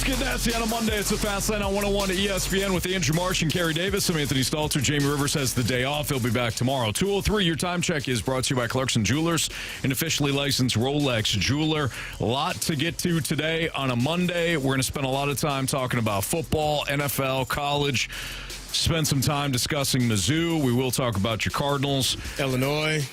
get nasty on a Monday. It's the Fast Lane on 101 at ESPN with Andrew Marshy and Carey Davis. I'm Anthony Stalter. Jamie Rivers has the day off. He'll be back tomorrow. 2:03, your time check is brought to you by Clarkson Jewelers, an officially licensed Rolex jeweler. A lot to get to today on a Monday. We're going to spend a lot of time talking about football, NFL, college. Spend some time discussing Mizzou. We will talk about your Cardinals. Illinois.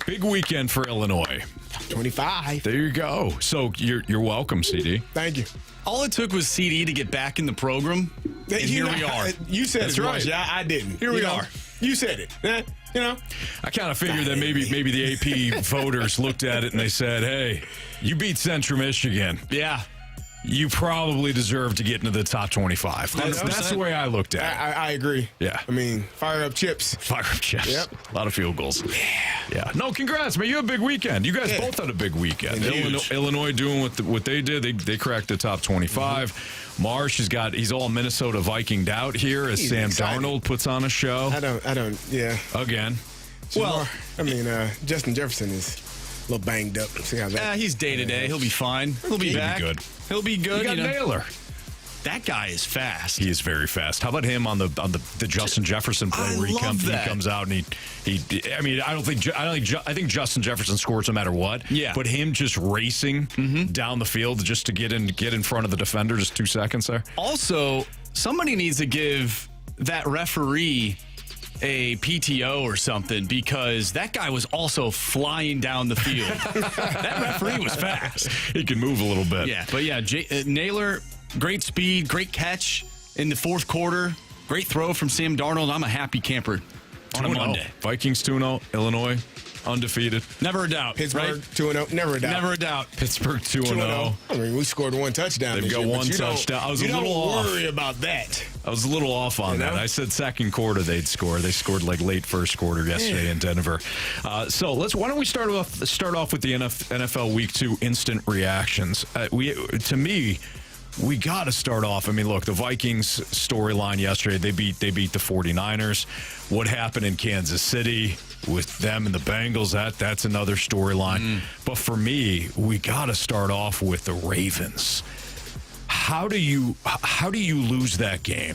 Big weekend for Illinois. 25. There you go. So you're welcome, CD. Thank you. All it took was CD to get back in the program, and here we are. You said That's it, right. Yeah, I didn't. Here we are. You said it. I kind of figured that maybe the AP voters looked at it and they said, hey, you beat Central Michigan. Yeah. You probably deserve to get into the top 25. That's the way I looked at it. I agree. Yeah. I mean, fire up chips. Fire up chips. Yep. A lot of field goals. Yeah. No, congrats, man. You had a big weekend. You guys both had a big weekend. Illinois doing what they did. They cracked the top 25. Mm-hmm. Marsh he's all Minnesota Vikinged out here as Sam excited. Darnold puts on a show. I don't, yeah. Again. Justin Jefferson is a little banged up. See how that. He's day-to-day. He'll be fine. He'll be back. Good. He'll be good. You got Naylor. That guy is fast. He is very fast. How about him on the Justin Jefferson play where he comes out and I think Justin Jefferson scores no matter what. Yeah. But him just racing down the field just to get in front of the defender, just 2 seconds there. Also, somebody needs to give that referee a PTO or something, because that guy was also flying down the field. That referee was fast. He can move a little bit. Yeah, but Naylor, great speed, great catch in the fourth quarter. Great throw from Sam Darnold. I'm a happy camper on a Monday. Vikings 2-0, Illinois undefeated. Never a doubt. Pittsburgh 2-0, never a doubt. Never a doubt. Pittsburgh 2-0. I mean, we scored one touchdown. They've got one touchdown. I was a little off. Don't worry about that. I was a little off on that. I said second quarter they'd score. They scored like late first quarter yesterday in Denver. So why don't we start off with the NFL Week 2 instant reactions? We got to start off. I mean, look, the Vikings storyline yesterday, they beat the 49ers. What happened in Kansas City with them and the Bengals, that's another storyline. But for me, we got to start off with the Ravens. How do you lose that game?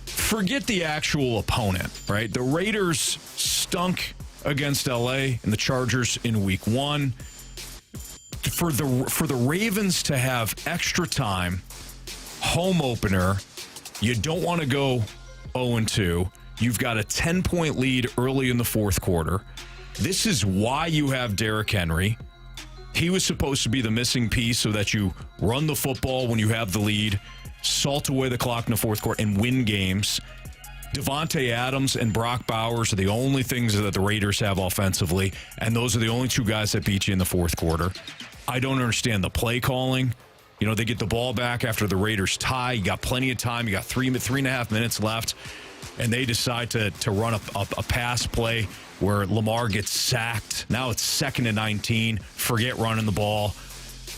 Forget the actual opponent, right? The Raiders stunk against LA and the Chargers in week 1. For the Ravens to have extra time, home opener, you don't want to go 0-2. You've got a 10-point lead early in the fourth quarter. This is why you have Derrick Henry. He was supposed to be the missing piece so that you run the football when you have the lead, salt away the clock in the fourth quarter, and win games. Devontae Adams and Brock Bowers are the only things that the Raiders have offensively, and those are the only two guys that beat you in the fourth quarter. I don't understand the play calling. You know, they get the ball back after the Raiders tie. You got plenty of time. You got 3.5 minutes left, and they decide to run a pass play where Lamar gets sacked. Now it's 2nd and 19. Forget running the ball.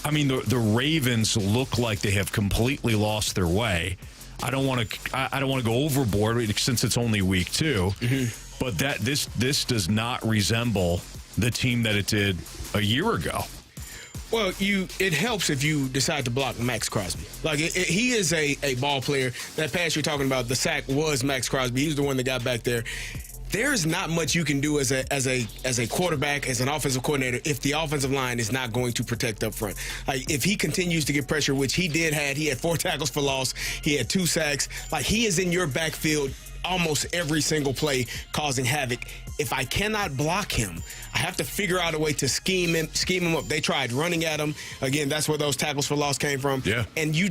I mean, the Ravens look like they have completely lost their way. I don't want to go overboard since it's only week 2, but this does not resemble the team that it did a year ago. Well, it helps if you decide to block Max Crosby. Like he is a ball player. That pass you're talking about, the sack was Max Crosby. He's the one that got back there. There's not much you can do as a quarterback, as an offensive coordinator, if the offensive line is not going to protect up front. Like if he continues to get pressure, which he had 4 tackles for loss, he had 2 sacks. Like he is in your backfield almost every single play, causing havoc. If I cannot block him, I have to figure out a way to scheme him up. They tried running at him. Again, that's where those tackles for loss came from. Yeah. And you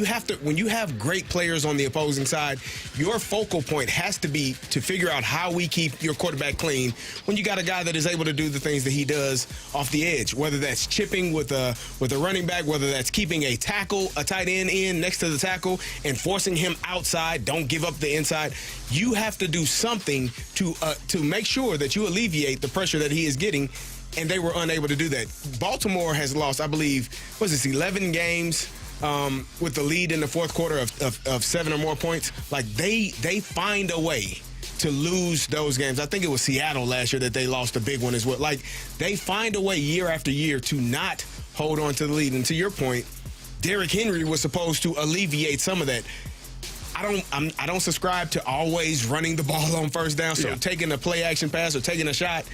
have to, when you have great players on the opposing side, your focal point has to be to figure out how we keep your quarterback clean when you got a guy that is able to do the things that he does off the edge, whether that's chipping with a running back, whether that's keeping a tight end in next to the tackle and forcing him outside, don't give up the inside. You have to do something to make sure that you alleviate the pressure that he is getting, and they were unable to do that. Baltimore has lost, I believe, 11 games with the lead in the fourth quarter of 7 or more points. Like they find a way to lose those games. I think it was Seattle last year that they lost a big one as well. Like they find a way year after year to not hold on to the lead. And to your point, Derrick Henry was supposed to alleviate some of that. I don't subscribe to always running the ball on first down, so taking a play action pass or taking a shot.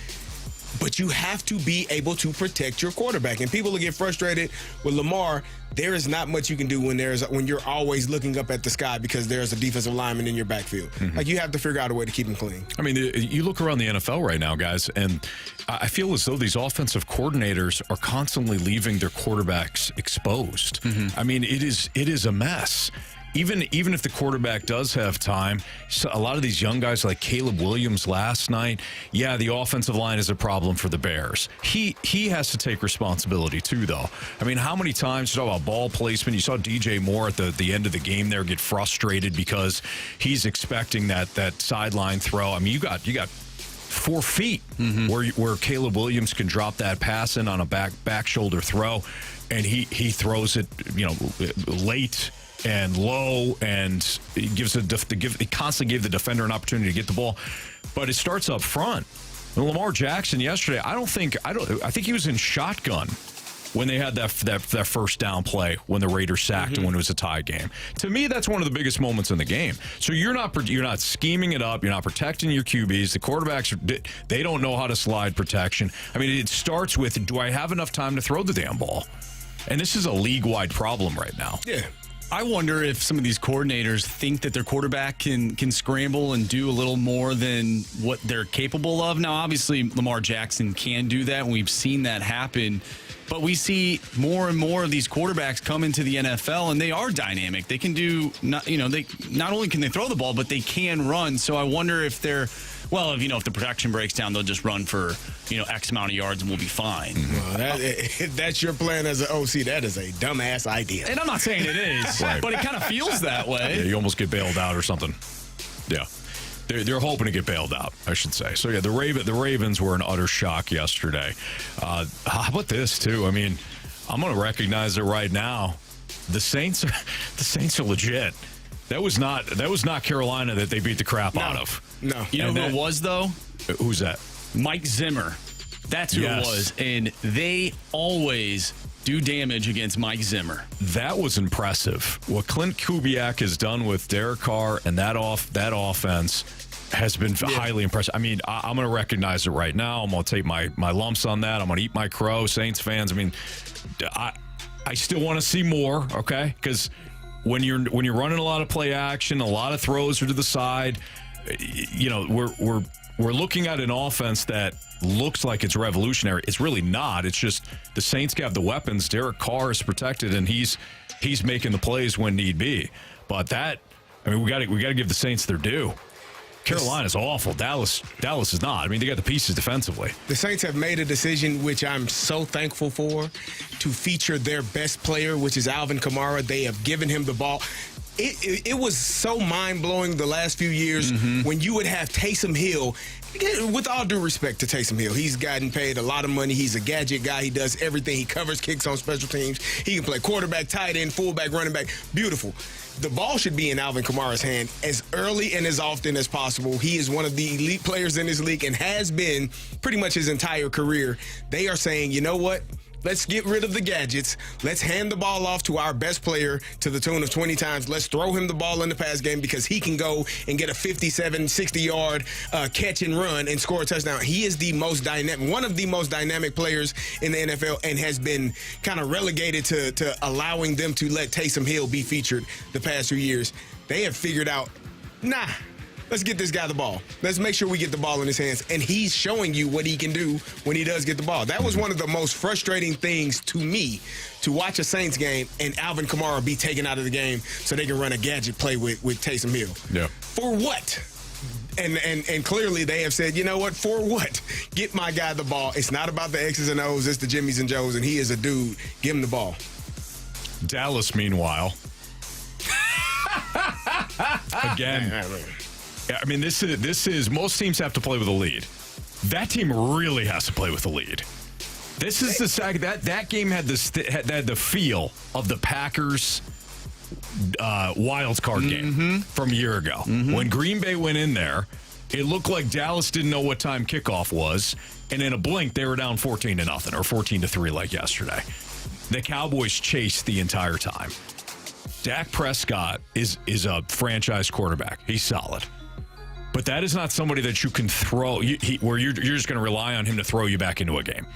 But you have to be able to protect your quarterback. And people will get frustrated with Lamar. There is not much you can do when you're always looking up at the sky because there's a defensive lineman in your backfield. Like, you have to figure out a way to keep him clean. I mean, you look around the NFL right now, guys, and I feel as though these offensive coordinators are constantly leaving their quarterbacks exposed. I mean, it is a mess. Even if the quarterback does have time, so a lot of these young guys like Caleb Williams last night, the offensive line is a problem for the Bears. He has to take responsibility too, though. I mean, how many times you talk about ball placement? You saw DJ Moore at the end of the game there get frustrated because he's expecting that sideline throw. I mean, you got 4 feet where Caleb Williams can drop that pass in on a back shoulder throw, and he throws it, late and low, and it constantly gave the defender an opportunity to get the ball. But it starts up front. And Lamar Jackson yesterday, I think he was in shotgun when they had that first down play when the Raiders sacked and when it was a tie game. To me, that's one of the biggest moments in the game. So you're not scheming it up. You're not protecting your QBs. The quarterbacks, they don't know how to slide protection. I mean, it starts with, do I have enough time to throw the damn ball? And this is a league-wide problem right now. Yeah. I wonder if some of these coordinators think that their quarterback can scramble and do a little more than what they're capable of. Now, obviously, Lamar Jackson can do that, and we've seen that happen. But we see more and more of these quarterbacks come into the NFL, and they are dynamic. They can do, not only can they throw the ball, but they can run. So I wonder if they're, if the protection breaks down, they'll just run for, X amount of yards and we'll be fine. Well, if that's your plan as an OC, that is a dumbass idea. And I'm not saying it is, but it kind of feels that way. Yeah, you almost get bailed out or something. Yeah. They're hoping to get bailed out, I should say. So, the Ravens were in utter shock yesterday. How about this, too? I mean, I'm going to recognize it right now. The Saints are legit. That was not Carolina that they beat the crap out of. No. You know who it was, though? Who's that? Mike Zimmer. That's who it was. And they always do damage against Mike Zimmer. That was impressive. What Clint Kubiak has done with Derek Carr and that offense has been highly impressive. I mean, I'm going to recognize it right now. I'm going to take my lumps on that. I'm going to eat my crow, Saints fans. I mean, I still want to see more, okay? Because when you're running a lot of play action, a lot of throws are to the side, we're looking at an offense that looks like it's revolutionary. It's really not. It's just the Saints have the weapons. Derek Carr is protected, and he's making the plays when need be. But we got to give the Saints their due. Carolina's awful. Dallas is not. I mean, they got the pieces defensively. The Saints have made a decision, which I'm so thankful for, to feature their best player, which is Alvin Kamara. They have given him the ball. It was so mind-blowing the last few years when you would have Taysom Hill. With all due respect to Taysom Hill, he's gotten paid a lot of money. He's a gadget guy. He does everything. He covers kicks on special teams. He can play quarterback, tight end, fullback, running back. Beautiful. The ball should be in Alvin Kamara's hand as early and as often as possible. He is one of the elite players in this league and has been pretty much his entire career. They are saying, you know what? Let's get rid of the gadgets. Let's hand the ball off to our best player to the tune of 20 times. Let's throw him the ball in the pass game because he can go and get a 57, 60-yard catch and run and score a touchdown. He is the most dynamic, one of the most dynamic players in the NFL, and has been kind of relegated to allowing them to let Taysom Hill be featured the past few years. They have figured out, let's get this guy the ball. Let's make sure we get the ball in his hands. And he's showing you what he can do when he does get the ball. That was one of the most frustrating things to me, to watch a Saints game and Alvin Kamara be taken out of the game so they can run a gadget play with Taysom Hill. Yeah. For what? And clearly they have said, you know what? For what? Get my guy the ball. It's not about the X's and O's. It's the Jimmys and Joes, and he is a dude. Give him the ball. Dallas, meanwhile. Again. I mean, this is most teams have to play with a lead. That team really has to play with a lead. This is that game had the feel of the Packers wild card game from a year ago. When Green Bay went in there, it looked like Dallas didn't know what time kickoff was, and in a blink they were down 14-0 or 14-3 like yesterday. the Cowboys chased the entire time. Dak Prescott is a franchise quarterback. He's solid. But that is not somebody that you can throw where you're just going to rely on him to throw you back into a game.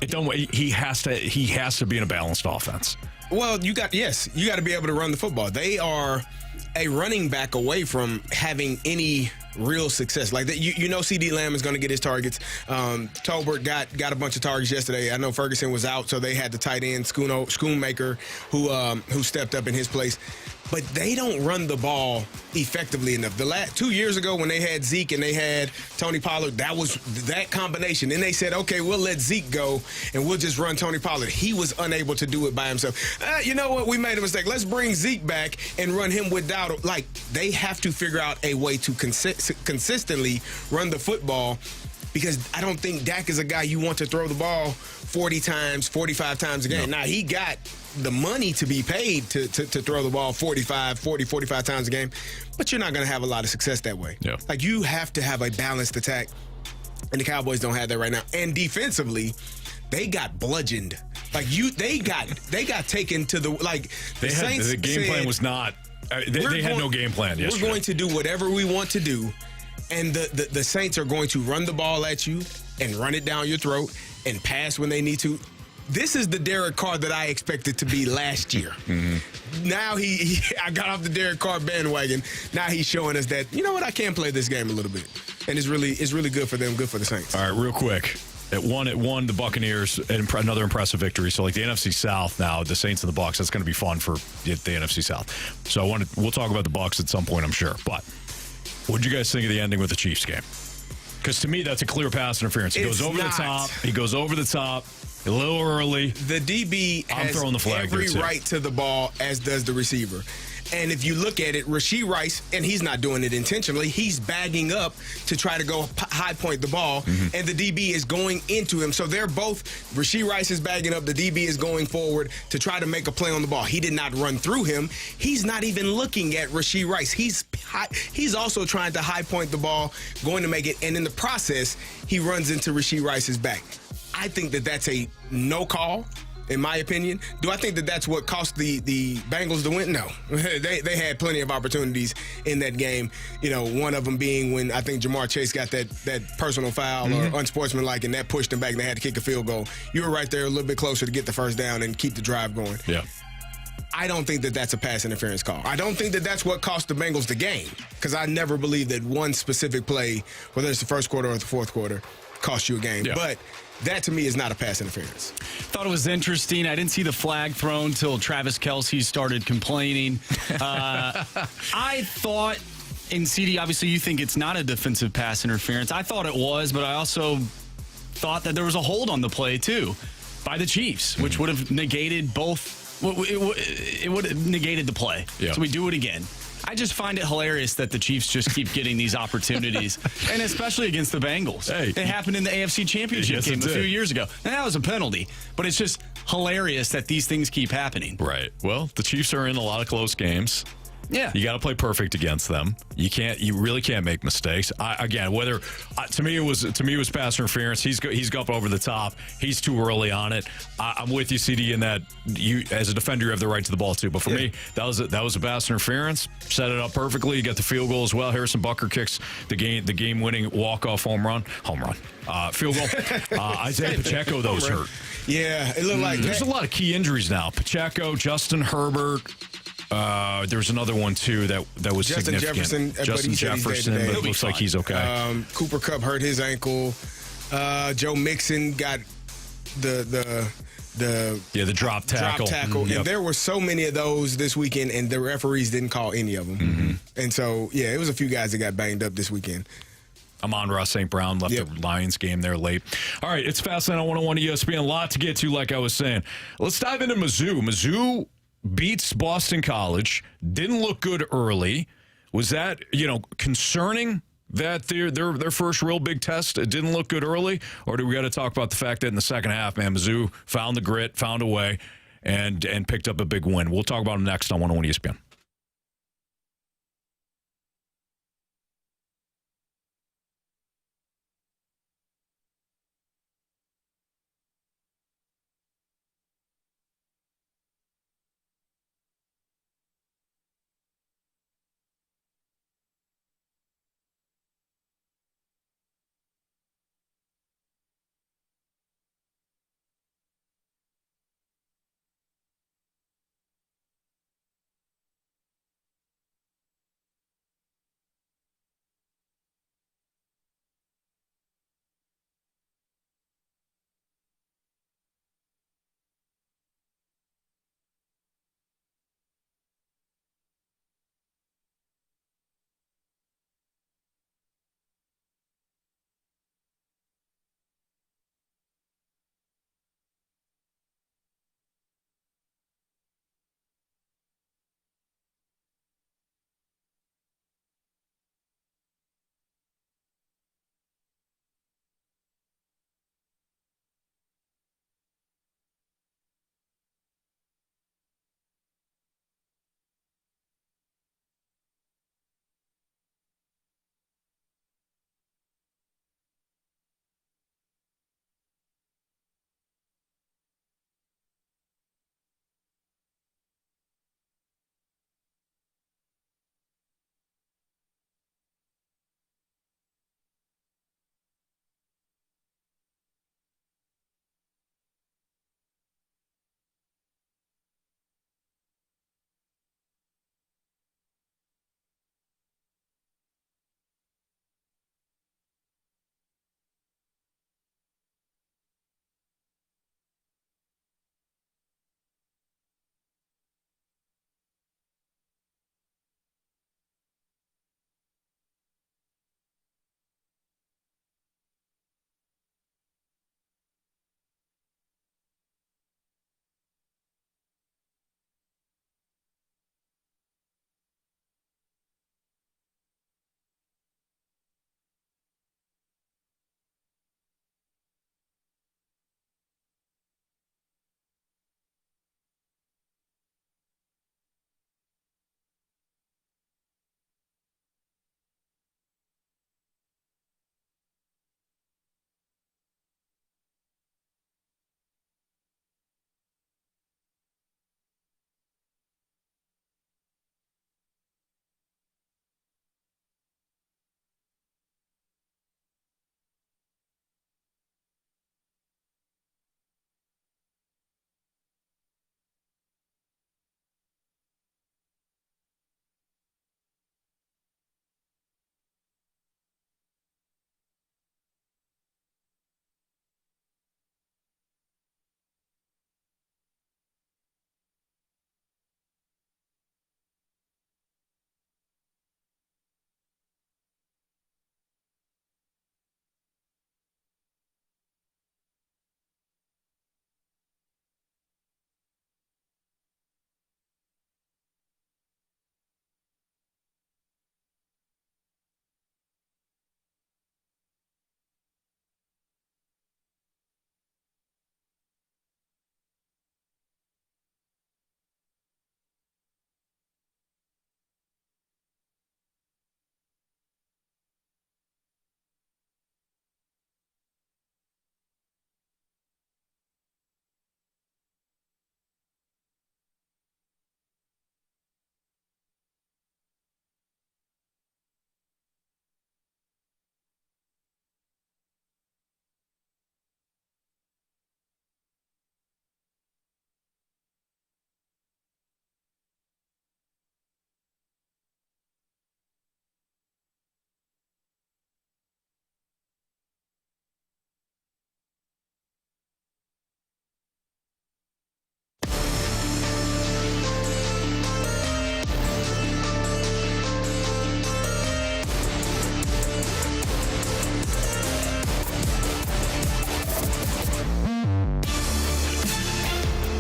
He has to be in a balanced offense. Well, you got to be able to run the football. They are a running back away from having any real success. Like that, CeeDee Lamb is going to get his targets. Tolbert got a bunch of targets yesterday. I know Ferguson was out, so they had the tight end Schoonmaker who stepped up in his place. But they don't run the ball effectively enough. The last 2 years ago when they had Zeke and they had Tony Pollard, that was that combination. Then they said, okay, we'll let Zeke go and we'll just run Tony Pollard. He was unable to do it by himself. You know what? We made a mistake. Let's bring Zeke back and run him without. Like, they have to figure out a way to consistently run the football, because I don't think Dak is a guy you want to throw the ball 40 times, 45 times a game. No. Now, he got the money to be paid to throw the ball 45 times a game, but you're not going to have a lot of success that way. Yeah. Like, you have to have a balanced attack, and the Cowboys don't have that right now. And defensively, they got bludgeoned. Like, they got taken to the, like, the Saints. The game plan was not. They had no game plan yesterday. We're going to do whatever we want to do, and the Saints are going to run the ball at you and run it down your throat and pass when they need to. This is the Derek Carr that I expected to be last year. Mm-hmm. Now I got off the Derek Carr bandwagon. Now he's showing us that, you know what, I can play this game a little bit. And it's really good for them, good for the Saints. All right, real quick. It won the Buccaneers, another impressive victory. So, like, the NFC South now, the Saints and the Bucs, that's going to be fun for the NFC South. So we'll talk about the Bucs at some point, I'm sure. But what did you guys think of the ending with the Chiefs game? Because to me, that's a clear pass interference. He goes over the top. A little early. The DB has every right to the ball, as does the receiver. And if you look at it, Rashee Rice, and he's not doing it intentionally, he's bagging up to try to go high point the ball, and the DB is going into him. So they're both, Rashee Rice is bagging up, the DB is going forward to try to make a play on the ball. He did not run through him. He's not even looking at Rashee Rice. He's also trying to high point the ball, going to make it, and in the process, he runs into Rashee Rice's back. I think that that's a no call, in my opinion. Do I think that that's what cost the Bengals the win? No. They had plenty of opportunities in that game. You know, one of them being when I think Jamar Chase got that personal foul or unsportsmanlike, and that pushed them back and they had to kick a field goal. You were right there a little bit closer to get the first down and keep the drive going. Yeah. I don't think that that's a pass interference call. I don't think that that's what cost the Bengals the game, because I never believe that one specific play, whether it's the first quarter or the fourth quarter, cost you a game. Yeah. But that, to me, is not a pass interference. Thought it was interesting. I didn't see the flag thrown till Travis Kelce started complaining. I thought, in CD, obviously you think it's not a defensive pass interference. I thought it was, but I also thought that there was a hold on the play, too, by the Chiefs, which would have negated both. It would have negated the play. Yeah. So we do it again. I just find it hilarious that the Chiefs just keep getting these opportunities, and especially against the Bengals. Hey. It happened in the AFC Championship game a few years ago. And that was a penalty, but it's just hilarious that these things keep happening. Right. Well, the Chiefs are in a lot of close games. Yeah, you got to play perfect against them. You really can't make mistakes. To me it was pass interference. He's up over the top. He's too early on it. I'm with you, CD, in that you as a defender you have the right to the ball too. But for me, that was a pass interference. Set it up perfectly. You got the field goal as well. Harrison Butker kicks the game winning walk-off home run, field goal. Isaiah Pacheco though was hurt. Yeah, it looked like there's a lot of key injuries now. Pacheco, Justin Herbert. There was another one too that was Justin significant. Justin Jefferson, but it looks like he's okay. Cooper Kupp hurt his ankle. Joe Mixon got the drop tackle. Mm-hmm. And there were so many of those this weekend, and the referees didn't call any of them. Mm-hmm. And so, it was a few guys that got banged up this weekend. Amon-Ra St. Brown left the Lions game there late. All right, it's Fastlane on 101 ESPN. A lot to get to, like I was saying. Let's dive into Mizzou. Mizzou beats Boston College. Didn't look good early. Was that, concerning that their first real big test didn't look good early? Or do we got to talk about the fact that in the second half, man, Mizzou found the grit, found a way, and picked up a big win? We'll talk about them next on 101 ESPN.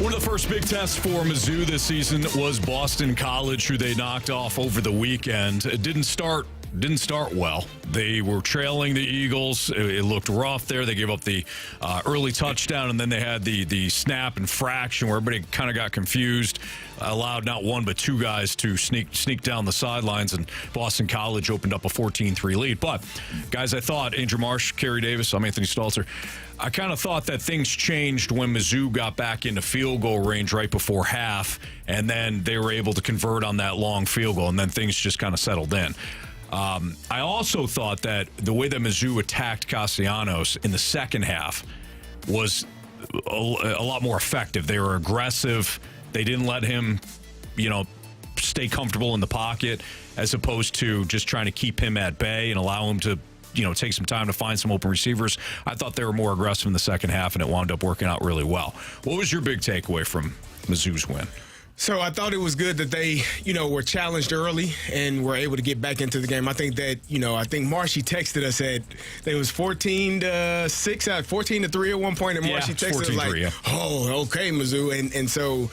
One of the first big tests for Mizzou this season was Boston College, who they knocked off over the weekend. It didn't start well. They were trailing the Eagles. It looked rough there. They gave up the early touchdown, and then they had the snap and fraction where everybody kind of got confused. Allowed not one but two guys to sneak down the sidelines, and Boston College opened up a 14-3 lead. But, guys, I thought Andrew Marsh, Carey Davis, I'm Anthony Stalter. I kind of thought that things changed when Mizzou got back into field goal range right before half, and then they were able to convert on that long field goal, and then things just kind of settled in. I also thought that the way that Mizzou attacked Castellanos in the second half was a lot more effective. They were aggressive. They didn't let him, stay comfortable in the pocket, as opposed to just trying to keep him at bay and allow him to, take some time to find some open receivers. I thought they were more aggressive in the second half, and it wound up working out really well. What was your big takeaway from Mizzou's win? So I thought it was good that they, were challenged early and were able to get back into the game. I think that, I think Marshy texted us at, it was 14-6, 14-3 at one point, and Marshy texted us like, oh, okay, Mizzou. And so,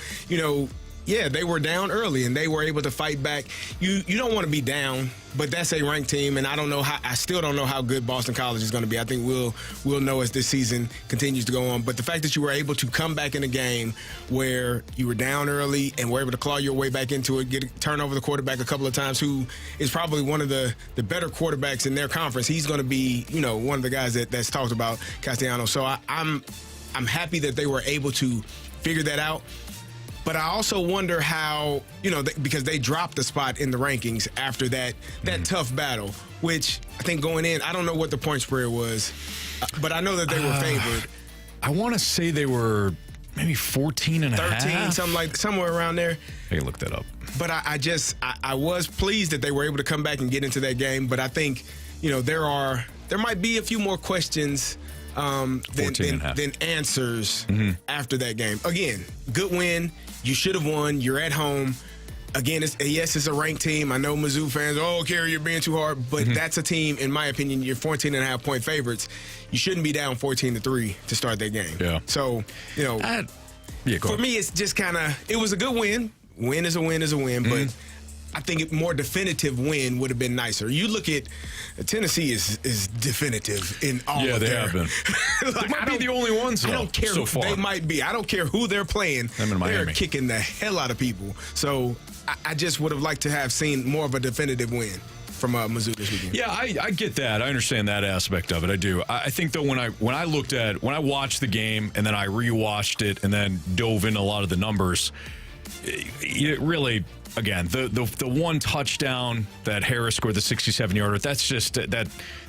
they were down early and they were able to fight back. You don't want to be down, but that's a ranked team, and I still don't know how good Boston College is going to be. I think we'll know as this season continues to go on. But the fact that you were able to come back in a game where you were down early and were able to claw your way back into it, turn over the quarterback a couple of times, who is probably one of the better quarterbacks in their conference. He's going to be, one of the guys that's talked about, Castellanos. So I'm happy that they were able to figure that out. But I also wonder how, because they dropped the spot in the rankings after that tough battle, which I think going in, I don't know what the point spread was, but I know that they were favored. I want to say they were maybe 14 and 13, somewhere around there. I can look that up. But I was pleased that they were able to come back and get into that game. But I think, there might be a few more questions than answers after that game. Again, good win. You should have won. You're at home. Again, it's a ranked team. I know Mizzou fans, Carey, you're being too hard. But that's a team, in my opinion, you're 14.5-point favorites. You shouldn't be down 14-3 to start that game. Yeah. So, for me, it's just kind of, it was a good win. Win is a win, but I think a more definitive win would have been nicer. You look at Tennessee is definitive in all of their. Yeah, they have been. They might be the only ones, though, I don't care so who far. They might be. I don't care who they're playing. Them in Miami. They're kicking the hell out of people. So I just would have liked to have seen more of a definitive win from Mizzou this weekend. Yeah, I get that. I understand that aspect of it. I do. I think, though, when I watched the game and then I rewatched it and then dove into a lot of the numbers, it really, again, the one touchdown that Harris scored, the 67-yarder, that's just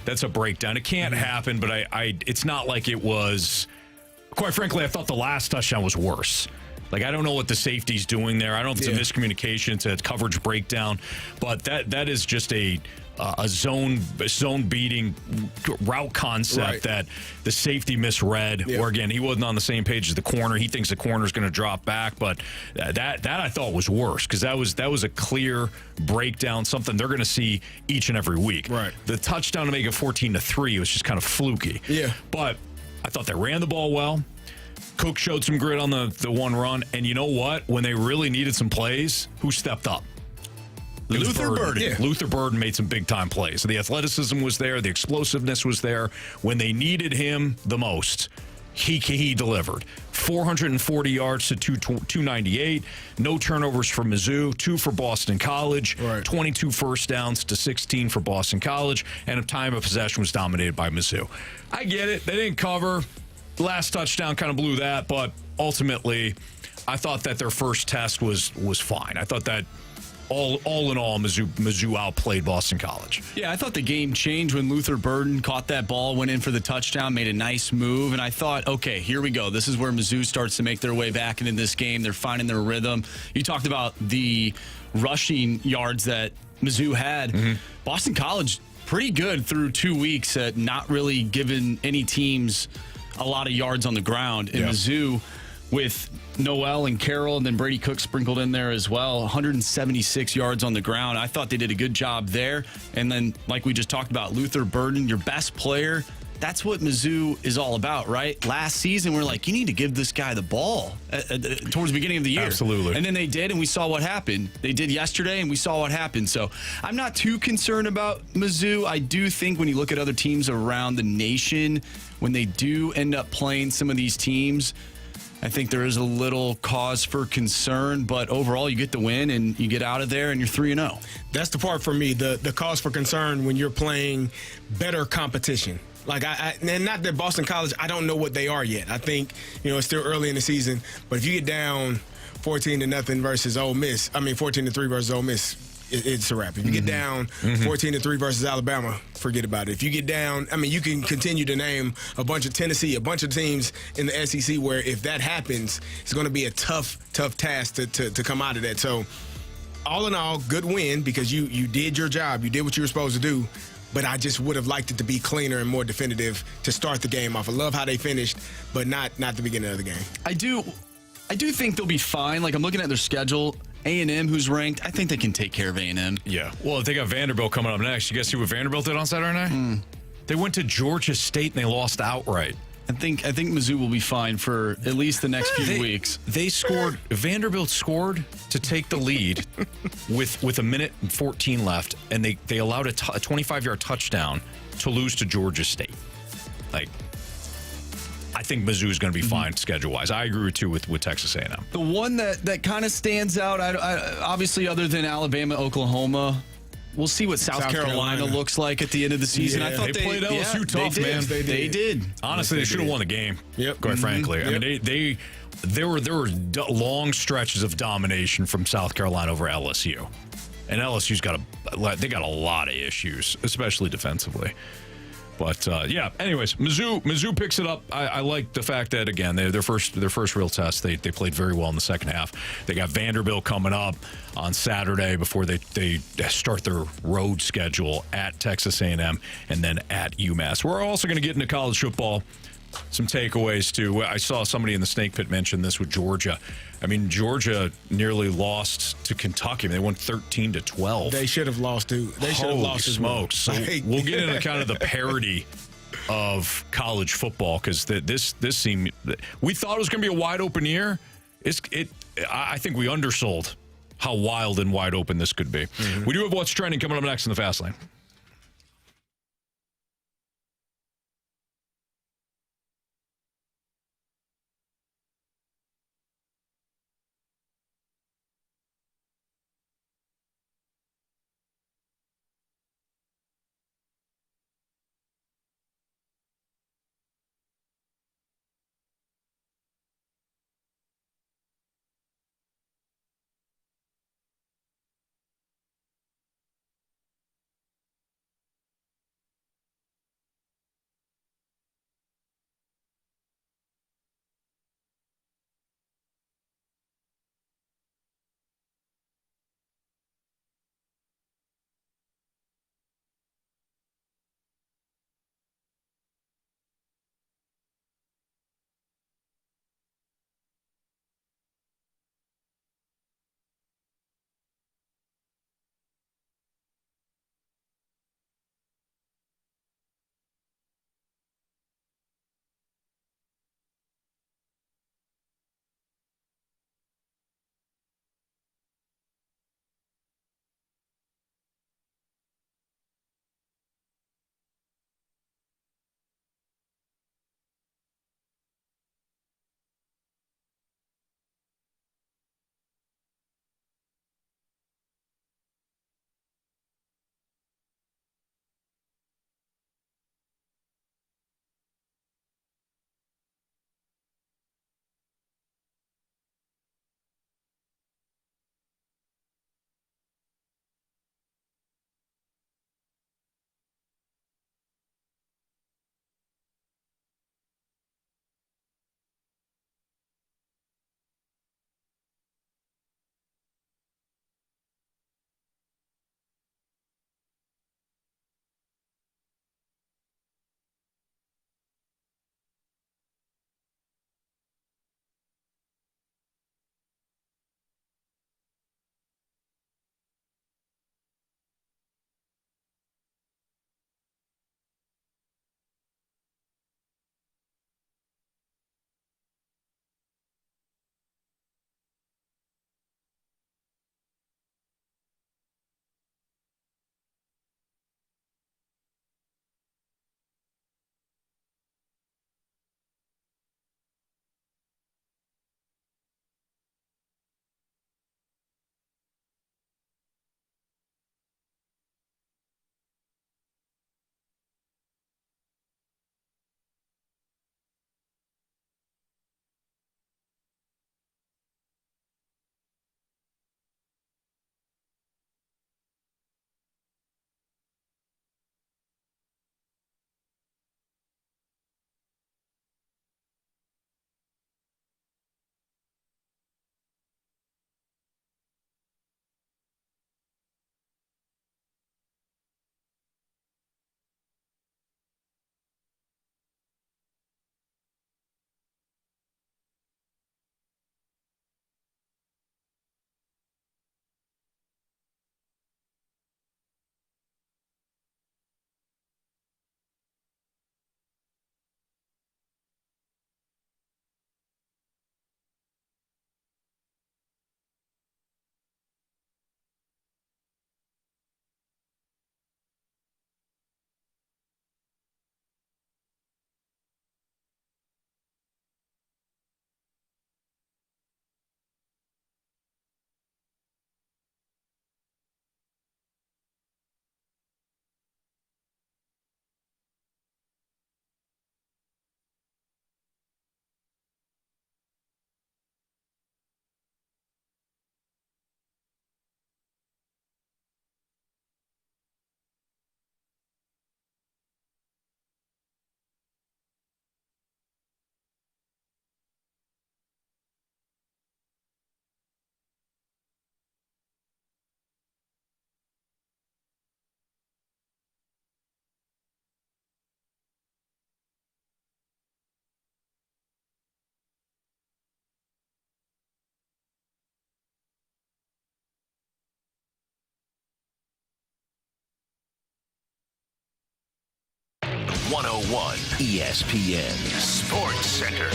that's a breakdown. It can't happen, but it's not like it was. Quite frankly, I thought the last touchdown was worse. Like, I don't know what the safety's doing there. I don't know if it's a miscommunication, it's a coverage breakdown, but that is just a zone beating route concept that the safety misread. Or again, he wasn't on the same page as the corner. He thinks the corner's going to drop back, but that I thought was worse, because that was a clear breakdown, something they're going to see each and every week. Right. The touchdown to make it 14-3 was just kind of fluky. Yeah. But I thought they ran the ball well. Cook showed some grit on the one run, and you know what? When they really needed some plays, who stepped up? Luther Burden. Yeah. Luther Burden made some big-time plays. So the athleticism was there. The explosiveness was there. When they needed him the most, he delivered. 440 yards to 298. No turnovers for Mizzou. 2 for Boston College. Right. 22 first downs to 16 for Boston College. And a time of possession was dominated by Mizzou. I get it. They didn't cover. Last touchdown kind of blew that. But ultimately, I thought that their first test was fine. I thought that all in all, Mizzou outplayed Boston College. Yeah, I thought the game changed when Luther Burden caught that ball, went in for the touchdown, made a nice move, and I thought, okay, here we go. This is where Mizzou starts to make their way back into this game. They're finding their rhythm. You talked about the rushing yards that Mizzou had. Boston College, pretty good through 2 weeks at not really giving any teams a lot of yards on the ground. And Mizzou, with Noel and Carroll and then Brady Cook sprinkled in there as well, 176 yards on the ground. I thought they did a good job there. And then, like we just talked about, Luther Burden, your best player that's what Mizzou is all about, right? Last season, we're like, you need to give this guy the ball towards the beginning of the year. Absolutely. And then they did, and we saw what happened. They did yesterday, and we saw what happened. So I'm not too concerned about Mizzou. I do think when you look at other teams around the nation, when they do end up playing some of these teams, I think there is a little cause for concern, but overall, you get the win and you get out of there and you're 3-0. That's the part for me, the cause for concern when you're playing better competition. Like, and not that Boston College, I don't know what they are yet. I think, it's still early in the season, but if you get down 14-0 versus Ole Miss, 14-3 versus Ole Miss, it's a wrap. If you get down 14-3 versus Alabama, forget about it. If you get down, you can continue to name a bunch of Tennessee, a bunch of teams in the SEC where if that happens, it's going to be a tough task to come out of that. So, all in all, good win because you did your job. You did what you were supposed to do. But I just would have liked it to be cleaner and more definitive to start the game off. I love how they finished, but not the beginning of the game. I do think they'll be fine. Like, I'm looking at their schedule. A&M, who's ranked, I think they can take care of A&M. Yeah. Well, they got Vanderbilt coming up next. You guys see what Vanderbilt did on Saturday night? They went to Georgia State and they lost outright. I think Mizzou will be fine for at least the next few weeks. Vanderbilt scored to take the lead with a minute and 14 left, and they allowed a 25-yard touchdown to lose to Georgia State. Like, I think Mizzou is going to be fine schedule-wise. I agree with Texas A&M. The one that kind of stands out, obviously other than Alabama, Oklahoma, we'll see what South Carolina looks like at the end of the season. Yeah. I thought They played LSU tough, man. They did. Honestly, they should have won the game. Yep. Quite frankly, there were long stretches of domination from South Carolina over LSU, and LSU's got a lot of issues, especially defensively. But anyways, Mizzou picks it up. I like the fact that again their first real test they played very well in the second half. They got Vanderbilt coming up on Saturday before they start their road schedule at Texas A&M and then at UMass. We're also going to get into college football. Some takeaways too. I saw somebody in the Snake Pit mention this with Georgia. Georgia nearly lost to Kentucky. They won 13-12. They should have lost too. They should have lost smokes. So we'll get into kind of the parity of college football because this seemed. We thought it was going to be a wide open year. I think we undersold how wild and wide open this could be. We do have what's trending coming up next in the Fast Lane. 101 ESPN Sports Center.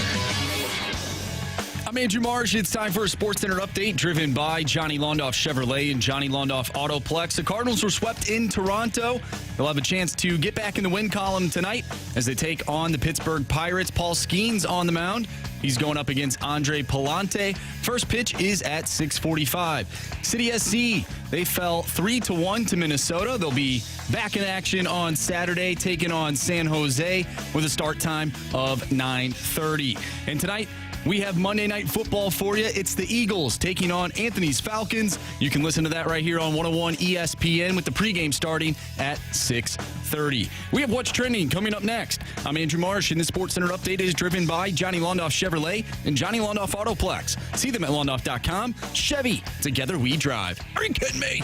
I'm Andrew Marshy. It's time for a Sports Center update driven by Johnny Londoff Chevrolet and Johnny Londoff Autoplex. The Cardinals were swept in Toronto. They'll have a chance to get back in the win column tonight as they take on the Pittsburgh Pirates. Paul Skeens on the mound. He's going up against Andre Palante. First pitch is at 6:45. City SC, they fell 3-1 to Minnesota. They'll be back in action on Saturday, taking on San Jose with a start time of 9:30. And tonight, we have Monday Night Football for you. It's the Eagles taking on Anthony's Falcons. You can listen to that right here on 101 ESPN with the pregame starting at 6:30. We have What's Trending coming up next. I'm Andrew Marsh, and the Sports Center update is driven by Johnny Londoff Chevrolet and Johnny Londoff Autoplex. See them at londoff.com. Chevy, together we drive. Are you kidding me?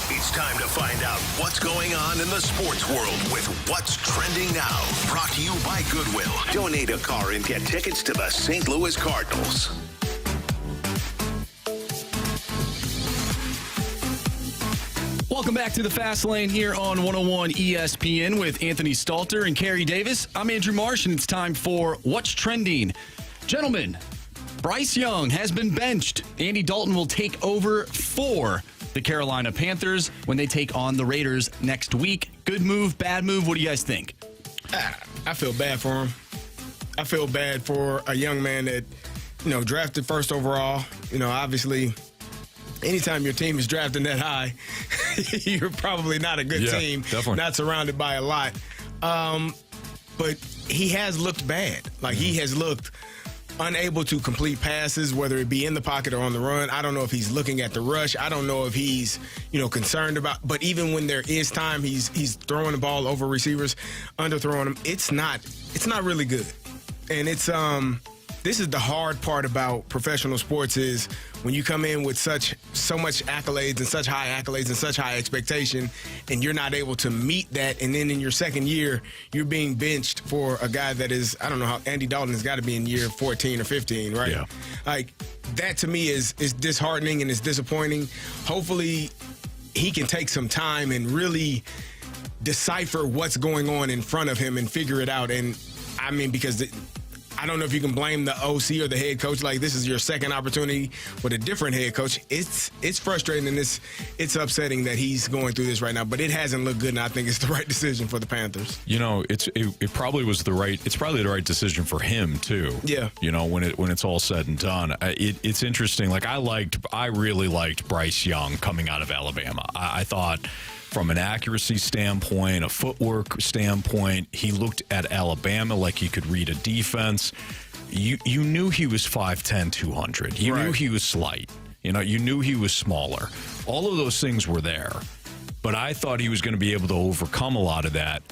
It's time to find out what's going on in the sports world with What's Trending Now. Brought to you by Goodwill. Donate a car and get tickets to the St. Louis Cardinals. Welcome back to the Fast Lane here on 101 ESPN with Anthony Stalter and Carey Davis. I'm Andrew Marsh, and it's time for What's Trending. Gentlemen, Bryce Young has been benched. Andy Dalton will take over for the Carolina Panthers when they take on the Raiders next week. Good move, bad move? What do you guys think? I feel bad for him. I feel bad for a young man that, drafted first overall. Obviously, anytime your team is drafting that high, you're probably not a good team. Definitely. Not surrounded by a lot. But he has looked bad. He has looked unable to complete passes, whether it be in the pocket or on the run. I don't know if he's looking at the rush. I don't know if he's, concerned about. But even when there is time, he's throwing the ball over receivers, underthrowing them. It's not really good. And it's this is the hard part about professional sports is when you come in with so much accolades and such high accolades and such high expectation, and you're not able to meet that, and then in your second year, you're being benched for a guy that is, I don't know how, Andy Dalton has got to be in year 14 or 15, right? Yeah. That to me is disheartening and is disappointing. Hopefully he can take some time and really decipher what's going on in front of him and figure it out. And because I don't know if you can blame the OC or the head coach. This is your second opportunity with a different head coach. It's frustrating and it's upsetting that he's going through this right now. But it hasn't looked good, and I think it's the right decision for the Panthers. It probably was it's probably the right decision for him too. Yeah. When it's all said and done, it's interesting. I really liked Bryce Young coming out of Alabama. I thought, from an accuracy standpoint, a footwork standpoint, he looked at Alabama like he could read a defense. You knew he was 5'10", 200. You knew he was slight. You knew he was smaller. All of those things were there. But I thought he was going to be able to overcome a lot of that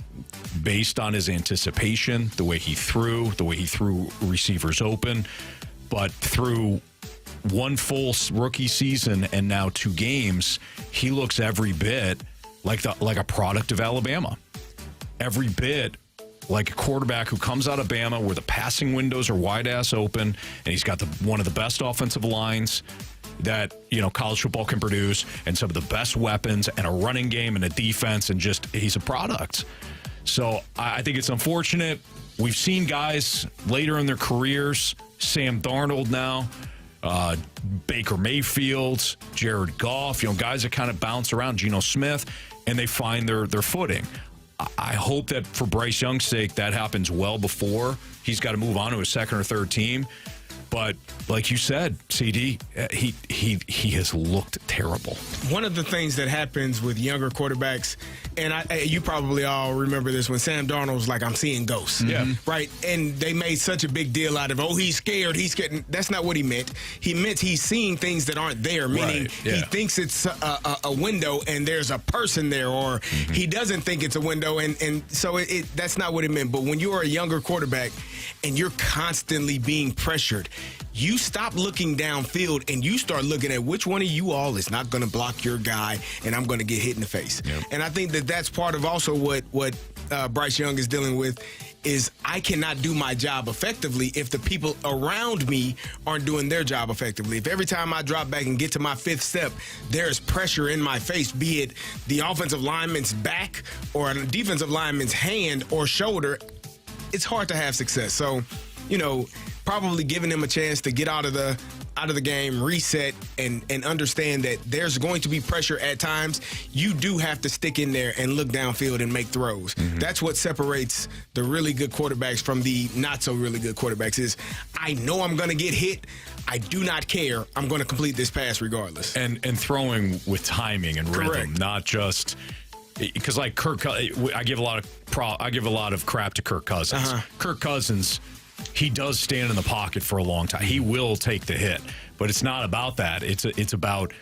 based on his anticipation, the way he threw receivers open. But through one full rookie season and now 2 games, he looks every bit like a product of Alabama. Every bit like a quarterback who comes out of Bama where the passing windows are wide-ass open, and he's got one of the best offensive lines that, college football can produce, and some of the best weapons, and a running game and a defense, and he's a product. So I think it's unfortunate. We've seen guys later in their careers, Sam Darnold now, Baker Mayfield, Jared Goff, guys that kind of bounce around, Geno Smith, and they find their footing. I hope that for Bryce Young's sake, that happens well before he's got to move on to a second or third team. But like you said, CD, he has looked terrible. One of the things that happens with younger quarterbacks, and you probably all remember this, when Sam Darnold was like, I'm seeing ghosts. Yeah. Right? And they made such a big deal out of, he's scared, he's getting. That's not what he meant. He meant he's seeing things that aren't there, meaning he thinks it's a window and there's a person there, or he doesn't think it's a window. And so that's not what it meant. But when you're a younger quarterback and you're constantly being pressured, you stop looking downfield and you start looking at which one of you all is not going to block your guy, and I'm going to get hit in the face. Yep. And I think that that's part of also what Bryce Young is dealing with. is I cannot do my job effectively if the people around me aren't doing their job effectively. If every time I drop back and get to my fifth step, there's pressure in my face, be it the offensive lineman's back or a defensive lineman's hand or shoulder, it's hard to have success. So, probably giving him a chance to get out of the game, reset, and understand that there's going to be pressure at times. You do have to stick in there and look downfield and make throws. Mm-hmm. That's what separates the really good quarterbacks from the not so really good quarterbacks is I know I'm going to get hit. I do not care. I'm going to complete this pass regardless. And throwing with timing and rhythm, Correct. not just because like I give a lot of crap to Kirk Cousins. Uh-huh. Kirk Cousins, he does stand in the pocket for a long time. He will take the hit, but it's not about that. It's about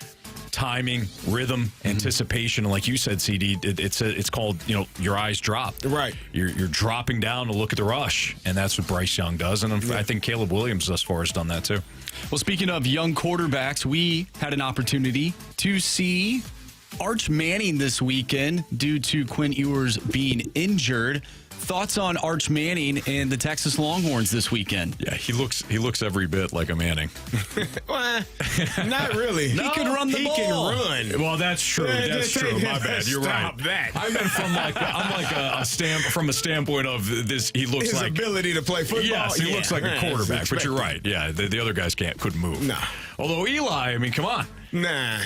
timing, rhythm, anticipation. And like you said, CD, it's called your eyes drop. Right. You're dropping down to look at the rush, and that's what Bryce Young does. And I think Caleb Williams thus far has done that too. Well, speaking of young quarterbacks, we had an opportunity to see Arch Manning this weekend due to Quinn Ewers being injured. Thoughts on Arch Manning and the Texas Longhorns this weekend? Yeah, he looks every bit like a Manning. Well, not really. He can run the ball. He can run. Well, that's true. That's true. My bad. You're Stop right. that. I meant from a standpoint of this. He looks His like ability to play football. Yes, he looks like a quarterback. But you're right. expected. Yeah, the other guys couldn't move. Nah. Although Eli, I mean, come on. Nah.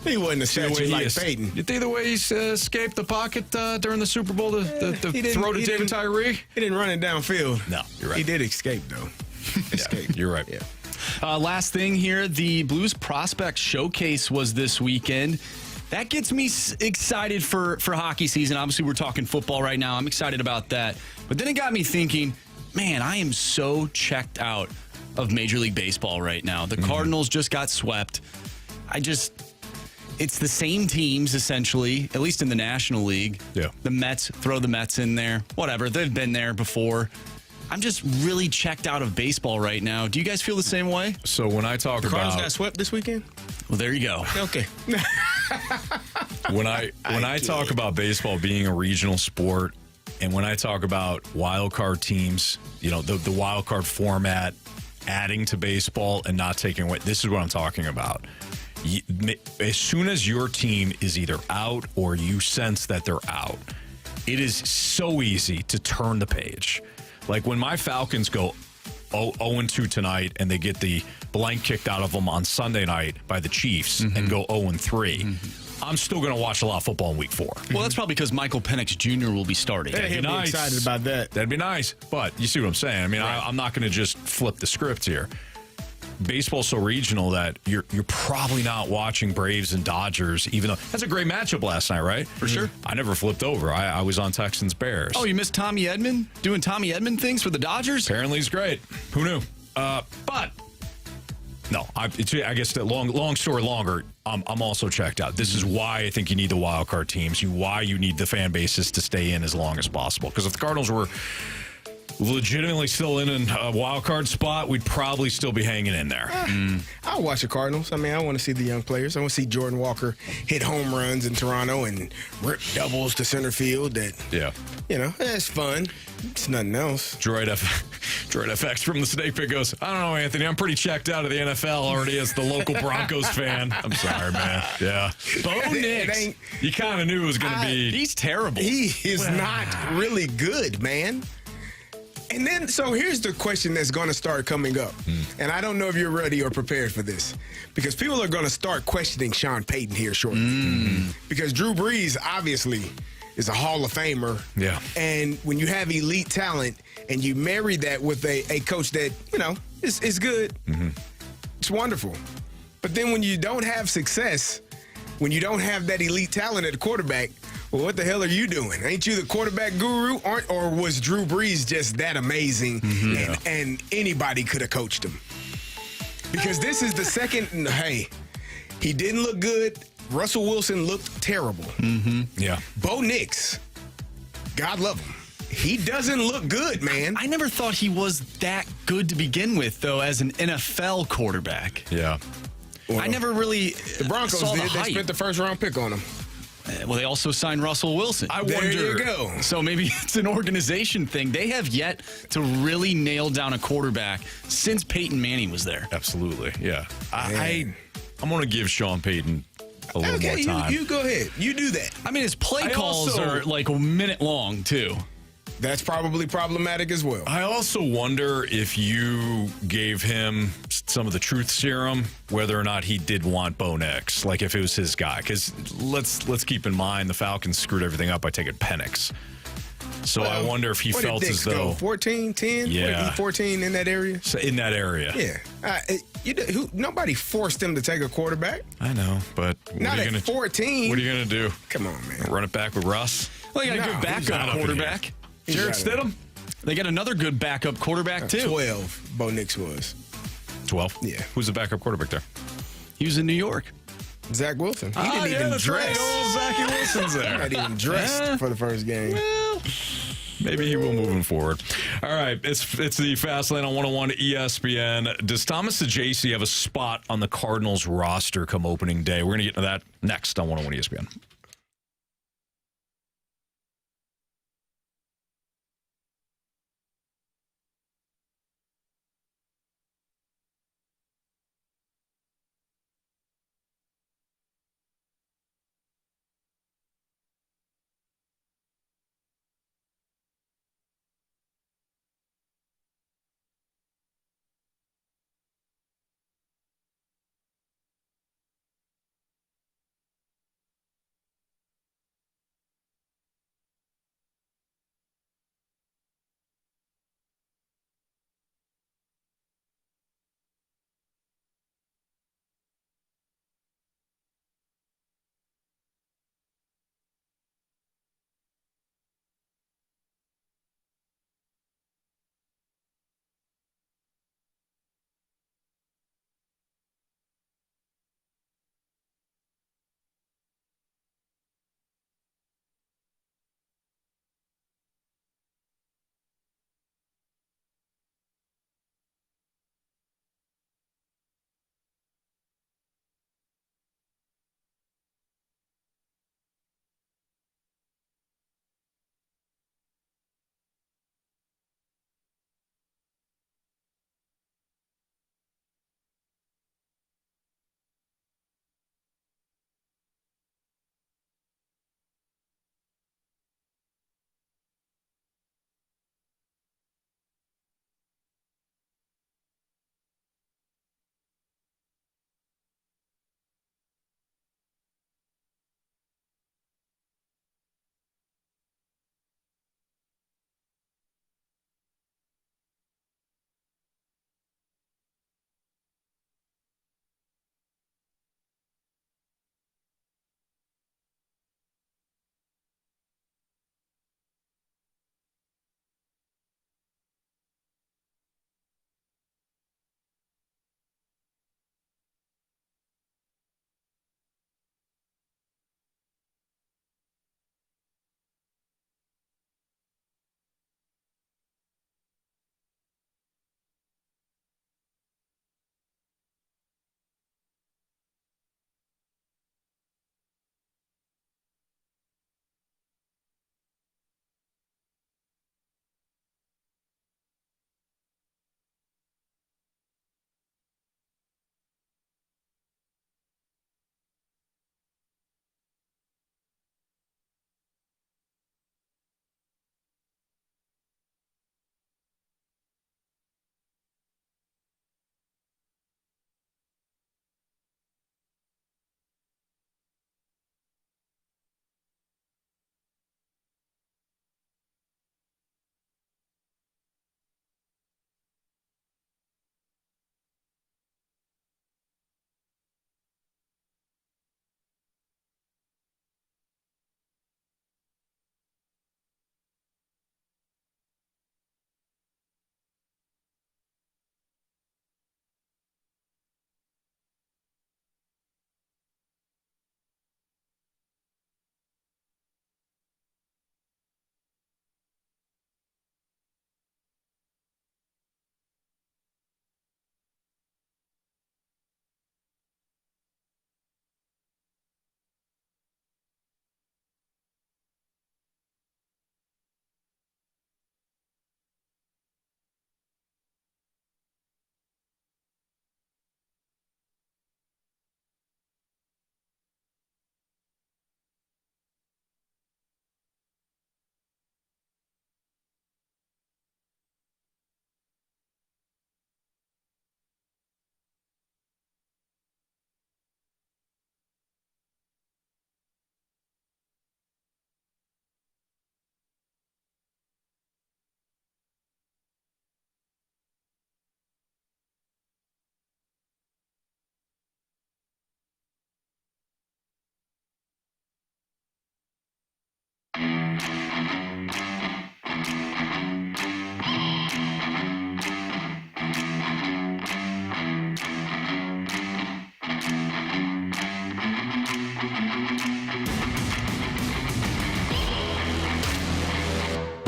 He wasn't a statue like Peyton. You think the way he escaped the pocket during the Super Bowl to throw to David Tyree? He didn't run it downfield. No, you're right. He did escape, though. Escape. You're right. Yeah. Last thing here, the Blues Prospect Showcase was this weekend. That gets me excited for hockey season. Obviously, we're talking football right now. I'm excited about that. But then it got me thinking, man, I am so checked out of Major League Baseball right now. The Cardinals just got swept. It's the same teams, essentially, at least in the National League. Yeah. The Mets, throw the Mets in there. Whatever, they've been there before. I'm just really checked out of baseball right now. Do you guys feel the same way? So when I talk The Cardinals about got swept this weekend? Well, there you go. Okay. when I talk about baseball being a regional sport, and when I talk about wild card teams, the wild card format, adding to baseball and not taking away, this is what I'm talking about. As soon as your team is either out or you sense that they're out, it is so easy to turn the page. Like when my Falcons go 0-2 tonight and they get the blank kicked out of them on Sunday night by the Chiefs and go 0-3, I'm still going to watch a lot of football in week 4. Well, that's probably because Michael Penix Jr. will be starting. Yeah, he'll be excited about that. That'd be nice. But you see what I'm saying? I mean, I'm not going to just flip the script here. Baseball's so regional that you're probably not watching Braves and Dodgers, even though that's a great matchup last night, right? For sure. I never flipped over. I was on Texans Bears. Oh, you missed Tommy Edman doing Tommy Edman things for the Dodgers? Apparently he's great. Who knew? But no, I guess that long story longer. I'm also checked out. This is why I think you need the wild card teams. Why you need the fan bases to stay in as long as possible. Because if the Cardinals were legitimately still in a wild card spot, we'd probably still be hanging in there. I'll watch the Cardinals. I mean, I want to see the young players. I want to see Jordan Walker hit home runs in Toronto and rip doubles to center field. That's fun. It's nothing else. Droid FX from the Snake Pit goes, I don't know, Anthony. I'm pretty checked out of the NFL already as the local Broncos fan. I'm sorry, man. Yeah. Bo Nix. You kind of knew it was going to be. He's terrible. He is not really good, man. And then, so here's the question that's going to start coming up. And I don't know if you're ready or prepared for this. Because people are going to start questioning Sean Payton here shortly. Because Drew Brees, obviously, is a Hall of Famer. Yeah. And when you have elite talent and you marry that with a coach that, is good, it's wonderful. But then when you don't have success, when you don't have that elite talent at the quarterback, well, what the hell are you doing? Ain't you the quarterback guru? Or was Drew Brees just that amazing and anybody could have coached him? Because this is the second, he didn't look good. Russell Wilson looked terrible. Yeah. Bo Nix, God love him. He doesn't look good, man. I never thought he was that good to begin with, though, as an NFL quarterback. Yeah. Well, I never really the Broncos saw did. the hype. They spent the first round pick on him. Well, they also signed Russell Wilson. I There wonder. you go. So maybe it's an organization thing. They have yet to really nail down a quarterback since Peyton Manning was there. Absolutely, yeah. Man. I'm going to give Sean Payton a little more Okay, time. you go ahead. You do that. I mean, his play I calls also- are like a minute long, too. That's probably problematic as well. I also wonder if you gave him some of the truth serum, whether or not he did want Bo Nix, like if it was his guy. Because let's keep in mind the Falcons screwed everything up by taking Penix. So I wonder if he What felt did as Dix though go? 14, 10? Yeah. 14 in that area? So in that area. Yeah. Nobody forced him to take a quarterback. I know, but what Not are you at gonna, 14. What are you going to do? Come on, man. Run it back with Russ? Well, they got a No, good who's backup out of quarterback. here? He's Jarrett out of Stidham? They got another good backup quarterback, too. 12, Bo Nix was. 12? Yeah. Who's the backup quarterback there? He was in New York. Zach Wilson. He didn't even dress. Old Zachy Wilson's He there. not even dressed for the first game. Maybe he will moving forward. All right, it's the Fast Lane on 101 ESPN. Does Thomas Saggese have a spot on the Cardinals roster come opening day? We're going to get into that next on 101 ESPN.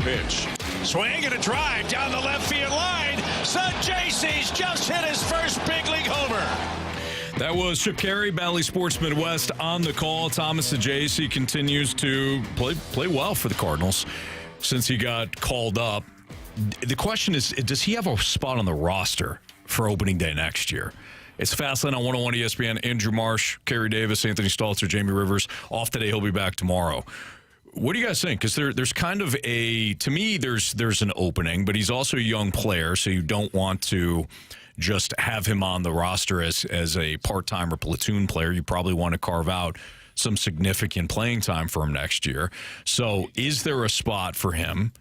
pitch. Swing and a drive down the left field line. Saggese's just hit his first big league homer. That was Chip Carey, Bally Sports Midwest on the call. Thomas Saggese continues to play well for the Cardinals since he got called up. The question is, does he have a spot on the roster for opening day next year? It's Fastlane on 101 ESPN. Andrew Marsh, Carey Davis, Anthony Stalter, Jamie Rivers. Off today. He'll be back tomorrow. What do you guys think? Because there's kind of to me, there's an opening, but he's also a young player, so you don't want to just have him on the roster as a part-time or platoon player. You probably want to carve out some significant playing time for him next year. So is there a spot for him,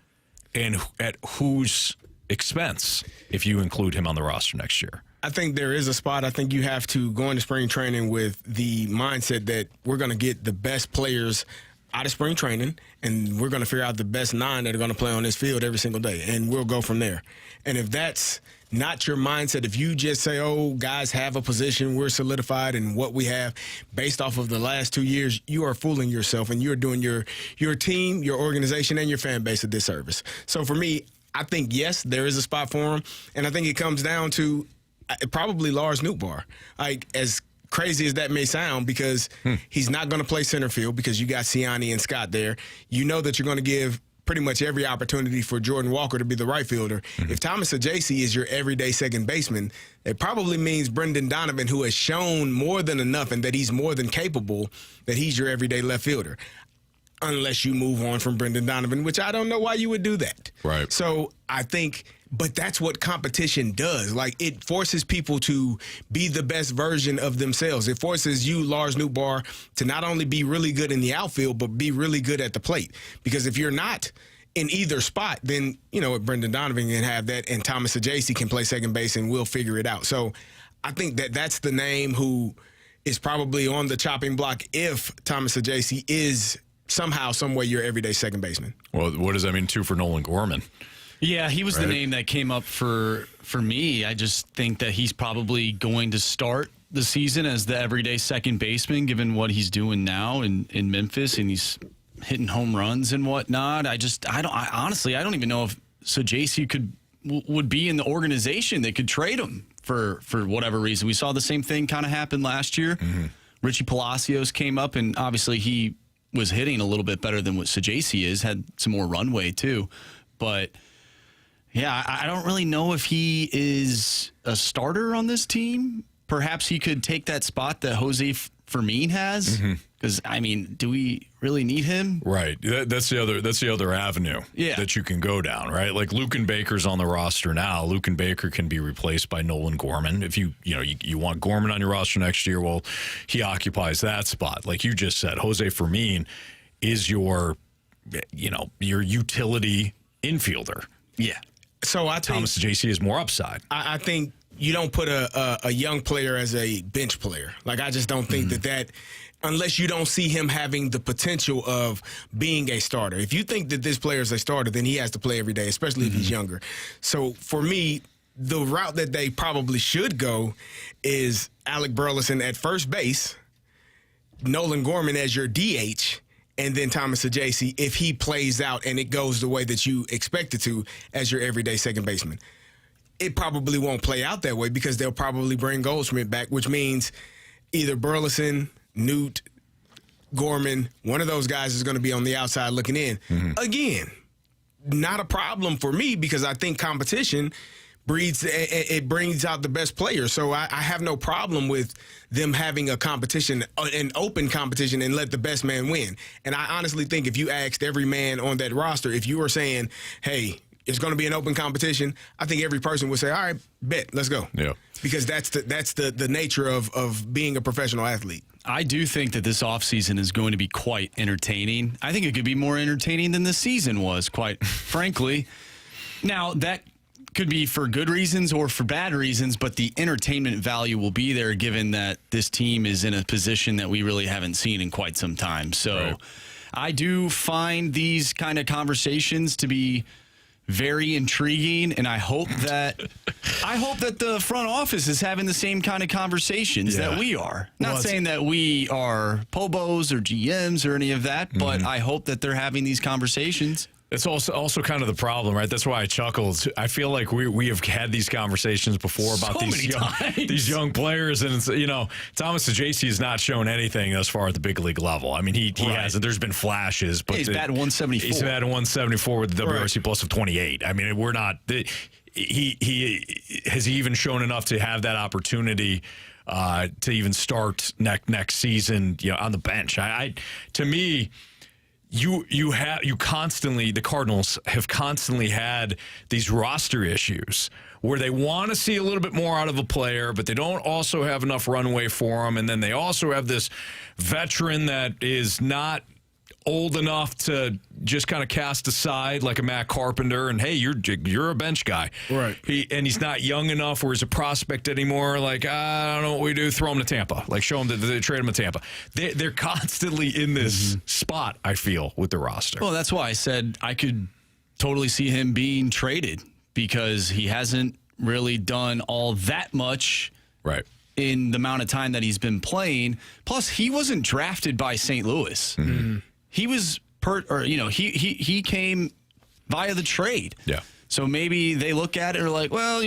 and at whose expense if you include him on the roster next year? I think there is a spot. I think you have to go into spring training with the mindset that we're going to get the best players out of spring training, and we're going to figure out the best 9 that are going to play on this field every single day, and we'll go from there. And if that's not your mindset, if you just say, oh, guys have a position, we're solidified in what we have based off of the last 2 years, you are fooling yourself, and you're doing your team, your organization, and your fan base a disservice. So for me, I think, yes, there is a spot for him, and I think it comes down to probably Lars Nootbaar. Like, as crazy as that may sound, because he's not going to play center field because you got Siani and Scott there. You know that you're going to give pretty much every opportunity for Jordan Walker to be the right fielder. If Thomas Saggese is your everyday second baseman, it probably means Brendan Donovan, who has shown more than enough and that he's more than capable, that he's your everyday left fielder. Unless you move on from Brendan Donovan, which I don't know why you would do that. Right. So I think, but that's what competition does. Like, it forces people to be the best version of themselves. It forces you, Lars Nootbaar, to not only be really good in the outfield, but be really good at the plate. Because if you're not in either spot, then, you know, Brendan Donovan can have that, and Thomas Saggese can play second base, and we'll figure it out. So I think that that's the name who is probably on the chopping block if Thomas Saggese is somehow, some way, your everyday second baseman. Well, what does that mean, too, for Nolan Gorman? Yeah, he was the name that came up for me. I just think that he's probably going to start the season as the everyday second baseman, given what he's doing now in Memphis, and he's hitting home runs and whatnot. I honestly don't even know if Saggese would be in the organization that could trade him for whatever reason. We saw the same thing kind of happen last year. Richie Palacios came up, and obviously he was hitting a little bit better than what Saggese is, had some more runway too. But yeah, I don't really know if he is a starter on this team. Perhaps he could take that spot that Jose Fermin has. Because, I mean, do we really need him? Right. That's the other avenue that you can go down, right? Like, Luken Baker's on the roster now. Luken Baker can be replaced by Nolan Gorman. If you want Gorman on your roster next year, well, he occupies that spot. Like you just said, Jose Fermin is your utility infielder. Yeah. So I think Thomas Saggese is more upside. I think you don't put a young player as a bench player. Like, I just don't think that unless you don't see him having the potential of being a starter. If you think that this player is a starter, then he has to play every day, especially if he's younger. So for me, the route that they probably should go is Alec Burleson at first base, Nolan Gorman as your DH, and then Thomas Saggese, if he plays out and it goes the way that you expect it to, as your everyday second baseman. It probably won't play out that way because they'll probably bring Goldschmidt back, which means either Burleson, Newt, Gorman, one of those guys is going to be on the outside looking in. Again, not a problem for me because I think competition brings out the best players. So I have no problem with them having a competition, an open competition, and let the best man win. And I honestly think if you asked every man on that roster, if you were saying, hey, it's going to be an open competition, I think every person would say, all right, bet, let's go. Yeah. Because that's the nature of being a professional athlete. I do think that this offseason is going to be quite entertaining. I think it could be more entertaining than the season was, quite frankly. Now, that could be for good reasons or for bad reasons, but the entertainment value will be there given that this team is in a position that we really haven't seen in quite some time. So I do find these kind of conversations to be very intriguing, and I hope that the front office is having the same kind of conversations that we are. Not saying that we are Pobos or GMs or any of that, but I hope that they're having these conversations. It's also kind of the problem, right? That's why I chuckled. I feel like we have had these conversations before about these young players, and it's, Thomas Saggese has not shown anything thus far at the big league level. I mean, he hasn't. There's been flashes, but he's batting 174. He's batting 174 with the WRC plus of 28. I mean, we're not. He has even shown enough to have that opportunity to even start next season, on the bench. To me. The Cardinals have constantly had these roster issues where they want to see a little bit more out of a player, but they don't also have enough runway for him. And then they also have this veteran that is not old enough to just kind of cast aside like a Matt Carpenter and, hey, you're a bench guy. Right. He's not young enough where he's a prospect anymore. Like, I don't know what we do. Throw him to Tampa. Like, show him that they trade him to Tampa. They're constantly in this spot, I feel, with the roster. Well, that's why I said I could totally see him being traded because he hasn't really done all that much. Right. In the amount of time that he's been playing. Plus, he wasn't drafted by St. Louis. Mm-hmm. He was he came via the trade. Yeah. So maybe they look at it and are like, well,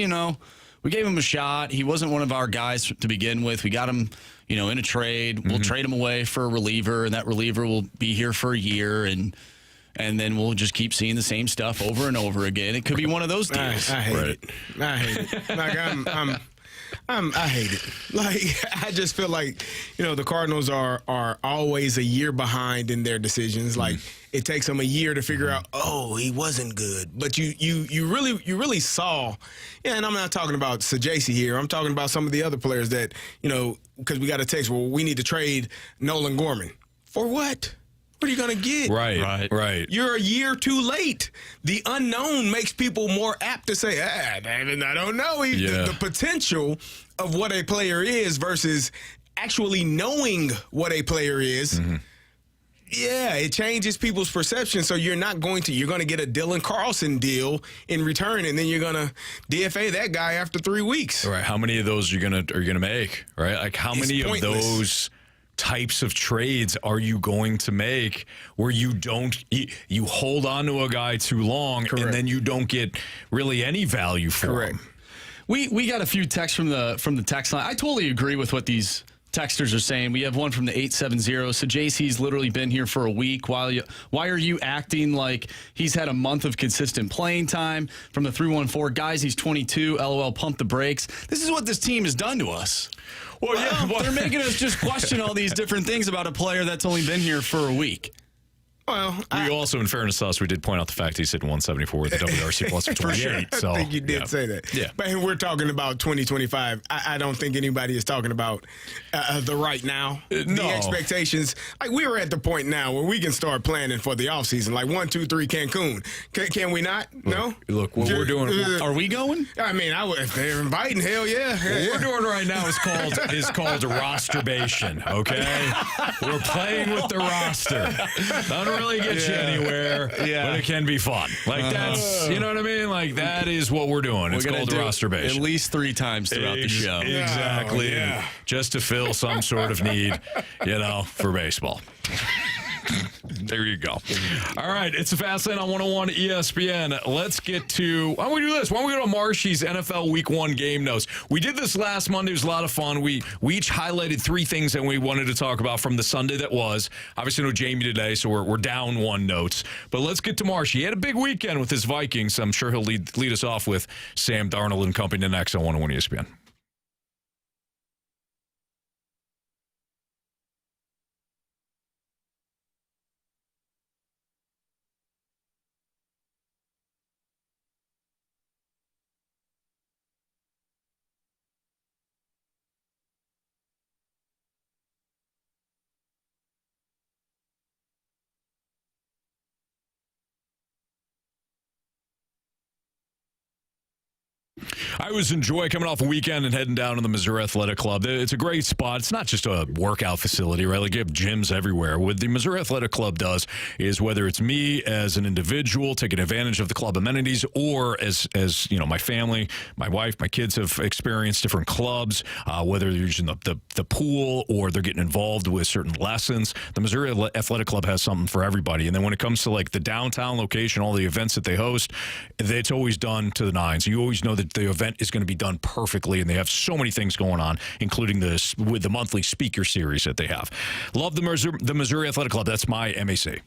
we gave him a shot. He wasn't one of our guys to begin with. We got him, in a trade. Mm-hmm. We'll trade him away for a reliever, and that reliever will be here for a year, and then we'll just keep seeing the same stuff over and over again. It could be one of those deals. I hate it. I hate it. Like I hate it. Like, I just feel like, the Cardinals are always a year behind in their decisions. Like, it takes them a year to figure out, he wasn't good. But you really saw, and I'm not talking about Saggese here. I'm talking about some of the other players that, because we got a text, well, we need to trade Nolan Gorman. For what? What are you going to get? Right. You're a year too late. The unknown makes people more apt to say, David, I don't know. The potential of what a player is versus actually knowing what a player is. Mm-hmm. Yeah, it changes people's perception. So you're going to get a Dylan Carlson deal in return, and then you're going to DFA that guy after 3 weeks. Right. How many of those are you gonna make? Right. Like, how many of those types of trades are you going to make where you hold on to a guy too long and then you don't get really any value for him? We got a few texts from the text line. I totally agree with what these texters are saying. We have one from the 870. Saggese's literally been here for a week. Why are you acting like he's had a month of consistent playing time? From the 314, guys, he's 22. LOL, pump the brakes. This is what this team has done to us. Well, they're making us just question all these different things about a player that's only been here for a week. Well, we also, in fairness to us, we did point out the fact he's hitting 174 with the WRC plus of 28. Sure. So, I think you did say that. Yeah. But we're talking about 2025. I don't think anybody is talking about the right now. No. The expectations. Like, we are at the point now where we can start planning for the offseason. Like 1, 2, 3 Cancun. Can we not? No? Look, what we're doing. Are we going? I mean, if they're inviting, hell yeah. What we're doing right now is called rosterbation, okay? We're playing with the roster. Don't really get you anywhere, but it can be fun. Like, that's, you know what I mean? Like, that is what we're doing. It's called rosterbation. At least 3 times throughout the show. Exactly. Oh, yeah. Just to fill some sort of need, for baseball. There you go. All right, it's a Fast Lane on 101 ESPN. Let's get to, why don't we do this? Why don't we go to Marshy's NFL Week 1 game notes? We did this last Monday. It was a lot of fun. We each highlighted 3 things that we wanted to talk about from the Sunday that was. Obviously, no Jamie today, so we're down 1 notes. But let's get to Marshy. He had a big weekend with his Vikings. I'm sure he'll lead us off with Sam Darnold and company next on 101 ESPN. All I always enjoy coming off a weekend and heading down to the Missouri Athletic Club. It's a great spot. It's not just a workout facility, right? Like you have gyms everywhere. What the Missouri Athletic Club does is whether it's me as an individual taking advantage of the club amenities, or as you know, my family, my wife, my kids have experienced different clubs, whether they're using the pool or they're getting involved with certain lessons. The Missouri Athletic Club has something for everybody. And then when it comes to like the downtown location, all the events that they host, it's always done to the nines. You always know that the event is going to be done perfectly, and they have so many things going on, including with the monthly speaker series that they have. Love the Missouri Athletic Club. That's my MAC.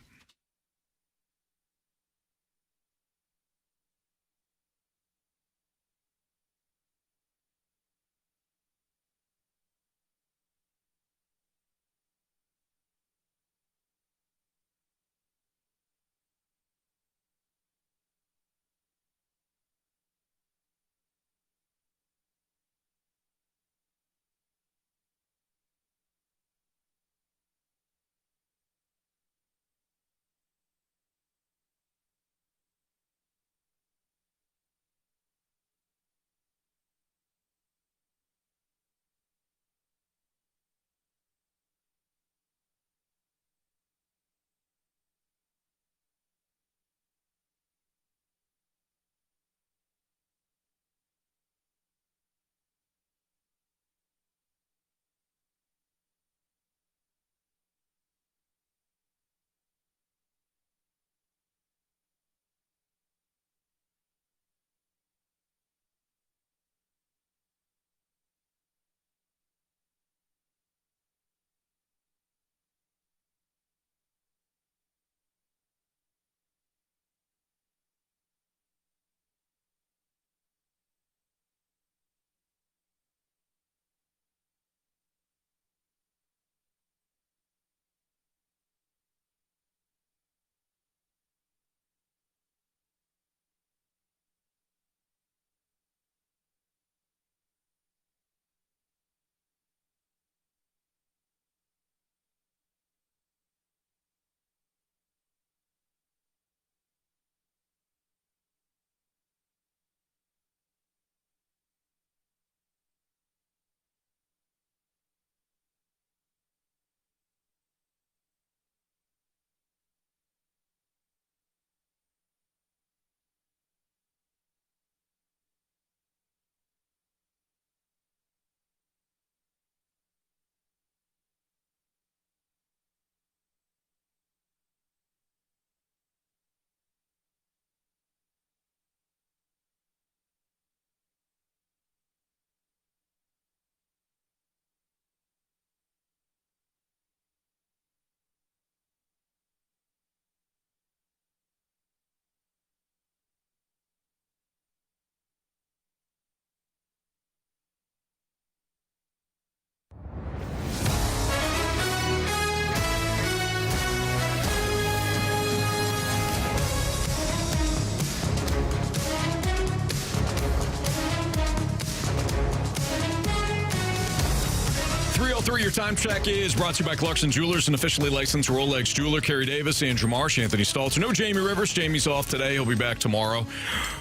Your time check is brought to you by Clarkson Jewelers, an officially licensed Rolex jeweler. Carey Davis, Andrew Marshy, Anthony Stalter. No Jamie Rivers. Jamie's off today. He'll be back tomorrow.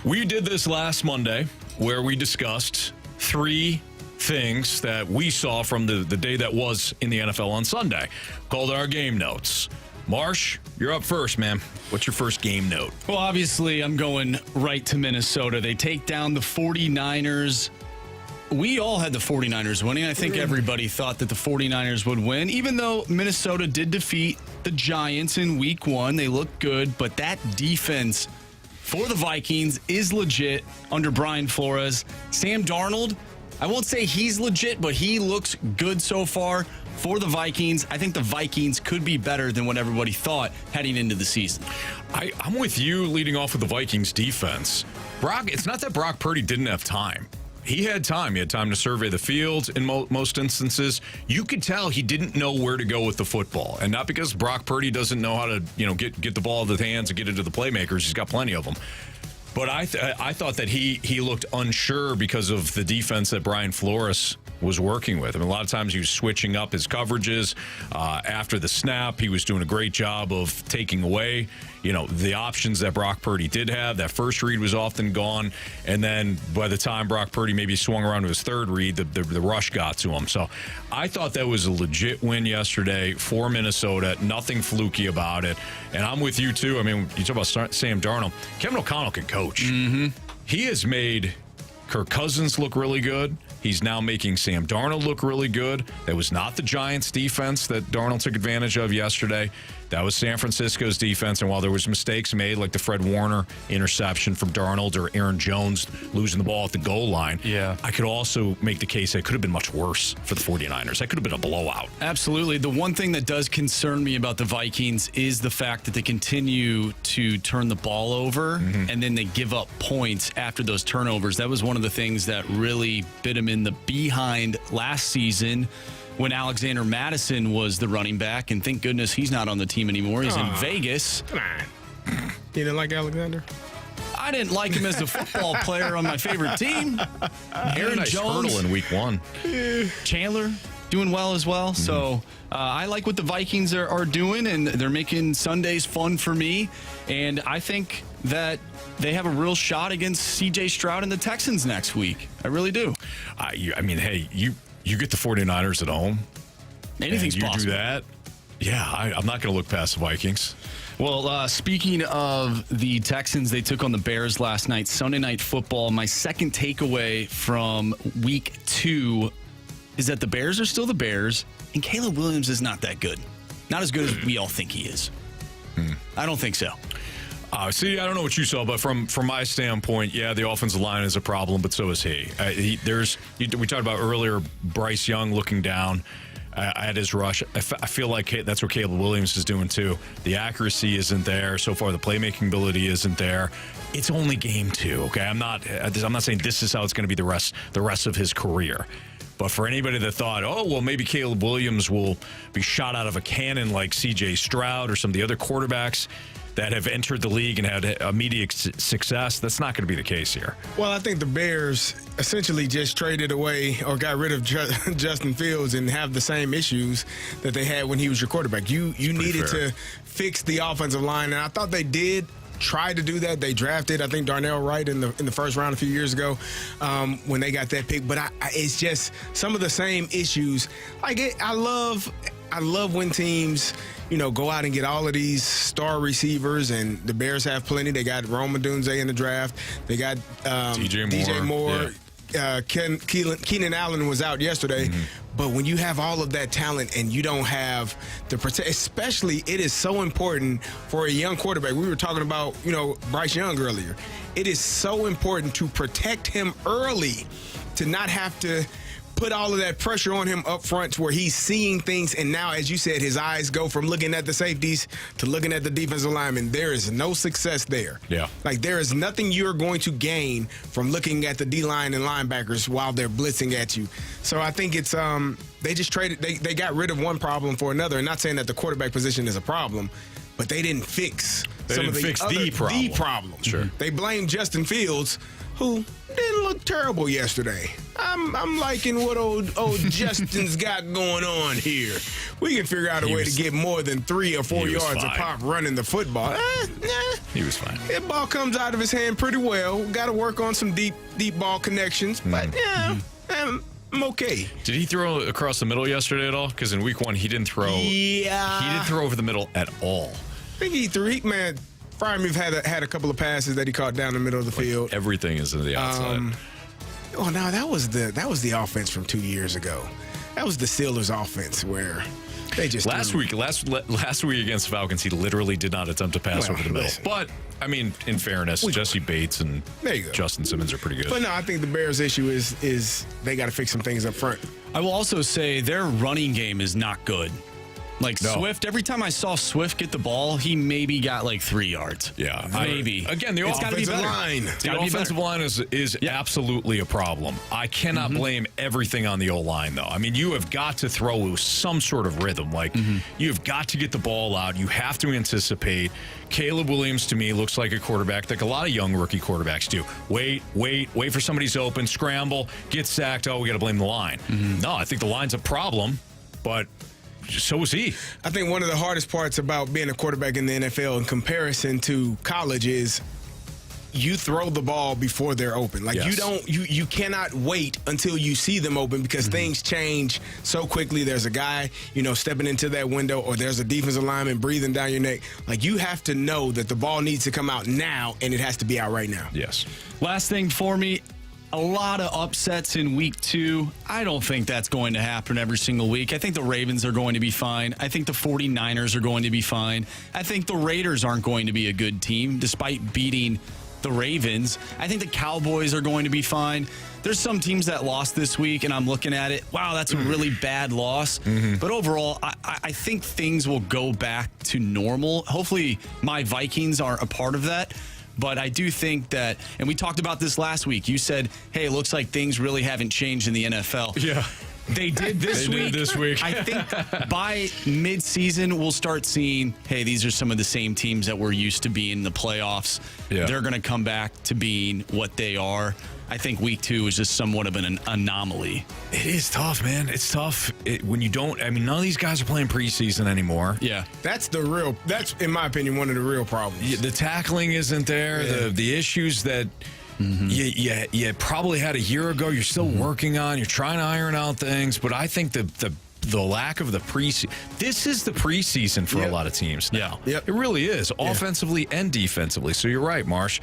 We did this last Monday where we discussed 3 things that we saw from the day that was in the NFL on Sunday. Called our game notes. Marsh, you're up first, man. What's your first game note? Well, obviously, I'm going right to Minnesota. They take down the 49ers. We all had the 49ers winning. I think everybody thought that the 49ers would win, even though Minnesota did defeat the Giants in week 1. They looked good, but that defense for the Vikings is legit under Brian Flores. Sam Darnold, I won't say he's legit, but he looks good so far for the Vikings. I think the Vikings could be better than what everybody thought heading into the season. I'm with you leading off with the Vikings defense. It's not that Brock Purdy didn't have time. He had time. He had time to survey the field in most instances. You could tell he didn't know where to go with the football. And not because Brock Purdy doesn't know how to, get the ball in the hands and get it to the playmakers. He's got plenty of them. But I thought that he looked unsure because of the defense that Brian Flores was working with. I mean, a lot of times he was switching up his coverages after the snap. He was doing a great job of taking away, the options that Brock Purdy did have. That first read was often gone, and then by the time Brock Purdy maybe swung around to his third read, the rush got to him. So I thought that was a legit win yesterday for Minnesota. Nothing fluky about it. And I'm with you, too. I mean, you talk about Sam Darnold. Kevin O'Connell can coach. Mm-hmm. He has made Kirk Cousins look really good. He's now making Sam Darnold look really good. That was not the Giants' defense that Darnold took advantage of yesterday. That was San Francisco's defense. And while there was mistakes made, like the Fred Warner interception from Darnold or Aaron Jones losing the ball at the goal line, I could also make the case that it could have been much worse for the 49ers. That could have been a blowout. Absolutely. The one thing that does concern me about the Vikings is the fact that they continue to turn the ball over, and then they give up points after those turnovers. That was one of the things that really bit them in the behind last season, when Alexander Madison was the running back, and thank goodness he's not on the team anymore. He's in Vegas. Come on. You didn't like Alexander? I didn't like him as a football player on my favorite team. Aaron Nice Jones. hurdle in week 1. Chandler doing well as well. So I like what the Vikings are doing, and they're making Sundays fun for me. And I think that they have a real shot against C.J. Stroud and the Texans next week. I really do. I mean, hey, you get the 49ers at home. Anything's and you possible. do that. Yeah, I'm not going to look past the Vikings. Well, speaking of the Texans, they took on the Bears last night, Sunday Night Football. My second takeaway from week 2 is that the Bears are still the Bears, and Caleb Williams is not that good. Not as good as we all think he is. I don't think so. See, I don't know what you saw, but from my standpoint, yeah, the offensive line is a problem, but so is he. We talked about earlier Bryce Young looking down at his rush. I feel like that's what Caleb Williams is doing too. The accuracy isn't there so far. The playmaking ability isn't there. It's only game 2. Okay, I'm not saying this is how it's going to be the rest of his career. But for anybody that thought, maybe Caleb Williams will be shot out of a cannon like C.J. Stroud or some of the other quarterbacks that have entered the league and had immediate success, that's not going to be the case here. Well, I think the Bears essentially just traded away or got rid of Justin Fields and have the same issues that they had when he was your quarterback. You needed to fix the offensive line, and I thought they did try to do that. They drafted, I think, Darnell Wright in the first round a few years ago when they got that pick. But it's just some of the same issues. I love when teams go out and get all of these star receivers, and the Bears have plenty. They got Rome Odunze in the draft. They got DJ Moore. Yeah. Keenan Allen was out yesterday. But when you have all of that talent and you don't have the protection, especially it is so important for a young quarterback. We were talking about, Bryce Young earlier. It is so important to protect him early, to not have to put all of that pressure on him up front to where he's seeing things. And now, as you said, his eyes go from looking at the safeties to looking at the defensive linemen. There is no success there. Yeah. There is nothing you're going to gain from looking at the D-line and linebackers while they're blitzing at you. So I think it's they just traded. They got rid of one problem for another. And not saying that the quarterback position is a problem, but they didn't fix the problem. Sure. They blamed Justin Fields, who didn't look terrible yesterday. I'm liking what old Justin's got going on here. We can figure out a way to get more than 3 or 4 yards a pop running the football. He was fine. That ball comes out of his hand pretty well. Got to work on some deep ball connections, but I'm okay. Did he throw across the middle yesterday at all? Because in week 1, he didn't throw. Yeah. He didn't throw over the middle at all. I think he threw. Freiermuth had a couple of passes that he caught down the middle of the field. Everything is in the outside. No, that was the offense from 2 years ago. That was the Steelers' offense where they just last week against Falcons, he literally did not attempt to pass over the middle. But I mean, in fairness, Jesse Bates and Justin Simmons are pretty good. But no, I think the Bears' issue is they got to fix some things up front. I will also say their running game is not good. Like Swift, every time I saw Swift get the ball, he maybe got like 3 yards. Yeah. Maybe. Again, the It's gotta be offensive better. line. It's The gotta be offensive better. line is absolutely a problem. I cannot blame everything on the O-line, though. I mean, you have got to throw some sort of rhythm. Like, you've got to get the ball out. You have to anticipate. Caleb Williams, to me, looks like a quarterback like a lot of young rookie quarterbacks do. Wait for somebody's open, scramble, get sacked. Oh, we got to blame the line. No, I think the line's a problem, but so is he. I think one of the hardest parts about being a quarterback in the NFL in comparison to college is you throw the ball before they're open. Like Yes. you cannot wait until you see them open because things change so quickly. There's a guy, stepping into that window, or there's a defensive lineman breathing down your neck. Like, you have to know that the ball needs to come out now, and it has to be out right now. Yes. Last thing for me, a lot of upsets in week 2. I don't think that's going to happen every single week. I think the Ravens are going to be fine. I think the 49ers are going to be fine. I think the Raiders aren't going to be a good team despite beating the Ravens. I think the Cowboys are going to be fine. There's some teams that lost this week, and I'm looking at it. Wow, that's a really bad loss. But overall, I think things will go back to normal. Hopefully, my Vikings are a part of that. But I do think that, and we talked about this last week. You said, hey, it looks like things really haven't changed in the NFL. Yeah. They did this week. I think by mid-season, we'll start seeing, hey, these are some of the same teams that we're used to being in the playoffs. Yeah. They're going to come back to being what they are. I think week 2 is just somewhat of an anomaly. It is tough, man. It's tough when you don't. I mean, none of these guys are playing preseason anymore. Yeah. That's, in my opinion, one of the real problems. The tackling isn't there. Yeah. The issues that you probably had a year ago, you're still working on. You're trying to iron out things. But I think the lack of the preseason. This is the preseason for a lot of teams now. Yep. It really is, offensively and defensively. So you're right, Marsh.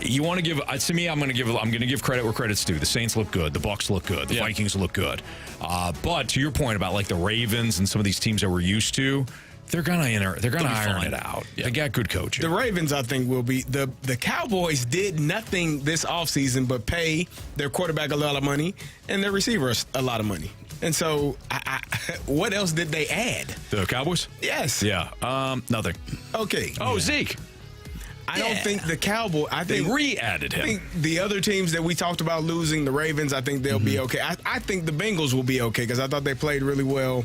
You want to give to me? I'm going to give credit where credit's due. The Saints look good. The Bucs look good. The Vikings look good. But to your point about like the Ravens and some of these teams that we're used to, they're gonna iron it out. Yeah. They got good coaching. The Ravens, I think, will be the Cowboys did nothing this offseason but pay their quarterback a lot of money and their receivers a lot of money. And so, what else did they add? The Cowboys? Yes. Yeah. Nothing. Okay. Oh, Zeke. I don't think the Cowboys. They re-added him. I think the other teams that we talked about losing, the Ravens, I think they'll be okay. I think the Bengals will be okay because I thought they played really well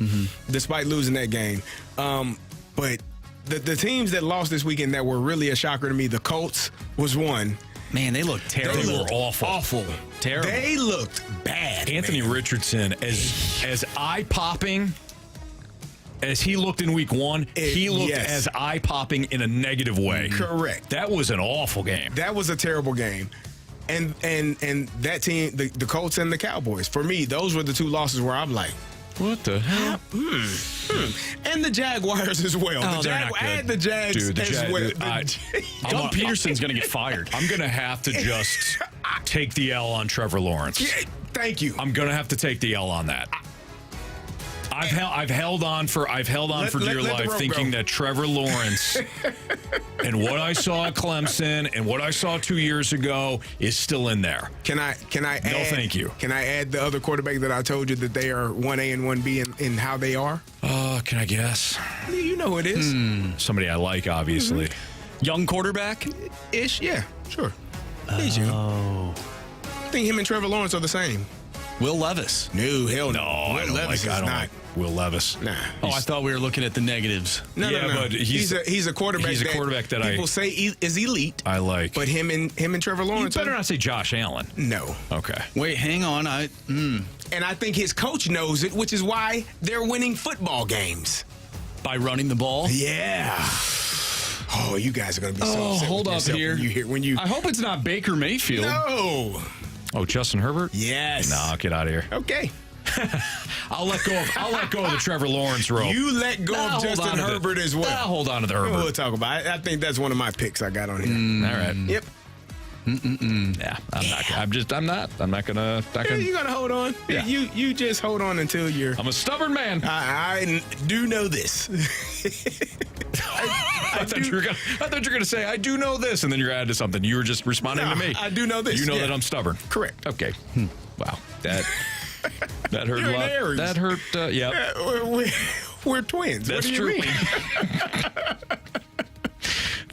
despite losing that game. But the teams that lost this weekend that were really a shocker to me, the Colts was one. Man, they look terrible. They were awful. Terrible. They looked bad. Anthony Richardson, as eye-popping as he looked in week 1, he looked as eye-popping in a negative way. Correct. That was an awful game. That was a terrible game. And that team, the Colts and the Cowboys, for me, those were the 2 losses where I'm like, What the hell? And the Jaguars as well. Oh, they're not good. And the Jags Dude, as well. Doug Peterson's going to get fired. I'm going to have to just take the L on Trevor Lawrence. Yeah, thank you. I'm going to have to take the L on that. I've held on for dear life thinking that Trevor Lawrence and what I saw at Clemson and what I saw 2 years ago is still in there. Can I add? No, thank you. Can I add the other quarterback that I told you that they are 1A and 1B in how they are? Can I guess? You know who it is. Somebody I like, obviously. Young quarterback? Ish, yeah, sure. He's you. I think him and Trevor Lawrence are the same. Will Levis. No, hell no. I don't like Will Levis. Nah. Oh, I thought we were looking at the negatives. No. but he's a quarterback. He's a quarterback that people say is elite. I like. But him and Trevor You Lawrence. better not say Josh Allen. No. Okay. Wait, hang on. And I think his coach knows it, which is why they're winning football games. By running the ball? Yeah. Oh, you guys are going to be so upset hold with up yourself here. when you I hope it's not Baker Mayfield. No. Oh, Justin Herbert? Yes. No, get out of here. Okay. I'll let go of the Trevor Lawrence rope. You let go of Justin Herbert as well. I'll hold on to the Herbert. We'll talk about it. I think that's one of my picks I got on here. All right. Yep. Yeah, I'm not gonna. You're gonna hold on. Yeah. You just hold on until you're. I'm a stubborn man. I do know this. I thought you were gonna say I do know this, and then you're adding to something. You were just responding to me. I do know this. You know yeah. that I'm stubborn. Correct. Okay. Wow. That hurt You're a lot. an Aries. That hurt. Yeah. We're twins. That's what do true. You mean?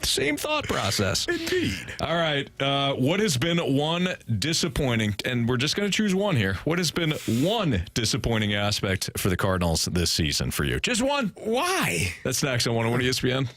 Same thought process. Indeed. All right. What has been one disappointing, and we're just going to choose one here. What has been one disappointing aspect for the Cardinals this season for you? Just one. Why? That's next on 101 ESPN.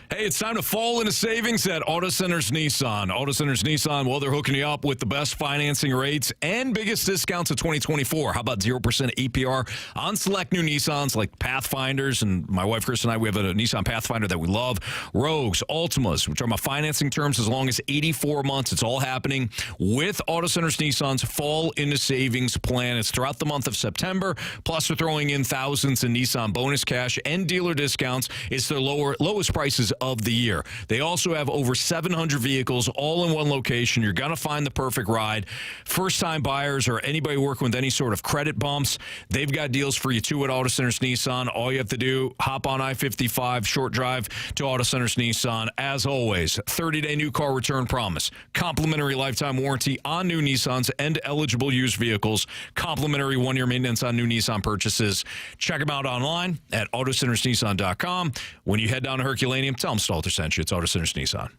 Hey, it's time to fall into savings at Auto Centers Nissan. Auto Centers Nissan, well, they're hooking you up with the best financing rates and biggest discounts of 2024. How about 0% APR on select new Nissans like Pathfinders? And my wife, Chris, and I, we have a Nissan Pathfinder that we love. Rogues, Altimas, which are my financing terms as long as 84 months. It's all happening with Auto Centers Nissan's Fall into Savings plan. It's throughout the month of September. Plus, they're throwing in thousands in Nissan bonus cash and dealer discounts. It's their lowest prices of the year. They also have over 700 vehicles all in one location. You're going to find the perfect ride. First-time buyers or anybody working with any sort of credit bumps, they've got deals for you too at Auto Centers Nissan. All you have to do, hop on I-55, short drive to Auto Centers Nissan. As always, 30-day new car return promise, complimentary lifetime warranty on new Nissans and eligible used vehicles, complimentary one-year maintenance on new Nissan purchases. Check them out online at autocentersnissan.com. When you head down to Herculaneum, tell them Stalter sent you. It's Auto Centers Nissan.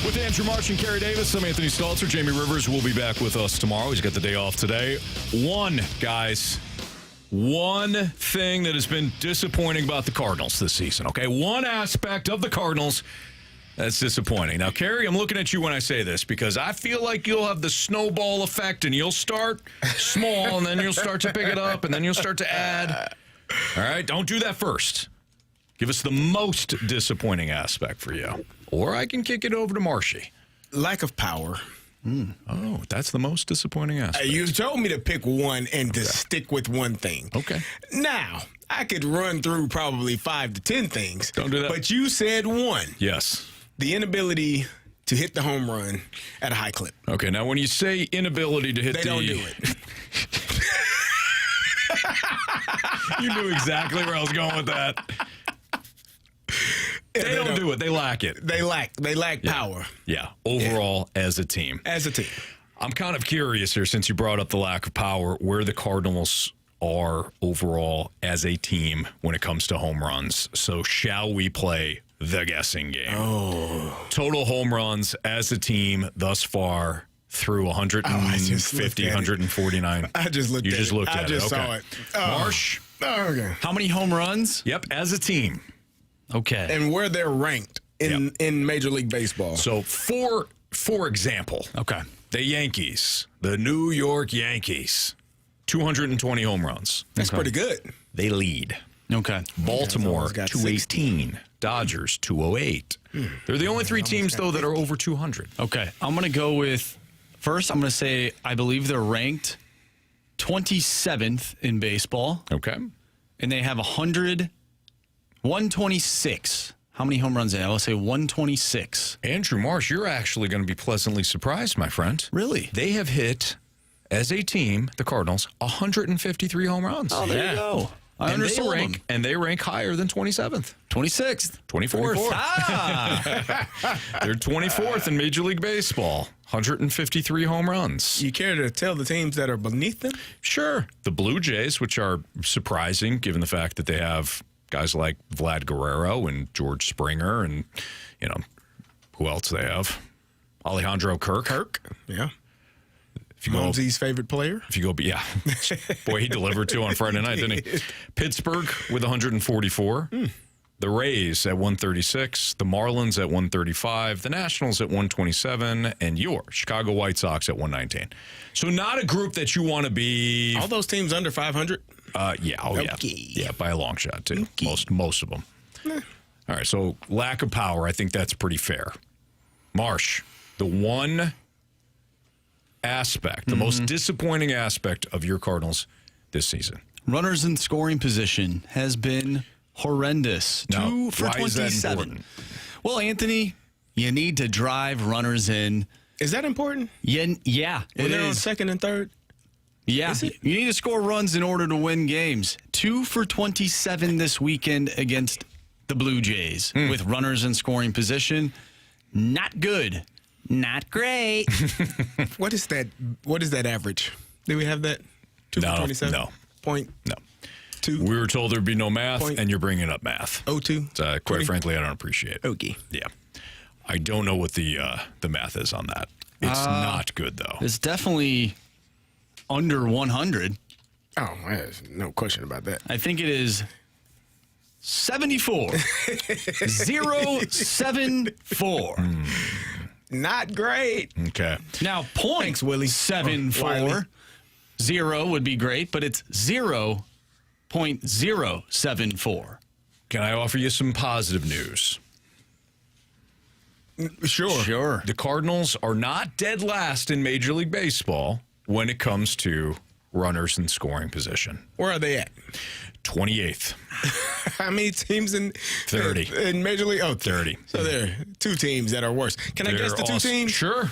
With Andrew Marshy and Carey Davis, I'm Anthony Stalter. Jamie Rivers will be back with us tomorrow. He's got the day off today. One thing that has been disappointing about the Cardinals this season, okay? One aspect of the Cardinals That's disappointing. Now, Carey, I'm looking at you when I say this because I feel like you'll have the snowball effect and you'll start small and then you'll start to pick it up and then you'll start to add. All right, don't do that first. Give us the most disappointing aspect for you. Or I can kick it over to Marshy. Lack of power. Oh, that's the most disappointing aspect. You told me to pick one and to stick with one thing. Okay. Now, I could run through probably 5 to 10 things. Don't do that. But you said one. Yes. The inability to hit the home run at a high clip. Okay, now when you say inability to hit They don't do it. You knew exactly where I was going with that. They don't do it. They lack it. They lack power. Yeah, overall as a team. As a team. I'm kind of curious here, since you brought up the lack of power, where the Cardinals are overall as a team when it comes to home runs. So shall we play the guessing game? Oh. Total home runs as a team thus far through 150, 149. I just looked at it. You just looked at it. I just Okay. saw it. Marsh. Okay. How many home runs? Yep, as a team. Okay. And where they're ranked in Major League Baseball. So for example, Okay. the Yankees, the New York Yankees, 220 home runs. That's pretty good. They lead. Okay. Baltimore, got 218. Dodgers, 208. They're the only three teams, though, that are over 200. Okay. I'm going to go with, first, I'm going to say I believe they're ranked 27th in baseball, Okay. and they have 126. How many home runs? I'll say 126. Andrew Marsh, you're actually going to be pleasantly surprised, my friend. Really? They have hit, as a team, the Cardinals, 153 home runs. Oh, there you go. I undersold them. And they rank higher than 27th. 26th. 24th. Ah. They're 24th in Major League Baseball. 153 home runs. You care to tell the teams that are beneath them? Sure. The Blue Jays, which are surprising given the fact that they have guys like Vlad Guerrero and George Springer and, who else they have? Alejandro Kirk. Yeah. If you go, Mumsy's favorite player. if you go, yeah. Boy, he delivered too on Friday night, didn't he? Pittsburgh with 144. The Rays at 136. The Marlins at 135. The Nationals at 127. And your Chicago White Sox at 119. So not a group that you want to be. All those teams under 500. Yeah. Oh, yeah. Okay. Yeah, by a long shot, too. Okay. Most of them. All right, so lack of power, I think that's pretty fair. Marsh, the one aspect, the most disappointing aspect of your Cardinals this season. Runners in scoring position has been horrendous. Now, 2 for why is that 27. important? Well, Anthony, you need to drive runners in. Is that important? Yeah, When it they're on is. second and third? Yeah, Is it? you need to score runs in order to win games. 2 for 27 this weekend against the Blue Jays with runners in scoring position. Not good. Not great. What is that average? Do we have that? 2 No, for 27? no. Point No. 2. We were told there'd be no math, Point- and you're bringing up math. 02. Quite frankly, I don't appreciate it. Okay. Yeah. I don't know what the math is on that. It's not good, though. It's definitely under 100. Oh, there's no question about that. I think it is 74. 074. Not great. Okay. Now, point Thanks, Willie. 74. Wiley. 0 would be great, but it's 0.074. Can I offer you some positive news? Sure. The Cardinals are not dead last in Major League Baseball when it comes to runners in scoring position. Where are they at? 28th. How many teams in 30. in Major League? Oh, 30. So there are 2 teams that are worse. Can I guess the 2 awesome. teams? Sure.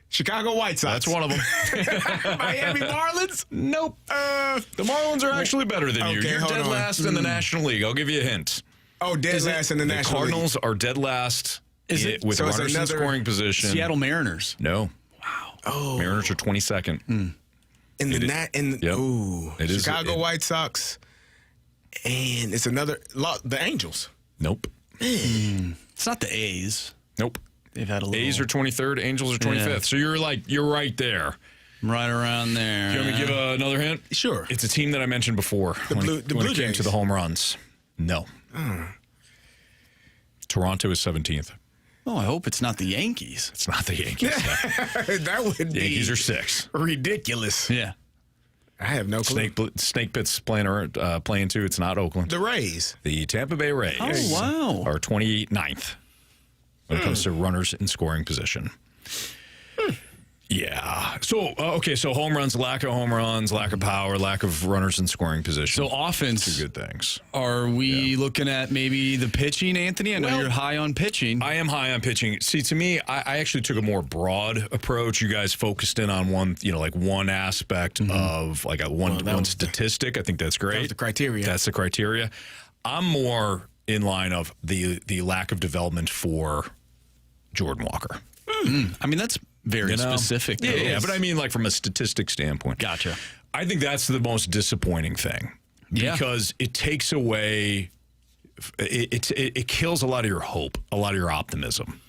Chicago White Sox. That's one of them. Miami Marlins? Nope. The Marlins are actually better than you. Okay, You're hold dead on. last in the National League. I'll give you a hint. Oh, dead last in the The National Cardinals are dead last Is it- with so it's runners in another scoring position. Seattle Mariners. No. Wow. Oh. Mariners are 22nd. League. In the Yep. ooh, It is- Chicago it- White Sox. And it's another the Angels. Nope. It's not the A's. Nope. They've had a little. A's are 23rd, Angels are 25th. So you're right there. right around there. Do you want me to give another hint? Sure. It's a team that I mentioned before. The Blue when it came Jays. to the home runs. No. Toronto is 17th. Oh, I hope it's not the Yankees. It's not the Yankees. That would be Yankees are 6. ridiculous. Yeah. I have no clue. Snake Pit's playing too. It's not Oakland. The Rays. The Tampa Bay Rays. Oh, wow. Are 29th when it comes to runners in scoring position. Yeah. So, okay, so home runs, lack of home runs, lack of power, lack of runners in scoring position. So offense. Two good things. Are we looking at maybe the pitching, Anthony? I know you're high on pitching. I am high on pitching. See, to me, I actually took a more broad approach. You guys focused in on one aspect of like one statistic. I think that's great. That was the criteria. That's the criteria. I'm more in line of the lack of development for Jordan Walker. I mean, that's very specific. Yeah, but I mean, like from a statistic standpoint. Gotcha. I think that's the most disappointing thing because it takes away, it kills a lot of your hope, a lot of your optimism.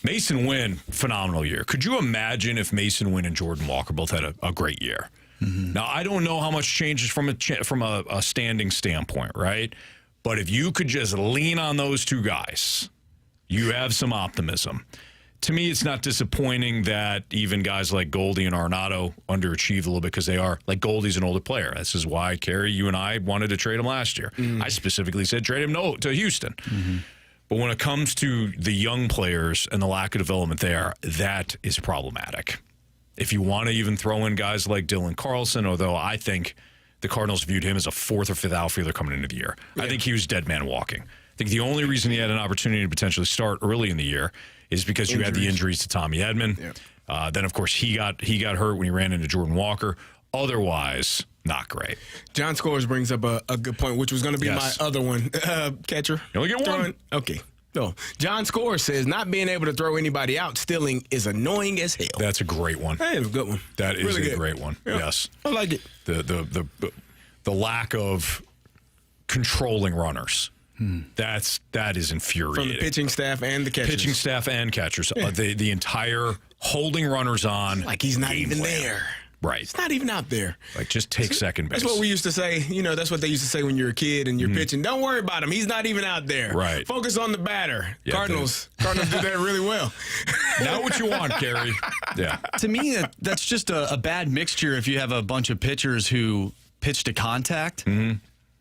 Mason Wynn, phenomenal year. Could you imagine if Mason Wynn and Jordan Walker both had a great year? Mm-hmm. Now, I don't know how much changes from a standing standpoint, right? But if you could just lean on those two guys, you have some optimism. To me, it's not disappointing that even guys like Goldie and Arenado underachieved a little bit because they are, like Goldie's an older player. This is why, Carey, you and I wanted to trade him last year. I specifically said trade him to Houston. But when it comes to the young players and the lack of development there, that is problematic. If you want to even throw in guys like Dylan Carlson, although I think the Cardinals viewed him as a 4th or 5th outfielder coming into the year. I think he was dead man walking. I think the only reason he had an opportunity to potentially start early in the year is because you had the injuries to Tommy Edman. Then, of course, he got hurt when he ran into Jordan Walker. Otherwise, not great. John Scores brings up a good point, which was going to be my other one. Catcher. You only get one. Okay. No. John Scores says not being able to throw anybody out stealing is annoying as hell. That's a great one. That is a good one. That is really a great one. Yeah. Yes. I like it. The lack of controlling runners. That is infuriating. From the pitching staff and the catchers. Pitching staff and catchers. Yeah. The entire holding runners on. Like he's not even there. Right. He's not even out there. Like just take second base. That's what we used to say. That's what they used to say when you're a kid and you're pitching. Don't worry about him. He's not even out there. Right. Focus on the batter. Yeah, Cardinals do that really well. Not what you want, Carey. Yeah. To me, that's just a bad mixture if you have a bunch of pitchers who pitch to contact.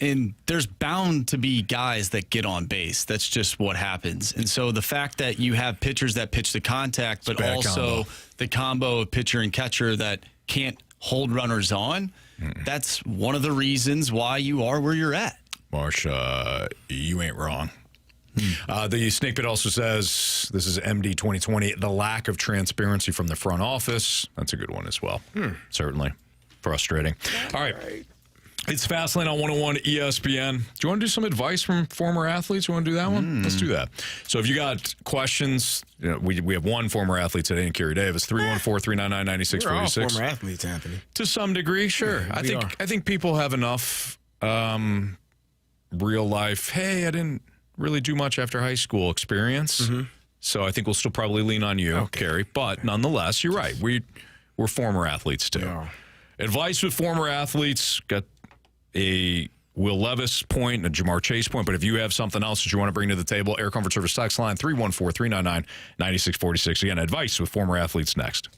And there's bound to be guys that get on base. That's just what happens. And so the fact that you have pitchers that pitch to contact, but also the combo of pitcher and catcher that can't hold runners on, that's one of the reasons why you are where you're at. Marsh, you ain't wrong. The Snake Pit also says, this is MD 2020, the lack of transparency from the front office. That's a good one as well. Certainly. Frustrating. All right. It's Fastlane on 101 ESPN. Do you want to do some advice from former athletes? You want to do that one? Let's do that. So if you got questions, we have one former athlete today in Carey Davis, 314-399-9646. We're all former athletes, Anthony. To some degree, sure. Yeah, I think people have enough real life, hey, I didn't really do much after high school experience. So I think we'll still probably lean on you, Carey. But nonetheless, you're right. We're former athletes too. Yeah. Advice with former athletes, got a Will Levis point, a Jamar Chase point, but if you have something else that you want to bring to the table, Air Comfort Service text line 314-399-9646. Again, advice with former athletes next.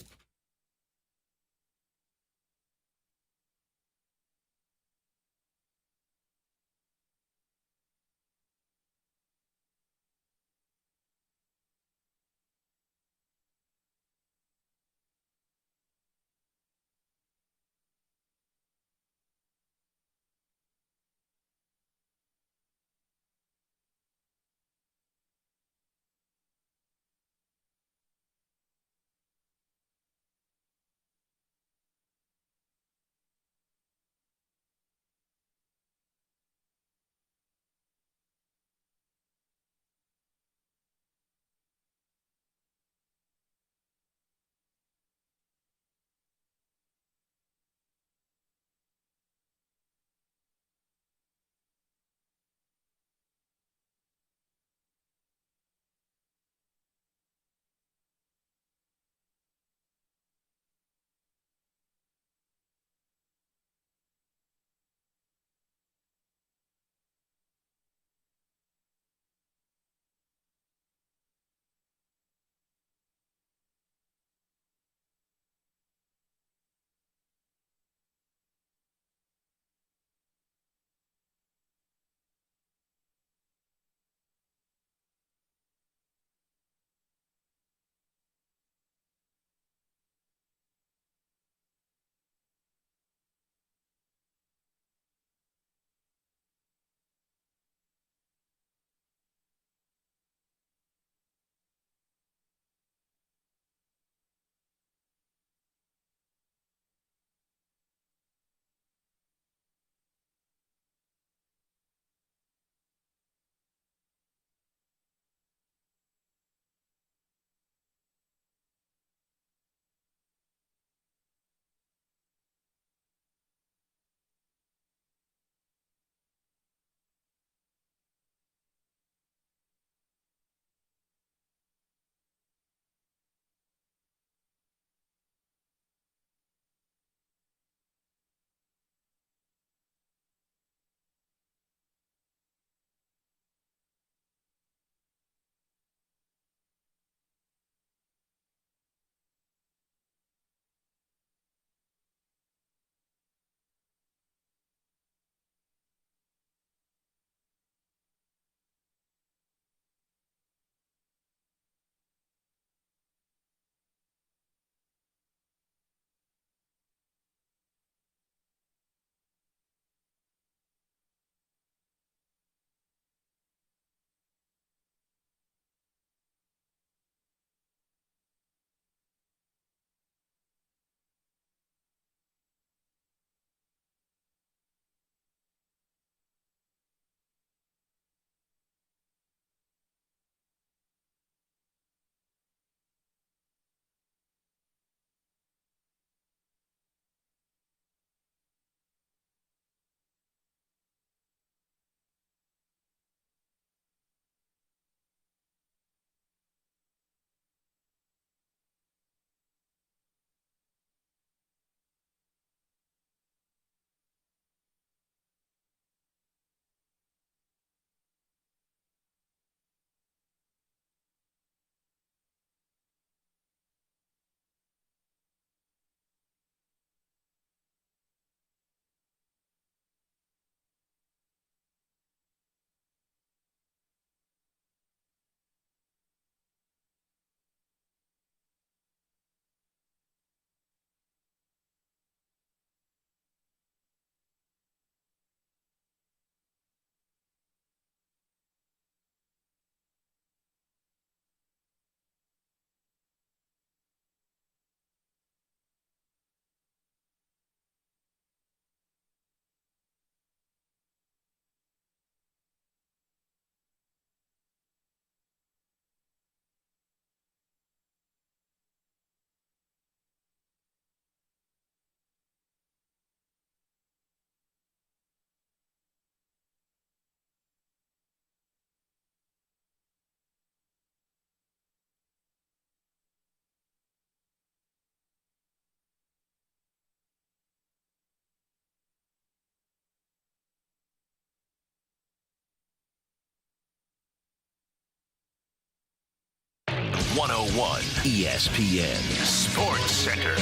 101 ESPN Sports Center.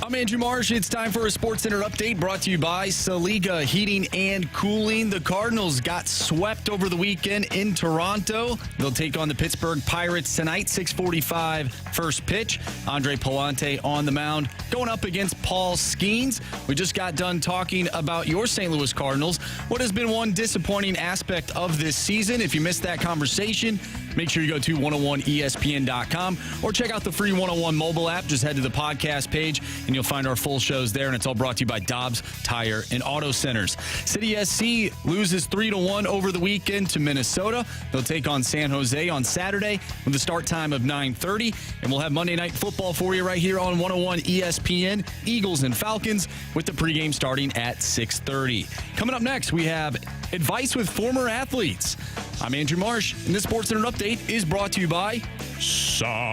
I'm Andrew Marshy. It's time for a Sports Center update brought to you by Saliga Heating and Cooling. The Cardinals got swept over the weekend in Toronto. They'll take on the Pittsburgh Pirates tonight, 6:45 first pitch. Andre Palante on the mound going up against Paul Skeens. We just got done talking about your St. Louis Cardinals. What has been one disappointing aspect of this season? If you missed that conversation, make sure you go to 101ESPN.com or check out the free 101 mobile app. Just head to the podcast page and you'll find our full shows there. And it's all brought to you by Dobbs Tire and Auto Centers. City SC loses 3-1 over the weekend to Minnesota. They'll take on San Jose on Saturday with a start time of 9:30. And we'll have Monday Night Football for you right here on 101 ESPN. Eagles and Falcons with the pregame starting at 6:30. Coming up next, we have advice with former athletes. I'm Andrew Marsh, and this Sports Center update is brought to you by Saliga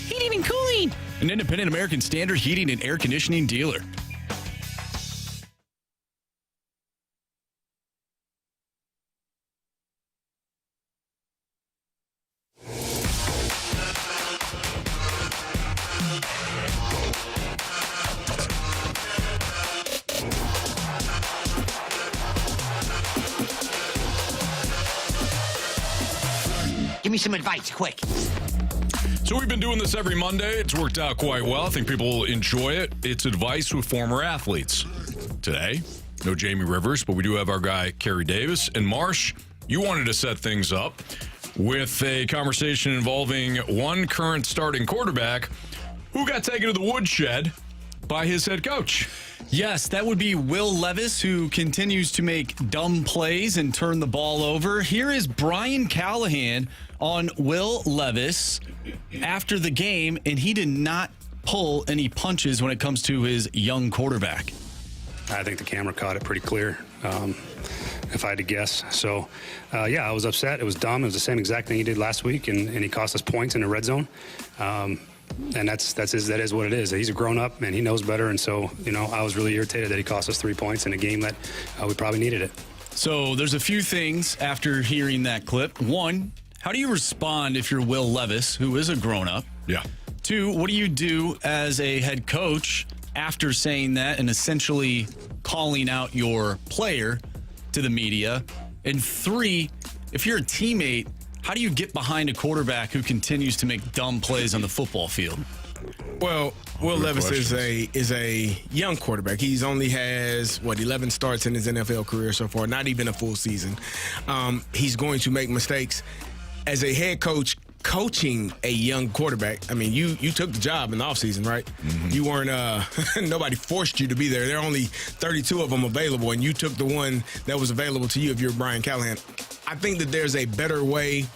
Heating and Cooling, an independent American Standard heating and air conditioning dealer. Give me some advice, quick. So we've been doing this every Monday. It's worked out quite well. I think people will enjoy it. It's advice with former athletes. Today, no Jamie Rivers, but we do have our guy, Carey Davis. And Marsh, you wanted to set things up with a conversation involving one current starting quarterback who got taken to the woodshed by his head coach. Yes, that would be Will Levis, who continues to make dumb plays and turn the ball over. Here is Brian Callahan on Will Levis after the game, and he did not pull any punches when it comes to his young quarterback. I think the camera caught it pretty clear, if I had to guess. So, I was upset. It was dumb. It was the same exact thing he did last week, and he cost us points in the red zone. And that is what it is. He's a grown-up, and he knows better. And so, I was really irritated that he cost us 3 points in a game that we probably needed it. So there's a few things after hearing that clip. One, how do you respond if you're Will Levis, who is a grown-up? Yeah. Two, what do you do as a head coach after saying that and essentially calling out your player to the media? And three, if you're a teammate, how do you get behind a quarterback who continues to make dumb plays on the football field? Well, Will Levis is a young quarterback. He's only has 11 starts in his NFL career so far, not even a full season. He's going to make mistakes. As a head coach coaching a young quarterback, I mean, you took the job in the offseason, right? Mm-hmm. You weren't nobody forced you to be there. There are only 32 of them available, and you took the one that was available to you if you're Brian Callahan. I think that there's a better way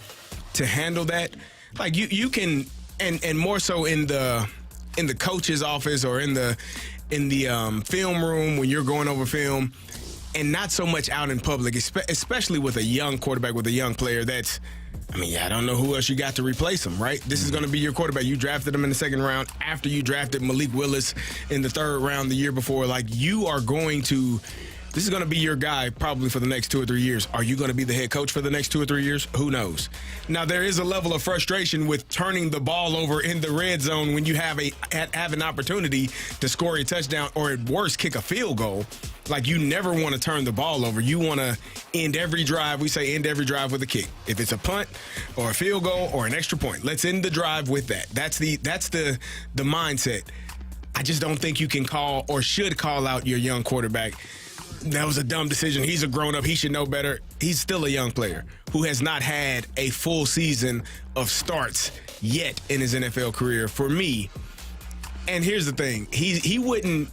to handle that. Like you can, and more so in the coach's office or in the film room when you're going over film, and not so much out in public, especially with a young quarterback, with a young player. I don't know who else you got to replace him, right? This is going to be your quarterback. You drafted him in the second round after you drafted Malik Willis in the third round the year before. Like, you are going to. This is going to be your guy probably for the next 2 or 3 years. Are you going to be the head coach for the next 2 or 3 years? Who knows? Now, there is a level of frustration with turning the ball over in the red zone when you have an opportunity to score a touchdown or, at worst, kick a field goal. Like, you never want to turn the ball over. You want to end every drive. We say end every drive with a kick. If it's a punt or a field goal or an extra point, let's end the drive with that. That's the mindset. I just don't think you can call or should call out your young quarterback. That was a dumb decision. He's a grown-up. He should know better. He's still a young player who has not had a full season of starts yet in his NFL career. For me, and here's the thing, he wouldn't,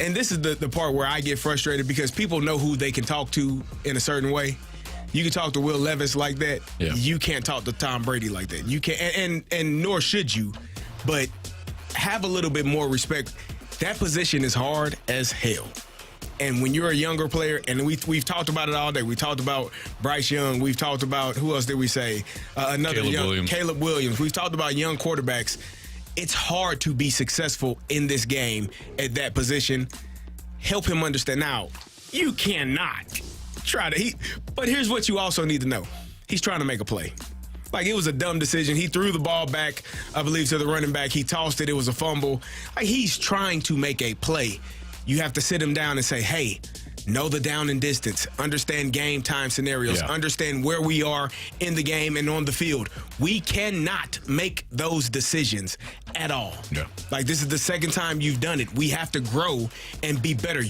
and this is the part where I get frustrated because people know who they can talk to in a certain way. You can talk to Will Levis like that. Yeah. You can't talk to Tom Brady like that. You can't, and nor should you, but have a little bit more respect. That position is hard as hell. And when you're a younger player, and we've talked about it all day. We talked about Bryce Young. We've talked about, who else did we say? Caleb Williams. We've talked about young quarterbacks. It's hard to be successful in this game at that position. Help him understand. Now, you cannot try to. But here's what you also need to know. He's trying to make a play. Like, it was a dumb decision. He threw the ball back, I believe, to the running back. He tossed it. It was a fumble. Like, he's trying to make a play. You have to sit him down and say, hey, know the down and distance, understand game time scenarios, understand where we are in the game and on the field. We cannot make those decisions at all. Yeah. Like, this is the second time you've done it. We have to grow and be better.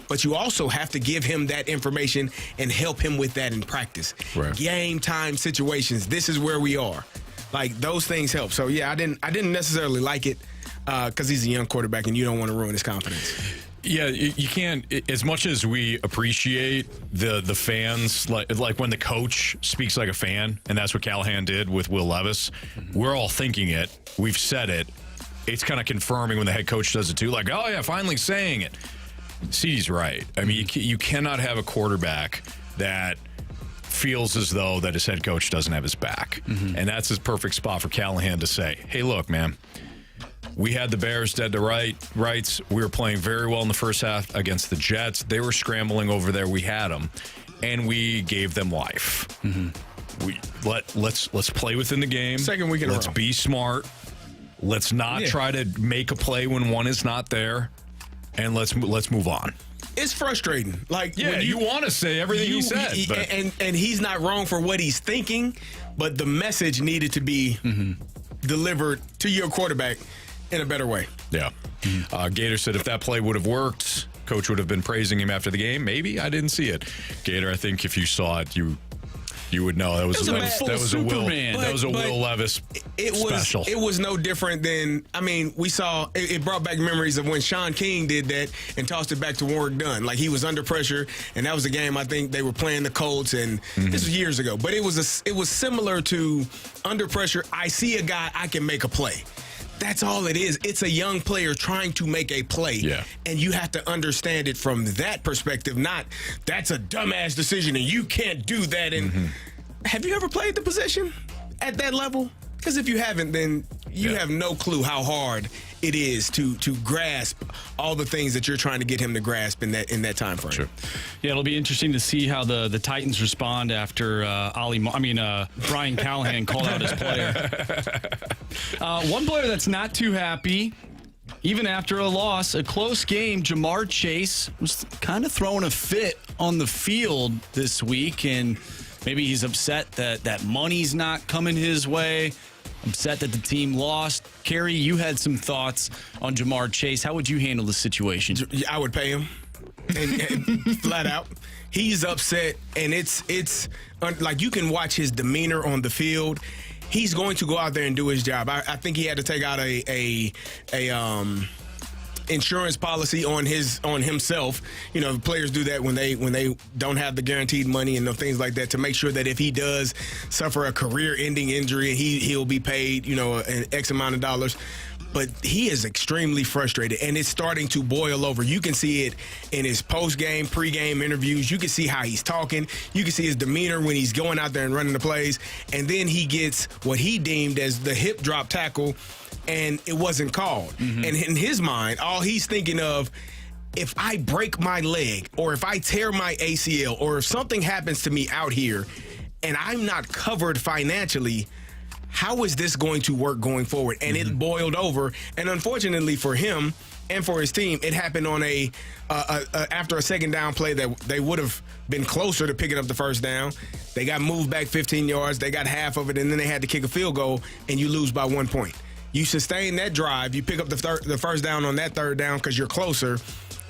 But you also have to give him that information and help him with that in practice. Right. Game time situations. This is where we are. Like, those things help. So yeah, I didn't necessarily like it because he's a young quarterback and you don't want to ruin his confidence. Yeah, you can't. As much as we appreciate the fans, like when the coach speaks like a fan, and that's what Callahan did with Will Levis. We're all thinking it. We've said it. It's kind of confirming when the head coach does it too. Like, oh yeah, finally saying it. CeeDee's right. I mean, you cannot have a quarterback that feels as though that his head coach doesn't have his back, and that's his perfect spot for Callahan to say, "Hey, look, man. We had the Bears dead to rights. We were playing very well in the first half against the Jets. They were scrambling over there. We had them, and we gave them life. Let's play within the game. Second week in a row. Let's be smart. Let's not try to make a play when one is not there, and let's move on." It's frustrating. Like, when you want to say everything he said, and he's not wrong for what he's thinking, but the message needed to be delivered to your quarterback in a better way. Yeah. Gator said if that play would have worked, coach would have been praising him after the game. Maybe. I didn't see it. Gator, I think if you saw it, you would know that was a Will Levis special. It was no different than, I mean, we saw, it brought back memories of when Sean King did that and tossed it back to Warwick Dunn. Like, he was under pressure, and that was a game I think they were playing the Colts, and this was years ago. But it was similar to under pressure. I see a guy, I can make a play. That's all it is. It's a young player trying to make a play. Yeah. And you have to understand it from that perspective, not that's a dumbass decision and you can't do that. And have you ever played the position at that level? Because if you haven't, then you have no clue how hard it is to grasp all the things that you're trying to get him to grasp in that time frame. Sure. Yeah, it'll be interesting to see how the Titans respond after Brian Callahan called out his player. One player that's not too happy, even after a loss, a close game, Ja'Marr Chase was kind of throwing a fit on the field this week, and maybe he's upset that money's not coming his way. Upset that the team lost. Carey, you had some thoughts on Ja'Marr Chase. How would you handle the situation? I would pay him, and flat out. He's upset, and it's like you can watch his demeanor on the field. He's going to go out there and do his job. I think he had to take out a insurance policy on himself. You know, players do that when they don't have the guaranteed money and things like that, to make sure that if he does suffer a career-ending injury, he'll be paid, an X amount of dollars. But he is extremely frustrated, and it's starting to boil over. You can see it in his post-game, pre-game interviews. You can see how he's talking. You can see his demeanor when he's going out there and running the plays. And then he gets what he deemed as the hip drop tackle, and it wasn't called. And in his mind, all he's thinking of, if I break my leg or if I tear my ACL or if something happens to me out here and I'm not covered financially, how is this going to work going forward? And it boiled over. And unfortunately for him and for his team, it happened on after a second down play that they would have been closer to picking up the first down. They got moved back 15 yards. They got half of it, and then they had to kick a field goal, and you lose by 1 point. You sustain that drive. You pick up the first down on that third down because you're closer.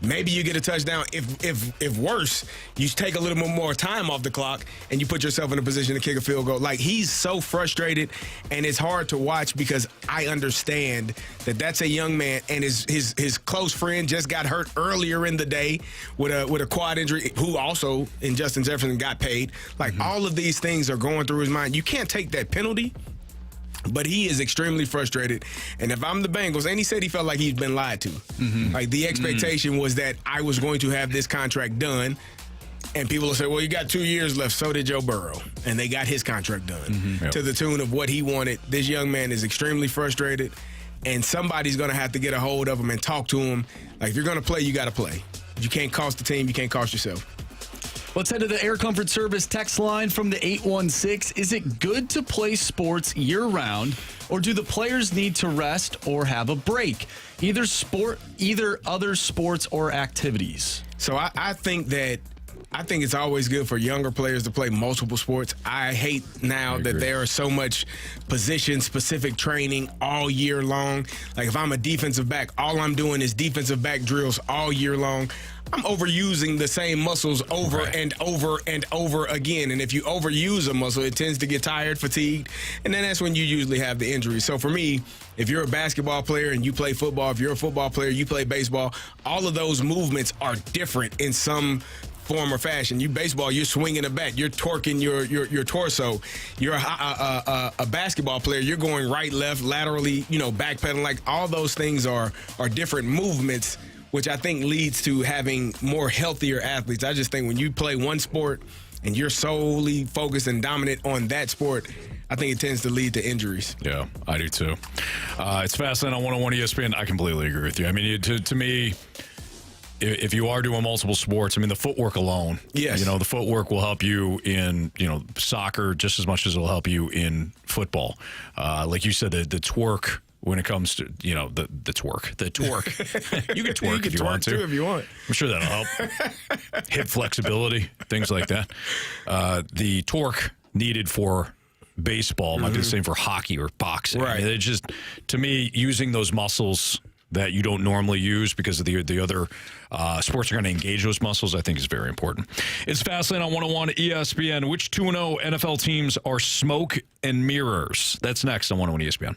Maybe you get a touchdown. If worse, you take a little bit more time off the clock and you put yourself in a position to kick a field goal. Like, he's so frustrated, and it's hard to watch because I understand that that's a young man, and his close friend just got hurt earlier in the day with a quad injury, who also in Justin Jefferson got paid. Like, all of these things are going through his mind. You can't take that penalty. But he is extremely frustrated. And if I'm the Bengals, and he said he felt like he's been lied to. Like, the expectation was that I was going to have this contract done. And people will say, well, you got 2 years left. So did Joe Burrow. And they got his contract done to the tune of what he wanted. This young man is extremely frustrated. And somebody's going to have to get a hold of him and talk to him. Like, if you're going to play, you got to play. You can't cost the team. You can't cost yourself. Let's head to the Air Comfort Service text line from the 816. Is it good to play sports year-round, or do the players need to rest or have a break? Either other sports or activities. So I think it's always good for younger players to play multiple sports. I hate now that there is so much position-specific training all year long. Like if I'm a defensive back, all I'm doing is defensive back drills all year long. I'm overusing the same muscles over and over and over again. And if you overuse a muscle, it tends to get tired, fatigued, and then that's when you usually have the injury. So for me, if you're a basketball player and you play football, if you're a football player, you play baseball, all of those movements are different in some form or fashion. You baseball, you're swinging a bat, you're torquing your torso. You're a basketball player, you're going right, left, laterally, backpedaling. Like all those things are different movements, which I think leads to having more healthier athletes. I just think when you play one sport and you're solely focused and dominant on that sport, I think it tends to lead to injuries. Yeah, I do too. It's fascinating on 101 ESPN. I completely agree with you. I mean, to me, if you are doing multiple sports, I mean, the footwork alone, yes. The footwork will help you in, soccer just as much as it'll help you in football. Like you said, the twerk when it comes to, the twerk. You can twerk if you want to. Too if you want. I'm sure that'll help. Hip flexibility, things like that. The torque needed for baseball might be the same for hockey or boxing. Right. I mean, it just, to me, using those muscles that you don't normally use because of the other sports are going to engage those muscles, I think is very important. It's Fastlane on 101 ESPN. Which 2-0 NFL teams are smoke and mirrors? That's next on 101 ESPN.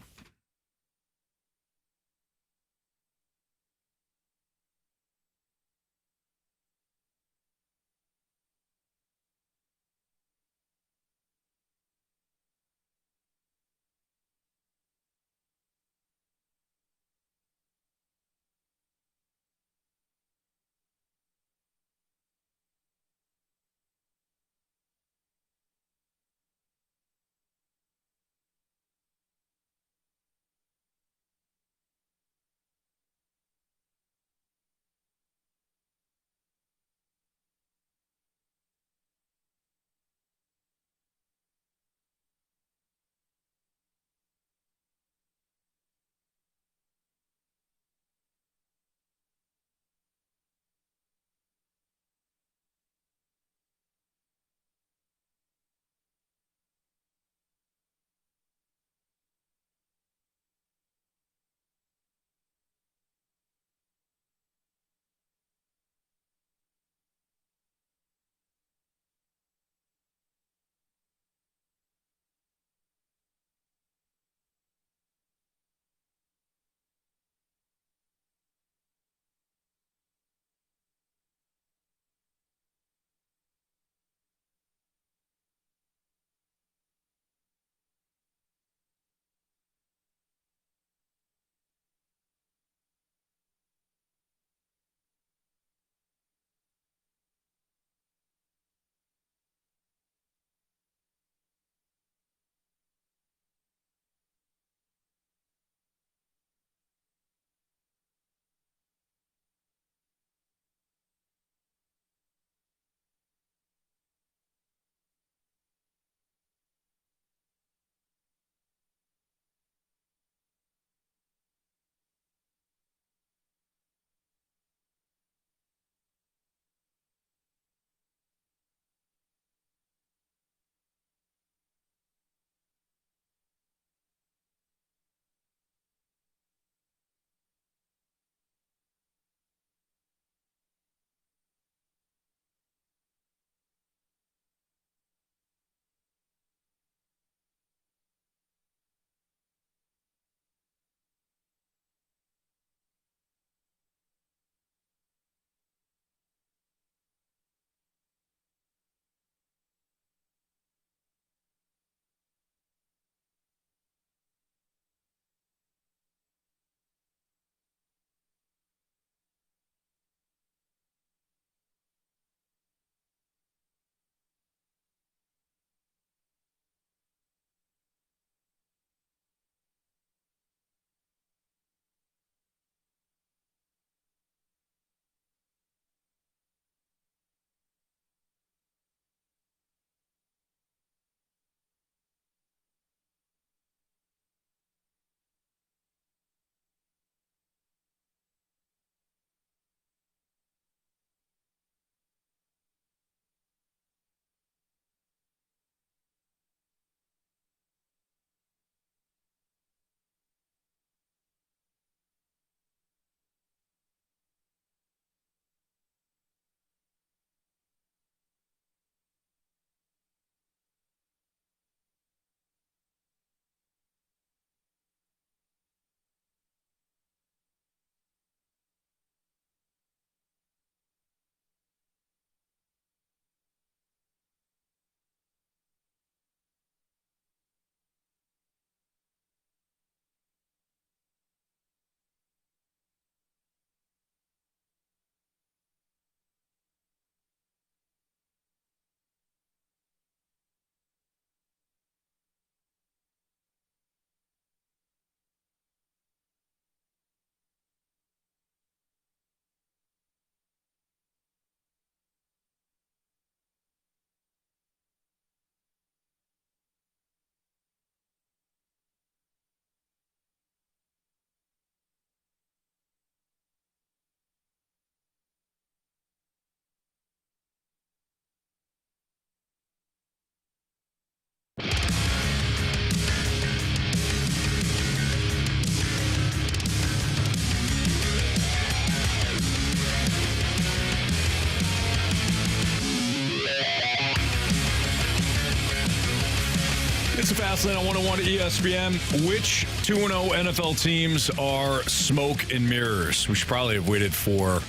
It's a fast lane on 101 ESPN. Which 2-0 NFL teams are smoke and mirrors? We should probably have waited for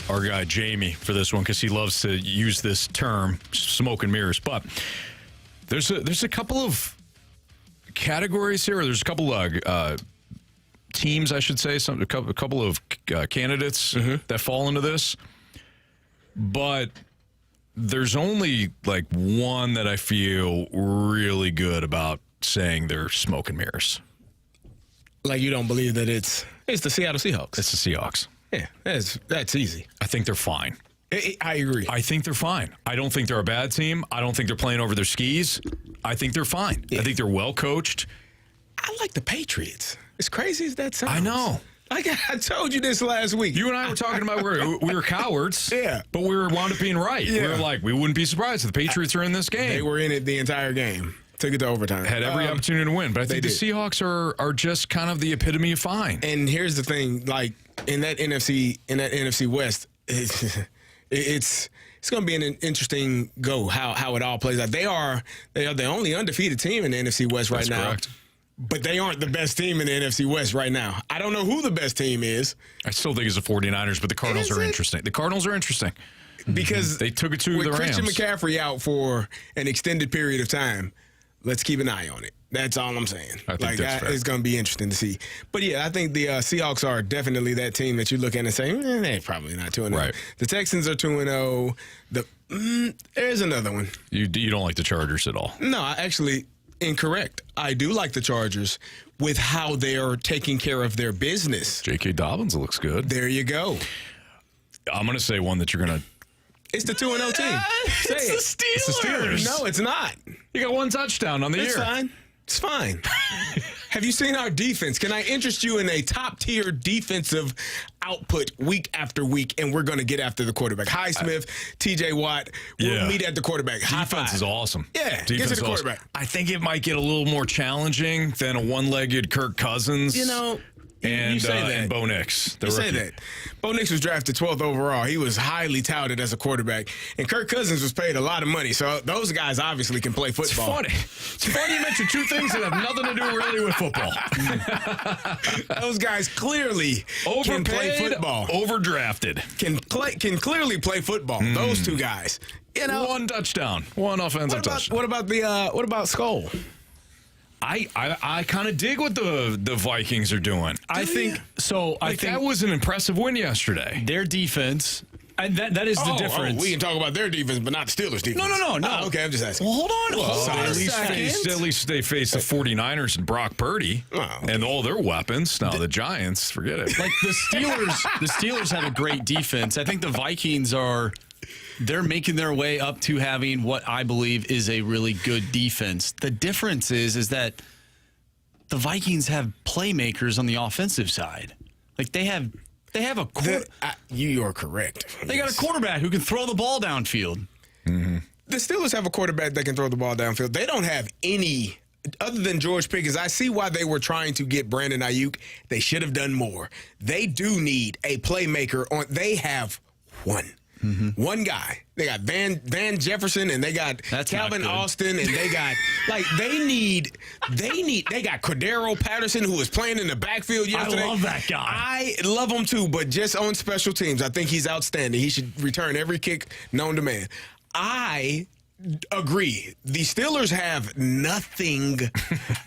our guy Jamie for this one because he loves to use this term, smoke and mirrors. But there's a couple of categories here. Or there's a couple of teams, I should say, a couple of candidates that fall into this. But there's only like one that I feel really good about saying they're smoke and mirrors. Like you don't believe that it's the Seattle Seahawks. It's the Seahawks. Yeah, that's easy. I think they're fine. I agree. I think they're fine. I don't think they're a bad team. I don't think they're playing over their skis. I think they're fine. Yeah. I think they're well coached. I like the Patriots. As crazy as that sounds. I know. I told you this last week. You and I were talking about we were cowards. Yeah. But we wound up being right. Yeah. We were like, we wouldn't be surprised if the Patriots are in this game. They were in it the entire game. Took it to overtime. Had every opportunity to win. But I think the Seahawks are just kind of the epitome of fine. And here's the thing, like in that NFC West, it's going to be an interesting go how it all plays out. They are the only undefeated team in the NFC West right now. That's correct. But they aren't the best team in the NFC West right now. I don't know who the best team is. I still think it's the 49ers, but the Cardinals are interesting. The Cardinals are interesting. Because they took it to the Rams. With Christian McCaffrey out for an extended period of time, let's keep an eye on it. That's all I'm saying. I think that's fair. It's going to be interesting to see. But, yeah, I think the Seahawks are definitely that team that you look at and say, they're probably not 2-0. Right. The Texans are 2-0. There's another one. You don't like the Chargers at all? No, actually, incorrect. I do like the Chargers with how they are taking care of their business. J.K. Dobbins looks good. There you go. I'm going to say one that you're going to. It's the 2-0 team. It's the Steelers. No, it's not. You got one touchdown on the year. It's fine. It's fine. Have you seen our defense? Can I interest you in a top-tier defensive output week after week, and we're going to get after the quarterback? Highsmith, T.J. Watt, we'll meet at the quarterback. Defense is awesome. Yeah, defense get to the quarterback. Awesome. I think it might get a little more challenging than a one-legged Kirk Cousins. You know, and Bo Nix. You say that. Bo Nix was drafted 12th overall. He was highly touted as a quarterback. And Kirk Cousins was paid a lot of money. So those guys obviously can play football. It's funny you mentioned two things that have nothing to do really with football. Those guys clearly can play football. Overdrafted. Can clearly play football. Those two guys. You know, one touchdown. One offensive touchdown. What about Skull? I kind of dig what the Vikings are doing. I think that was an impressive win yesterday. Their defense, and that is the difference. We can talk about their defense, but not the Steelers' defense. No. Okay, I'm just asking. Well, hold on. At least they faced the 49ers and Brock Purdy and all their weapons. Now the Giants, forget it. Like the Steelers have a great defense. I think the Vikings they're making their way up to having what I believe is a really good defense. The difference is that the Vikings have playmakers on the offensive side. Like they have you are correct. They got a quarterback who can throw the ball downfield. Mm-hmm. The Steelers have a quarterback that can throw the ball downfield. They don't have any other than George Pickens. I see why they were trying to get Brandon Ayuk. They should have done more. They do need a playmaker They have one. Mm-hmm. One guy. They got Van Jefferson and they got Calvin Austin and they got they got Cordero Patterson who was playing in the backfield yesterday. I love that guy. I love him too, but just on special teams. I think he's outstanding. He should return every kick known to man. I agree. The Steelers have nothing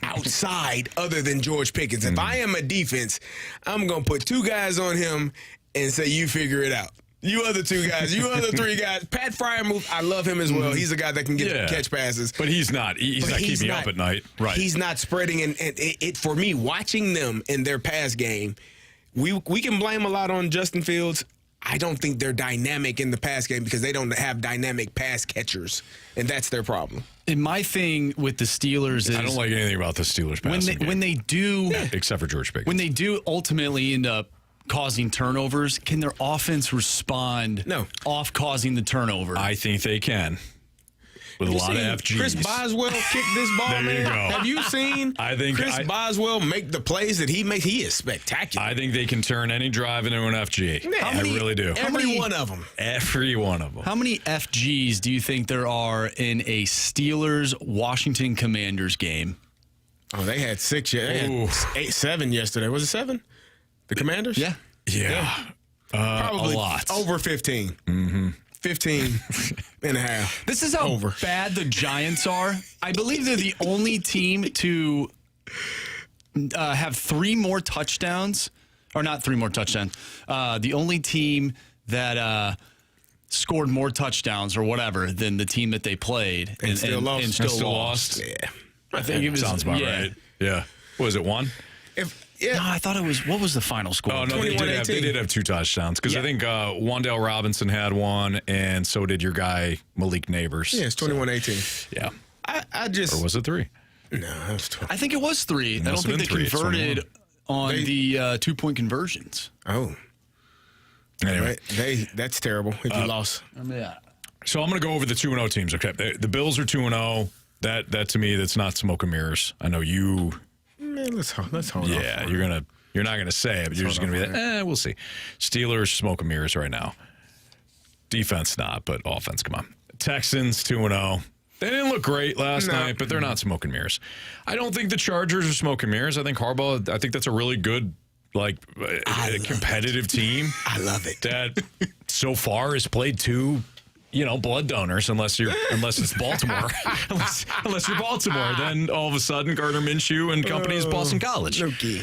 outside other than George Pickens. If I am a defense, I'm going to put two guys on him and say, you figure it out. You other two guys, you other three guys. Pat Freiermuth, I love him as well. He's a guy that can catch passes. But he's not. He's not keeping me up at night. Right. He's not spreading. And it for me, watching them in their pass game, we can blame a lot on Justin Fields. I don't think they're dynamic in the pass game because they don't have dynamic pass catchers, and that's their problem. And my thing with the Steelers is I don't like anything about the Steelers passing game. When they do, except for George Pickens. When they do ultimately end up causing turnovers, can their offense respond off causing the turnover? I think they can. with a lot of FGs. Chris Boswell kick this ball, There you man. go. Have you seen Chris Boswell make the plays that he makes? He is spectacular. I think they can turn any drive into an FG. I really do. Every one of them. Every one of them. How many FGs do you think there are in a Steelers-Washington Commanders game? Oh, they had 6. They had 7 yesterday. Was it 7? The Commanders? Yeah. Probably a lot. Over 15. Mm-hmm. 15 and a half. This is how bad the Giants are. I believe they're the only team to have 3 more touchdowns. Or not 3 more touchdowns. The only team that scored more touchdowns or whatever than the team that they played. And still lost. And still lost. Yeah. I think it was, sounds about right. Yeah. What was it, 1? No, I thought it was. What was the final score? Oh, no, they did have 2 touchdowns because I think Wan'Dale Robinson had 1, and so did your guy Malik Neighbors. Yeah, it's 21-18. So, yeah. I just. Or was it 3? No, it was 20. I think it was 3. I don't think they converted on the 2-point conversions. Oh. Anyway. That's terrible if you lost. Yeah. So I'm going to go over the 2-0 teams. Okay. The Bills are 2-0. That to me, that's not smoke and mirrors. I know you. Man, let's hold on. Yeah, you're not gonna say it, but you're just gonna be like, we'll see. Steelers smoke and mirrors right now. Defense not, but offense, come on. Texans 2-0. They didn't look great last night, but they're not smoke and mirrors. I don't think the Chargers are smoke and mirrors. I think Harbaugh. I think that's a really good, competitive team. I love it. That so far has played 2. Blood donors, unless it's Baltimore. unless you're Baltimore, then all of a sudden Gardner Minshew and company is Boston College. Okay.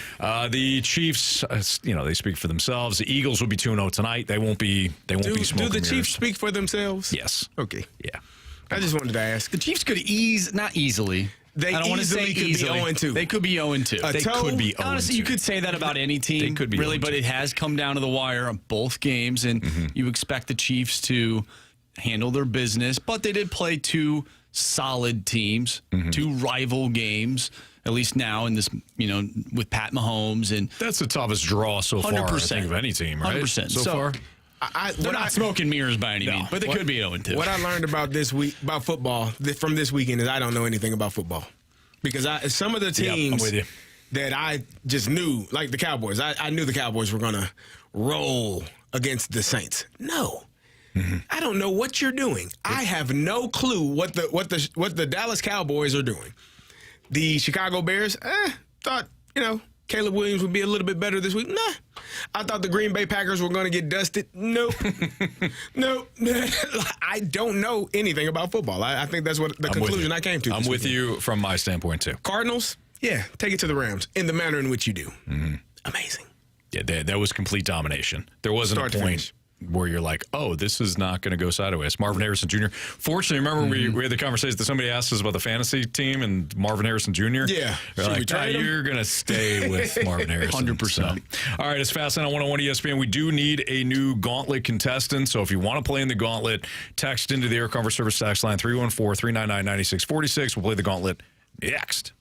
The Chiefs, they speak for themselves. The Eagles will be 2-0 tonight. They won't be smoking mirrors. Do the Chiefs speak for themselves? Yes. Okay. Yeah. I just wanted to ask. The Chiefs could not easily. They I don't want to say could easily. be 0-2. They could be 0-2. They could be 0-2. Honestly, you could say that about any team. They could be really, 0-2. but it has come down to the wire on both games, and you expect the Chiefs to handle their business, but they did play 2 solid teams, 2 rival games, at least now in this, with Pat Mahomes. And that's the toughest draw so far, 100%. I think, of any team, right? 100%. So far. They're not smoking mirrors by any means, but they could be 0-2. What I learned about this week, about football, from this weekend is I don't know anything about football. Because some of the teams I'm with you. that I just knew, like the Cowboys, I knew the Cowboys were going to roll against the Saints. No. I don't know what you're doing. I have no clue what the Dallas Cowboys are doing. The Chicago Bears, thought, Caleb Williams would be a little bit better this week. Nah. I thought the Green Bay Packers were going to get dusted. Nope. Nope. I don't know anything about football. I think that's what the conclusion I came to. I'm with you from my standpoint, too. Cardinals, yeah, take it to the Rams in the manner in which you do. Amazing. Yeah, that was complete domination. There wasn't a point where you're like, oh, this is not going to go sideways. Marvin Harrison Jr. Fortunately, remember we had the conversation that somebody asked us about the fantasy team and Marvin Harrison Jr.? Yeah. They're like, you're going to stay with Marvin Harrison. 100%. So. All right, it's Fast Line on 101 ESPN. We do need a new Gauntlet contestant. So if you want to play in the Gauntlet, text into the Air Comfort Service text line 314-399-9646. We'll play the Gauntlet next.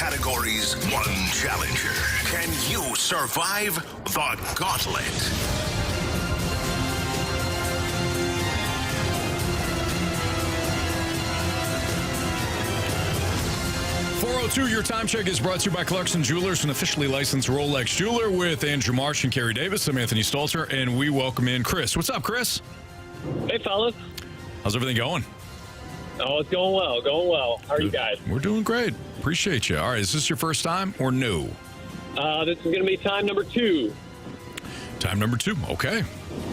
categories, one challenger. Can you survive the Gauntlet? 402, your time check is brought to you by Clarkson Jewelers, an officially licensed Rolex jeweler, with Andrew Marsh and Carey Davis. I'm Anthony Stalter, and we welcome in Chris. What's up, Chris? Hey, fellas. How's everything going? Oh, it's going well. How are you guys? We're doing great. Appreciate you. All right, is this your first time or new? This is going to be time number 2. Time number 2. Okay.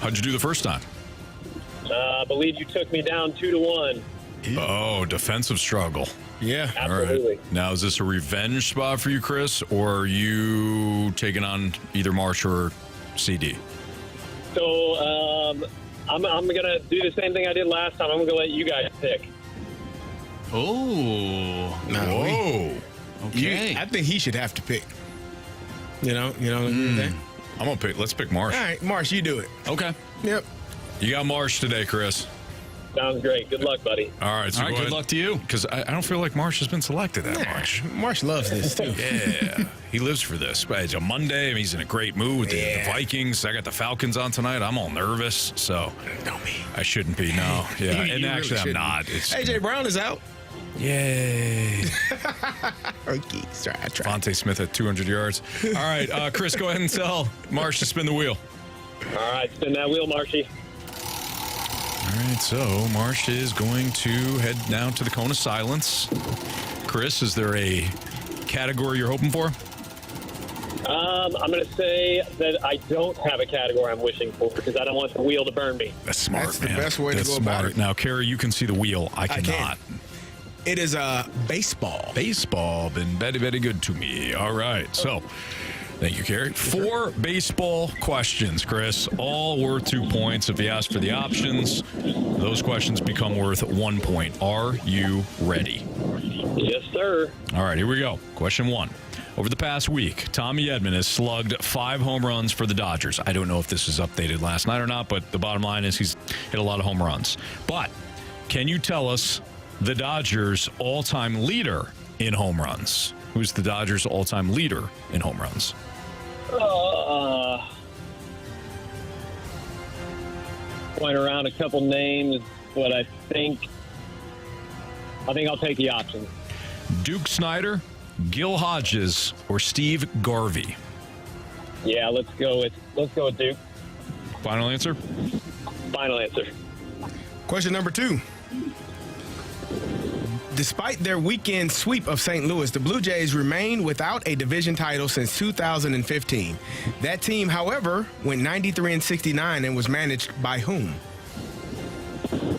How'd you do the first time? I believe you took me down 2-1. Oh, defensive struggle. Yeah. Absolutely. All right. Now, is this a revenge spot for you, Chris, or are you taking on either Marsh or CD? So I'm going to do the same thing I did last time. I'm going to let you guys pick. Oh. Whoa. Okay. I think he should have to pick. You know what I'm saying? I'm going to pick. Let's pick Marsh. All right, Marsh, you do it. Okay. Yep. You got Marsh today, Chris. Sounds great. Good luck, buddy. All right. So All right, good luck to you. Because I don't feel like Marsh has been selected that much. Marsh loves this, too. Yeah. He lives for this. But it's a Monday. He's in a great mood with the Vikings. I got the Falcons on tonight. I'm all nervous. So Don't be. I shouldn't be. No. Yeah. You And really actually, I'm shouldn't. not. It's A.J. Brown is out. Yay. Okay, sorry, I tried. Fonte Smith at 200 yards. All right. Chris, go ahead and tell Marsh to spin the wheel. All right, spin that wheel, Marshy. All right, so Marsh is going to head now to the cone of silence. Chris, is there a category you're hoping for? I'm going to say that I don't have a category I'm wishing for because I don't want the wheel to burn me. That's smart, That's the man. best way to That's go about smart. it. Now, Carey, you can see the wheel. I can. cannot. It is baseball. Baseball been very, very good to me. All right, so thank you, Carey. 4 baseball questions, Chris. All worth 2 points. If you ask for the options, those questions become worth 1 point. Are you ready? Yes, sir. All right, here we go. Question 1. Over the past week, Tommy Edman has slugged 5 home runs for the Dodgers. I don't know if this was updated last night or not, but the bottom line is he's hit a lot of home runs. But can you tell us the Dodgers' all-time leader in home runs? Who's the Dodgers' all-time leader in home runs? Point around a couple names, but I think I'll take the option. Duke Snyder, Gil Hodges, or Steve Garvey? Yeah, let's go with Duke. Final answer? Final answer. Question number 2. Despite their weekend sweep of St. Louis, the Blue Jays remain without a division title since 2015. That team, however, went 93-69 and was managed by whom?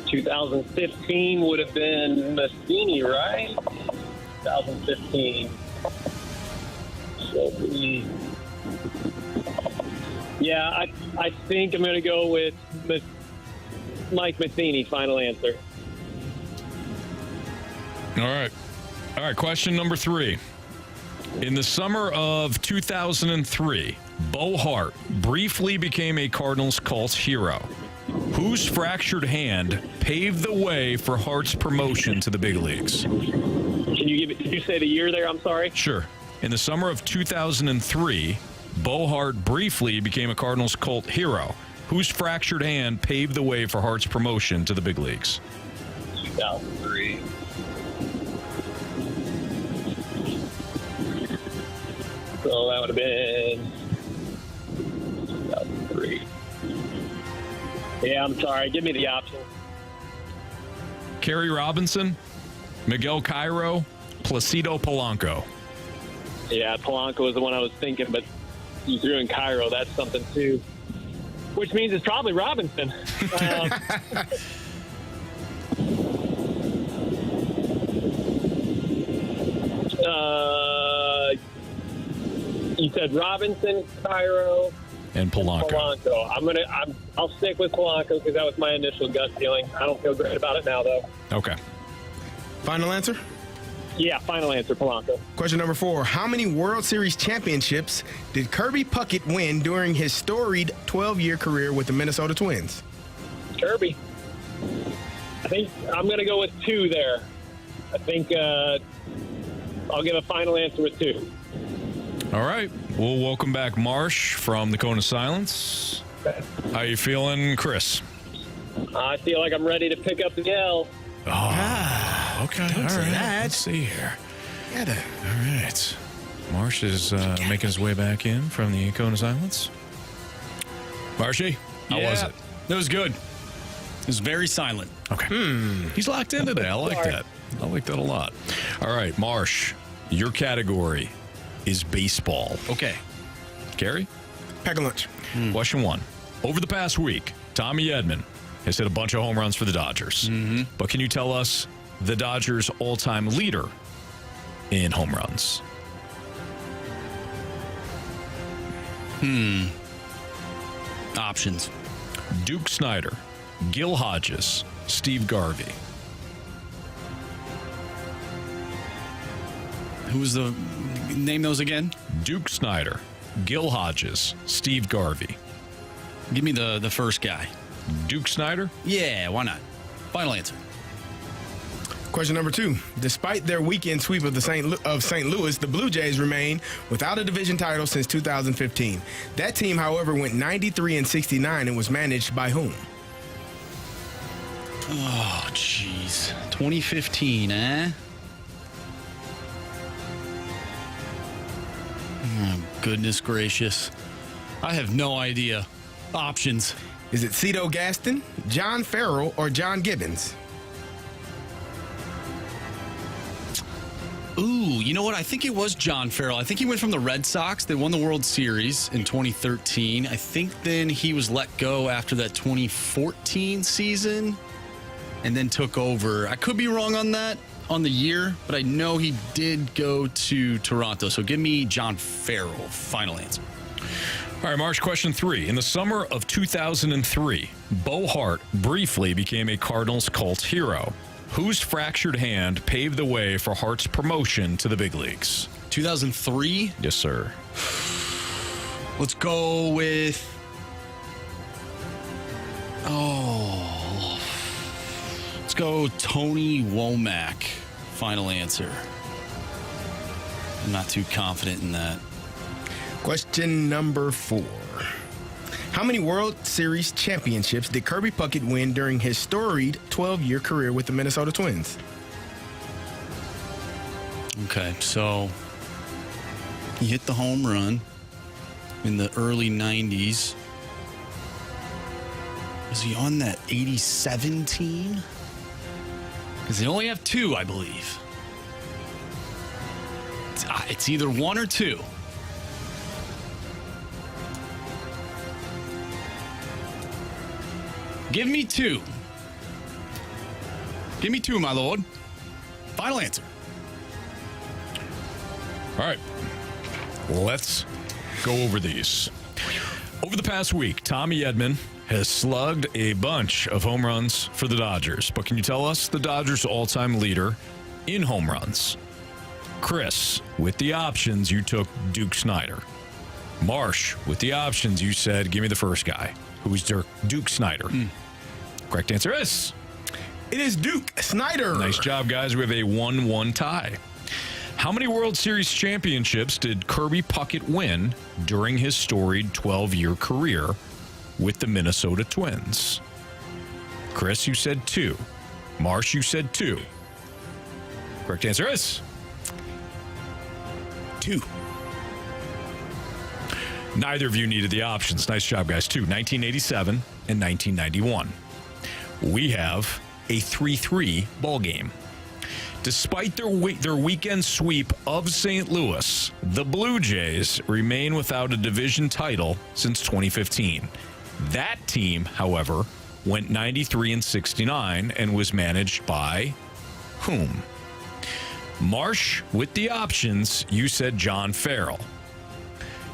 2015 would have been Matheny, right? 2015. So I think I'm going to go with Mike Matheny. Final answer. All right, question number 3. In the summer of 2003, Bo Hart briefly became a Cardinals cult hero. Whose fractured hand paved the way for Hart's promotion to the big leagues? Did you say the year there? I'm sorry. Sure. In the summer of 2003, Bo Hart briefly became a Cardinals cult hero. Whose fractured hand paved the way for Hart's promotion to the big leagues? 2003. So that would have been 2003. Yeah, I'm sorry. Give me the option. Kerry Robinson, Miguel Cairo, Placido Polanco. Yeah, Polanco was the one I was thinking, but you threw in Cairo. That's something, too. Which means it's probably Robinson. You said Robinson, Cairo, and Polanco. I'll stick with Polanco because that was my initial gut feeling. I don't feel great about it now, though. Okay. Final answer? Yeah, final answer, Polanco. Question number 4. How many World Series championships did Kirby Puckett win during his storied 12-year career with the Minnesota Twins? Kirby. I think I'm going to go with 2 there. I think I'll give a final answer with 2. All right. We'll welcome back Marsh from the Cone of Silence. How you feeling, Chris? I feel like I'm ready to pick up the L. Oh, okay. All right. that. Let's see here. All right. Marsh is making his way back in from the Cone of Silence. Marshy, how was it? It was good. It was very silent. Okay. He's locked in today. I like that. I like that a lot. All right, Marsh, your category is baseball. Okay. Carey? Pack a lunch. Question 1. Over the past week, Tommy Edman has hit a bunch of home runs for the Dodgers. Mm-hmm. But can you tell us the Dodgers' all-time leader in home runs? Options. Duke Snider, Gil Hodges, Steve Garvey. Who's the... Name those again? Duke Snider, Gil Hodges, Steve Garvey. Give me the first guy. Duke Snider? Yeah, why not? Final answer. Question number 2. Despite their weekend sweep of St. Louis, the Blue Jays remain without a division title since 2015. That team, however, went 93-69 and was managed by whom? Oh, jeez. 2015, eh? Oh, goodness gracious. I have no idea. Options. Is it Cito Gaston, John Farrell, or John Gibbons? Ooh, you know what? I think it was John Farrell. I think he went from the Red Sox. They won the World Series in 2013. I think then he was let go after that 2014 season and then took over. I could be wrong on that, on the year, but I know he did go to Toronto. So give me John Farrell. Final answer. All right, Marsh, question 3. In the summer of 2003, Bo Hart briefly became a Cardinals cult hero. Whose fractured hand paved the way for Hart's promotion to the big leagues? 2003? Yes, sir. Let's go with... Let's go Tony Womack. Final answer. I'm not too confident in that. Question number 4. How many World Series championships did Kirby Puckett win during his storied 12-year career with the Minnesota Twins? Okay, so he hit the home run in the early 90s. Was he on that 87 team? Because they only have 2, I believe. It's either 1 or 2. Give me 2. Give me 2, my lord. Final answer. All right. Let's go over these. Over the past week, Tommy Edman has slugged a bunch of home runs for the Dodgers. But can you tell us the Dodgers' all-time leader in home runs? Chris, with the options, you took Duke Snider. Marsh, with the options, you said, give me the first guy. Who's Duke Snider? Correct answer is... It is Duke Snider. Nice job, guys. We have a 1-1 tie. How many World Series championships did Kirby Puckett win during his storied 12-year career with the Minnesota Twins? Chris, you said 2. Marsh, you said 2. Correct answer is... 2. Neither of you needed the options. Nice job, guys. 2, 1987 and 1991. We have a 3-3 ball game. Despite their weekend sweep of St. Louis, the Blue Jays remain without a division title since 2015. That team, however, went 93-69 and was managed by whom? Marsh, with the options, you said John Farrell.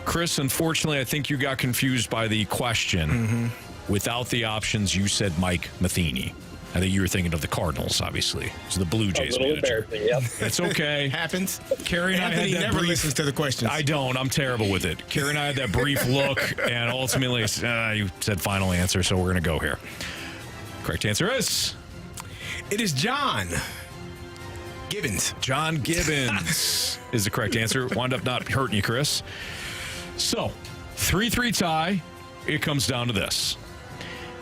Chris, unfortunately, I think you got confused by the question. Without the options, you said Mike Matheny. I think you were thinking of the Cardinals, obviously. So the Blue Jays manager. Yep. It's okay. Happens. Carey and Anthony I had that never brief, listens to the questions. I don't. I'm terrible with it. Carey and I had that brief look, and ultimately, you said final answer, so we're going to go here. Correct answer is... It is John Gibbons. John Gibbons is the correct answer. Wound up not hurting you, Chris. So, 3-3 tie. It comes down to this.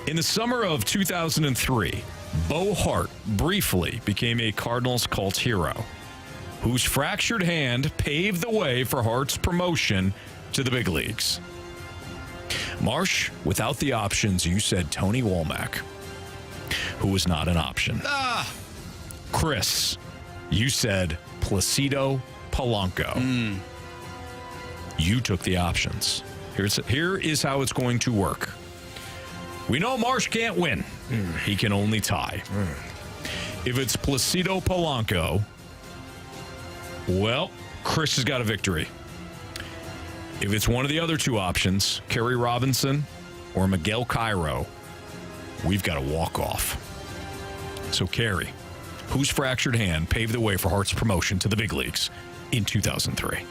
In the summer of 2003, Bo Hart briefly became a Cardinals cult hero, whose fractured hand paved the way for Hart's promotion to the big leagues. Marsh, without the options, you said Tony Womack, who was not an option. Chris, you said Placido Polanco. You took the options. Here is how it's going to work. We know Marsh can't win. He can only tie. If it's Placido Polanco, well, Chris has got a victory. If it's one of the other two options, Carey Robinson or Miguel Cairo, we've got a walk-off. So, Carey, whose fractured hand paved the way for Hart's promotion to the big leagues in 2003?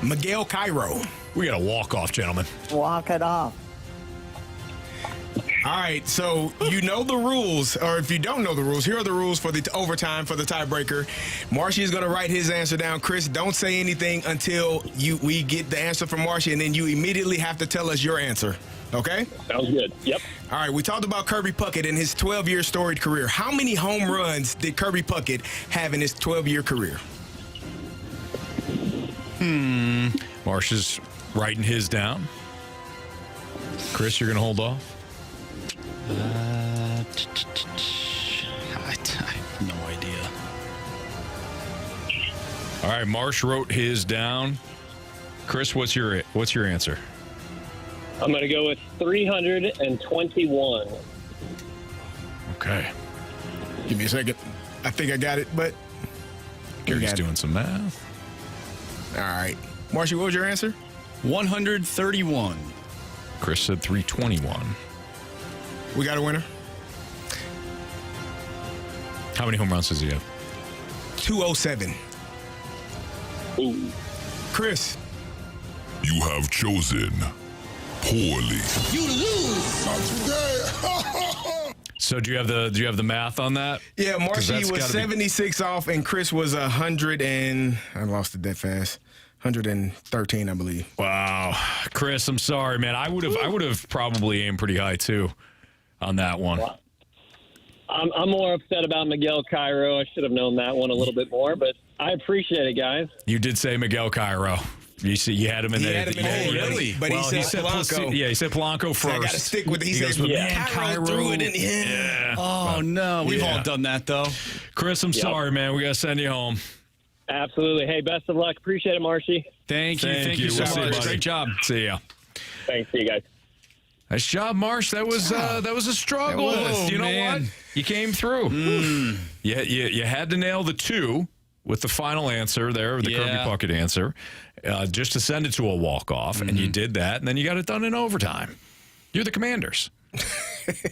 Miguel Cairo. We got a walk-off, gentlemen. Walk it off. All right, so you know the rules, or if you don't know the rules, here are the rules for the overtime for the tiebreaker. Marshy is going to write his answer down. Chris, don't say anything until we get the answer from Marshy, and then you immediately have to tell us your answer. Okay? Sounds good. Yep. All right, we talked about Kirby Puckett in his 12-year storied career. How many home runs did Kirby Puckett have in his 12-year career? Marsh is writing his down. Chris, you're going to hold off? I have no idea. All right, Marsh wrote his down. Chris, what's your answer? I'm going to go with 321. Okay. Give me a second. I think I got it, but Gary's doing some math. all right. Marshy, what was your answer? 131. Chris said 321. We got a winner. How many home runs does he have? 207. Ooh. Chris. You have chosen poorly. You lose. So do you have the math on that? Yeah, 'Cause Marshy that's was gotta be- 76 off, and Chris was 100 and I lost it that fast. 113, I believe. Wow, Chris, I'm sorry, man. I would have probably aimed pretty high too on that one. I'm more upset about Miguel Cairo. I should have known that one a little bit more, but I appreciate it, guys. You did say Miguel Cairo. You see, you had him in there. really? But well, he said Polanco. Yeah, he said Polanco first. So I got to stick with it. He goes, said, man, Cairo threw it in. Yeah. Oh, no. We've all done that, though. Chris, I'm sorry, man. We got to send you home. Absolutely. Hey, best of luck. Appreciate it, Marshy. Thank you We'll so see you, much. buddy. Great job. See ya. Thanks. See you guys. Nice job, Marsh. That was a struggle. That was, you know man. what? You came through. You had to nail the two with the final answer there, the Kirby Puckett answer, just to send it to a walk-off, and you did that, and then you got it done in overtime. You're the Commanders.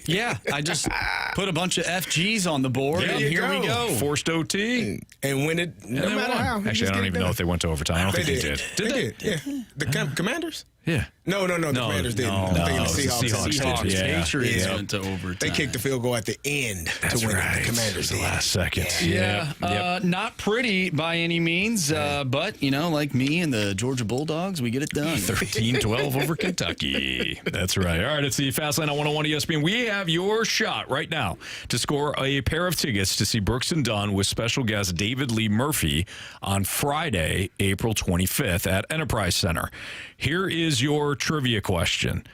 Yeah, I just put a bunch of FGs on the board, and here we go. Forced OT. And win it no matter how. Actually, I don't even know if they went to overtime. I don't think they did. They did. Yeah. The Commanders? Yeah. No. The Commanders didn't. I'm thinking the Seahawks. did. Yeah. Patriots went to overtime. They kicked the field goal at the end to win it. The Commanders the did. last second. Yeah, not pretty by any means, but, like me and the Georgia Bulldogs, we get it done. 13-12 over Kentucky. That's right. All right, it's the Fast Lane on 101 ESPN. We have your shot right now to score a pair of tickets to see Brooks and Dunn with special guest David Lee Murphy on Friday, April 25th at Enterprise Center. Here is your trivia question.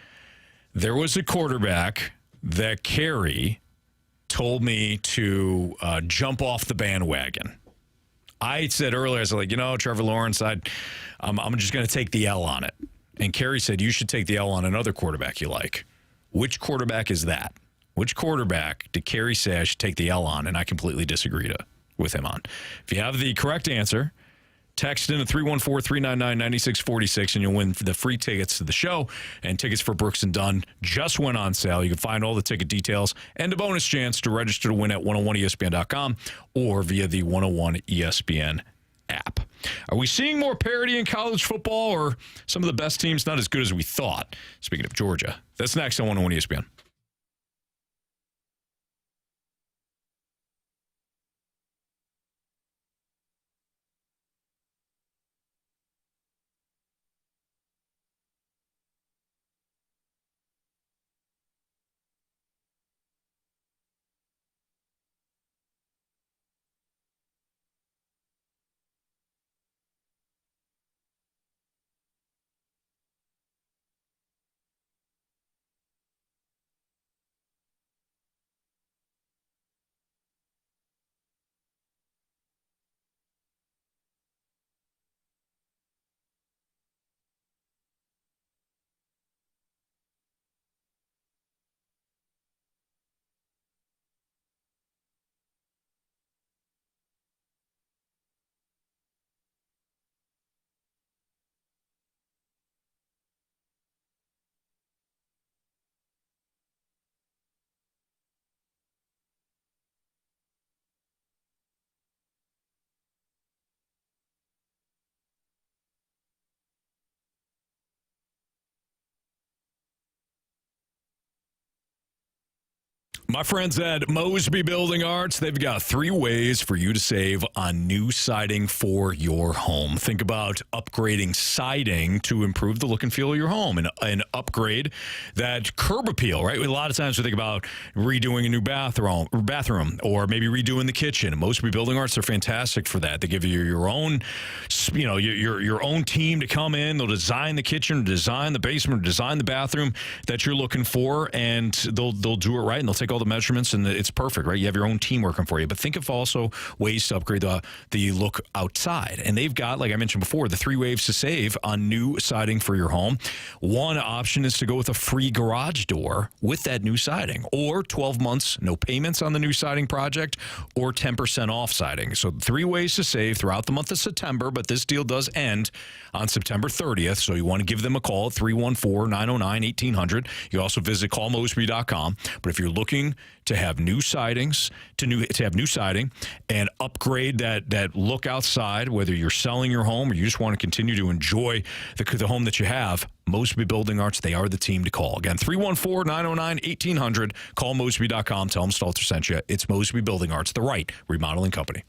There was a quarterback that Carey told me to jump off the bandwagon. I said earlier, I was like, Trevor Lawrence, I'm just going to take the L on it. And Carey said, you should take the L on another quarterback you like. Which quarterback is that? Which quarterback did Carey say I should take the L on? And I completely disagree with him on. If you have the correct answer, text in at 314-399-9646, and you'll win the free tickets to the show. And tickets for Brooks and Dunn just went on sale. You can find all the ticket details and a bonus chance to register to win at 101ESPN.com or via the 101 ESPN app. Are we seeing more parity in college football, or some of the best teams not as good as we thought? Speaking of Georgia, that's next on 101 ESPN. My friends at Mosby Building Arts, they've got 3 ways for you to save on new siding for your home. Think about upgrading siding to improve the look and feel of your home and upgrade that curb appeal, right? A lot of times we think about redoing a new bathroom or maybe redoing the kitchen. Mosby Building Arts are fantastic for that. They give you your own, your own team to come in. They'll design the kitchen, design the basement, design the bathroom that you're looking for, and they'll do it right, and they'll take all the measurements, and it's perfect, right? You have your own team working for you. But think of also ways to upgrade the look outside. And they've got, like I mentioned before, the 3 ways to save on new siding for your home. One option is to go with a free garage door with that new siding, or 12 months, no payments on the new siding project, or 10% off siding. So 3 ways to save throughout the month of September, but this deal does end on September 30th. So you want to give them a call at 314-909-1800. You also visit callmosby.com. But if you're looking to have new sidings, to have new siding and upgrade that look outside, whether you're selling your home or you just want to continue to enjoy the home that you have, Mosby Building Arts, they are the team to call. Again, 314-909-1800. Call Mosby.com. Tell them Stalter sent you. It's Mosby Building Arts, the right remodeling company.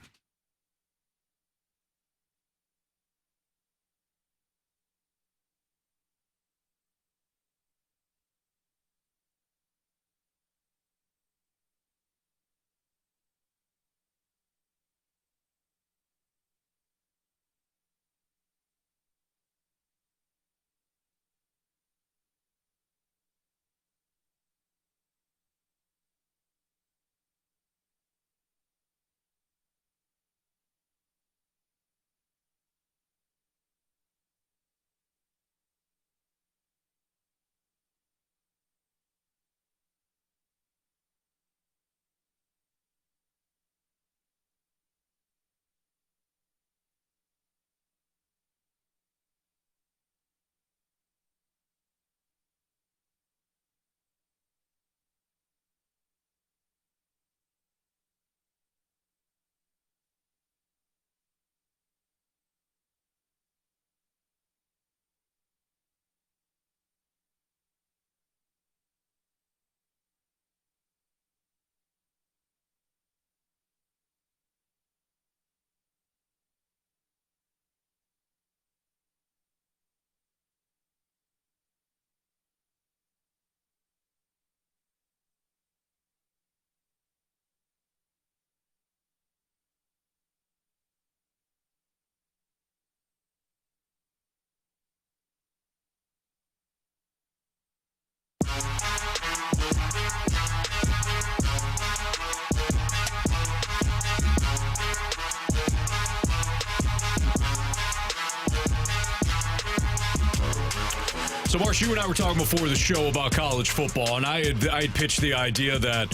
So, Marshy, you and I were talking before the show about college football, and I had pitched the idea that,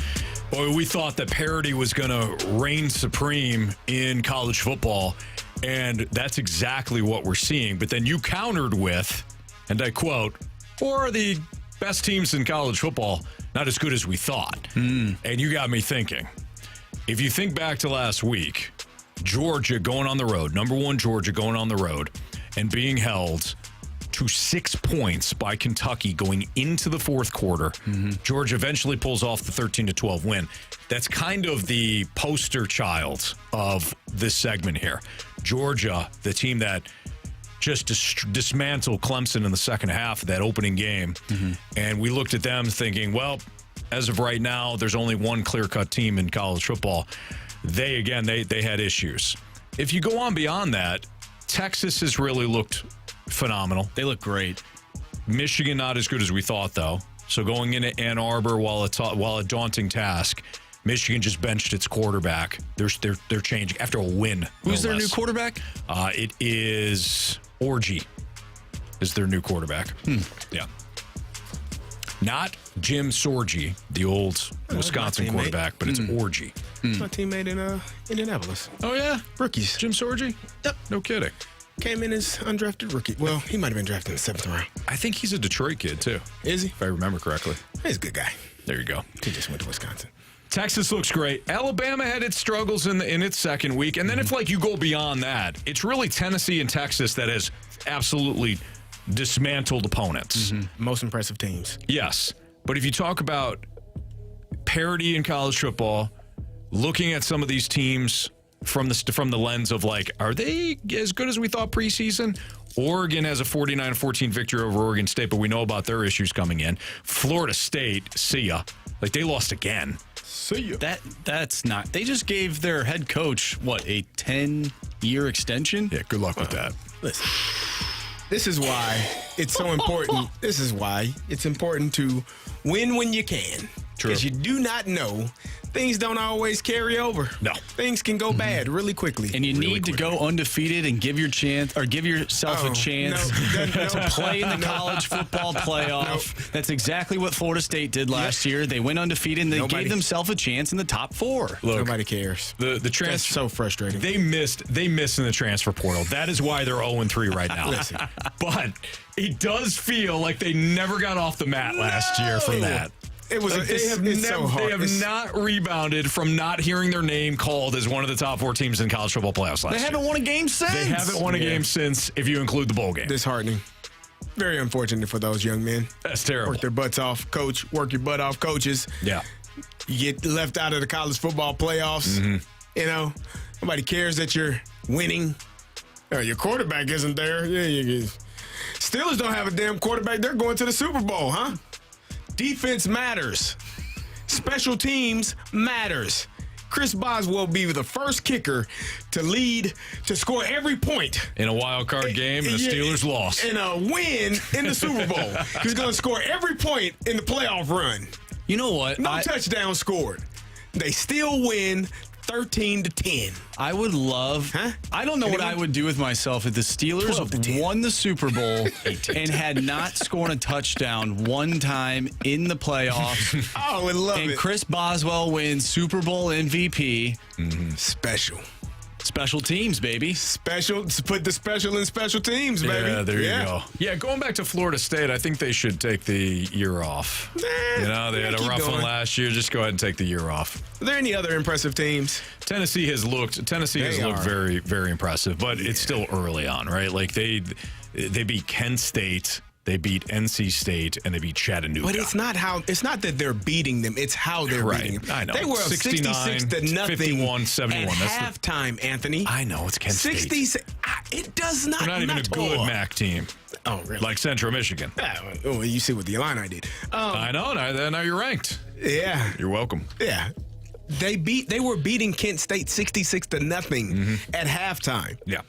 we thought that parity was going to reign supreme in college football, and that's exactly what we're seeing. But then you countered with, and I quote, "Or are the best teams in college football not as good as we thought?" And you got me thinking. If you think back to last week, Georgia going on the road, number 1 Georgia going on the road, and being held to 6 points by Kentucky going into the fourth quarter. Georgia eventually pulls off the 13-12 win. That's kind of the poster child of this segment here. Georgia, the team that just dismantled Clemson in the second half of that opening game. And we looked at them thinking, well, as of right now, there's only one clear-cut team in college football. They had issues. If you go on beyond that, Texas has really looked phenomenal. They look great. Michigan not as good as we thought, though. So going into Ann Arbor, while a daunting task, Michigan just benched its quarterback. They're changing after a win. Who's their new quarterback? It is Orji. Is their new quarterback? Yeah. Not Jim Sorgi, the old Wisconsin quarterback, but it's Orji. My teammate in Indianapolis. Oh, yeah? Rookies. Jim Sorgi? Yep. No kidding. Came in as undrafted rookie. Well, he might have been drafted in the 7th round. I think he's a Detroit kid, too. Is he? If I remember correctly. He's a good guy. There you go. He just went to Wisconsin. Texas looks great. Alabama had its struggles in its second week. And then if, you go beyond that, it's really Tennessee and Texas that has absolutely dismantled opponents. Most impressive teams. Yes. But if you talk about parity in college football, looking at some of these teams from the lens of like, are they as good as we thought preseason? Oregon has a 49-14 victory over Oregon State, but we know about their issues coming in. Florida State, see ya. Like, they lost again. See ya. That's not. They just gave their head coach, a 10-year extension? Yeah, good luck with that. Listen, this is why it's so important. This is why it's important to win when you can. Because you do not know. Things don't always carry over. No. Things can go bad really quickly. And you need to go undefeated and give yourself a chance to play in the college football playoff. Nope. That's exactly what Florida State did last year. They went undefeated and they gave themselves a chance in the top 4. Look, nobody cares. The transfer, that's so frustrating. They missed in the transfer portal. That is why they're 0-3 right now. But it does feel like they never got off the mat last year from that. It was. They have not rebounded from not hearing their name called as one of the top 4 teams in college football playoffs last year. They haven't won a game since. They haven't won a game since, if you include the bowl game. Disheartening. Very unfortunate for those young men. That's terrible. Work their butts off, coach. Work your butt off, coaches. Yeah. You get left out of the college football playoffs. Mm-hmm. You know, nobody cares that you're winning. Your quarterback isn't there. Yeah, Steelers don't have a damn quarterback. They're going to the Super Bowl, huh? Defense matters. Special teams matters. Chris Boswell will be the first kicker to score every point. In a wild card game, and the Steelers lost. In a win in the Super Bowl. He's going to score every point in the playoff run. You know what? No touchdown scored. They still win 13-10. I would love. Huh? I don't know what I would do with myself if the Steelers won the Super Bowl and had not scored a touchdown one time in the playoffs. I would love it. And Chris Boswell wins Super Bowl MVP. Mm-hmm. Special teams, baby. Put the special in special teams, baby. Yeah, there you go. Yeah, going back to Florida State, I think they should take the year off. They had a rough one last year. Just go ahead and take the year off. Are there any other impressive teams? Tennessee has looked very, very impressive, but it's still early on, right? Like they beat Kent State. They beat NC State and they beat Chattanooga. But it's not that they're beating them. It's how they're beating them. I know. They were up 66-0 51-71 at halftime, Anthony. I know. It's Kent State. 66. It does not. They're not even a good MAC team. Oh, really? Like Central Michigan. Oh, you see what the Illini did. I know. Now you're ranked. Yeah. You're welcome. Yeah. They were beating Kent State 66-0 at halftime. Yeah.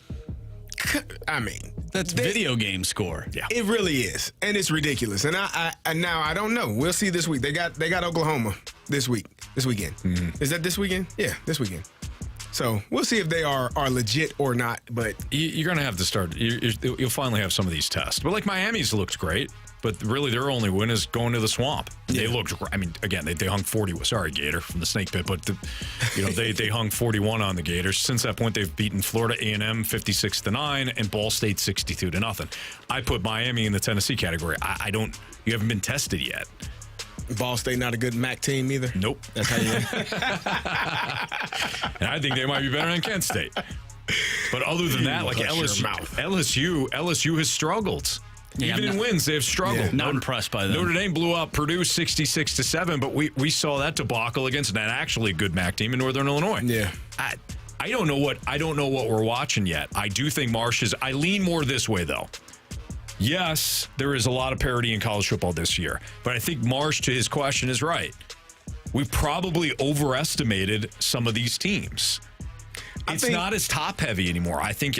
I mean, that's video game score. Yeah, it really is, and it's ridiculous. And now I don't know. We'll see this week. They got Oklahoma this weekend. Is that this weekend? Yeah, this weekend. So we'll see if they are legit or not. But you're going to have to start. You'll finally have some of these tests. But like Miami's looks great. But really, their only win is going to the Swamp. They looked. I mean, again, they hung 40. Sorry, Gator from the Snake Pit, but they hung 41 on the Gators. Since that point, they've beaten Florida A&M 56-9 and Ball State 62-0. I put Miami in the Tennessee category. I don't. You haven't been tested yet. Ball State not a good MAC team either. Nope. That's how you. And I think they might be better than Kent State. But other than that, like LSU has struggled. Yeah, even in wins, they've struggled. Yeah, not impressed by them. Notre Dame blew out Purdue 66-7, but we saw that debacle against an actually good MAC team in Northern Illinois. Yeah, I don't know what we're watching yet. I do think Marsh is. I lean more this way though. Yes, there is a lot of parity in college football this year, but I think Marsh, to his question, is right. We probably overestimated some of these teams. It's not as top heavy anymore. I think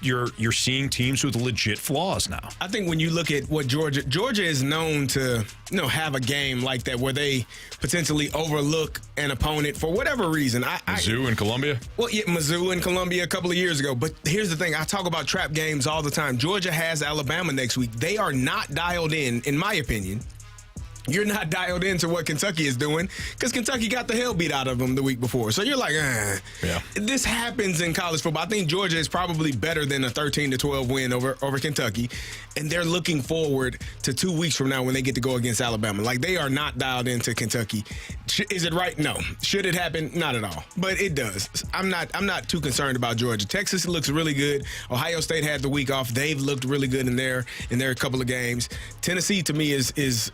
you're seeing teams with legit flaws now. I think when you look at what Georgia is known to, have a game like that where they potentially overlook an opponent for whatever reason. Mizzou and Columbia? Well, yeah, Mizzou and Columbia a couple of years ago. But here's the thing. I talk about trap games all the time. Georgia has Alabama next week. They are not dialed in my opinion. You're not dialed into what Kentucky is doing because Kentucky got the hell beat out of them the week before. So you're like, Yeah. This happens in college football. I think Georgia is probably better than a 13-12 win over Kentucky. And they're looking forward to 2 weeks from now when they get to go against Alabama. Like, they are not dialed into Kentucky. Is it right? No. Should it happen? Not at all. But it does. I'm not too concerned about Georgia. Texas looks really good. Ohio State had the week off. They've looked really good in their couple of games. Tennessee, to me, is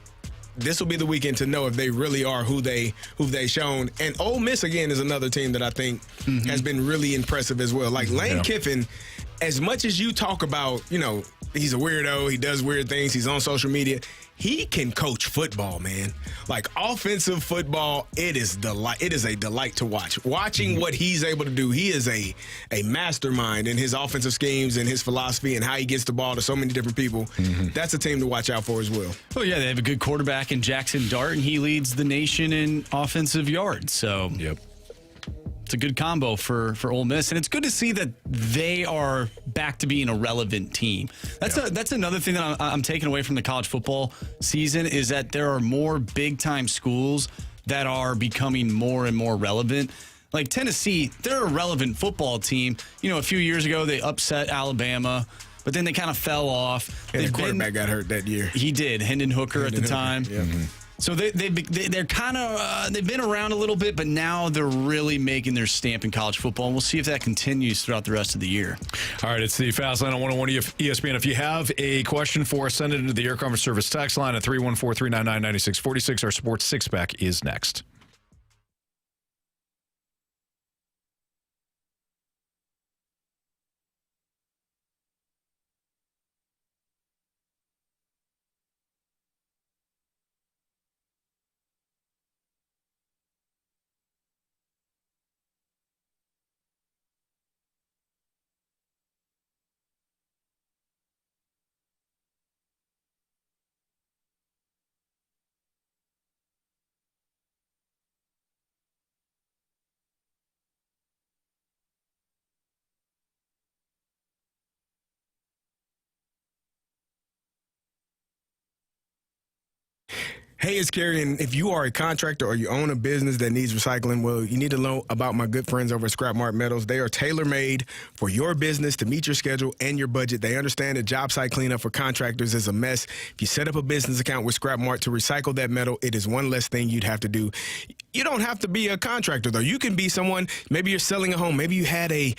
this will be the weekend to know if they really are who they've shown. And Ole Miss, again, is another team that I think has been really impressive as well. Like Lane Kiffin, as much as you talk about, he's a weirdo, he does weird things, he's on social media, he can coach football, man. Like offensive football, it is a delight to watch. Watching what he's able to do, he is a mastermind in his offensive schemes and his philosophy and how he gets the ball to so many different people. That's a team to watch out for as well. Oh, yeah, they have a good quarterback in Jackson Dart, and he leads the nation in offensive yards. So it's a good combo for Ole Miss, and it's good to see that they are back to being a relevant team. That's another thing that I'm taking away from the college football season is that there are more big-time schools that are becoming more and more relevant. Like Tennessee, they're a relevant football team. A few years ago, they upset Alabama, but then they kind of fell off. And the quarterback got hurt that year. He did. Hendon Hooker at the time. Yeah. So they're kind of they've been around a little bit, but now they're really making their stamp in college football, and we'll see if that continues throughout the rest of the year. All right, it's the Fast Line on 101 ESPN. If you have a question for us, send it into the Air Comfort Service text line at 314-399-9646. Our Sports Six-Pack is next. Hey, it's Carey, and if you are a contractor or you own a business that needs recycling, well, you need to know about my good friends over at Scrap Mart Metals. They are tailor-made for your business to meet your schedule and your budget. They understand that job site cleanup for contractors is a mess. If you set up a business account with Scrap Mart to recycle that metal, it is one less thing you'd have to do. You don't have to be a contractor, though. You can be someone, maybe you're selling a home. Maybe you had a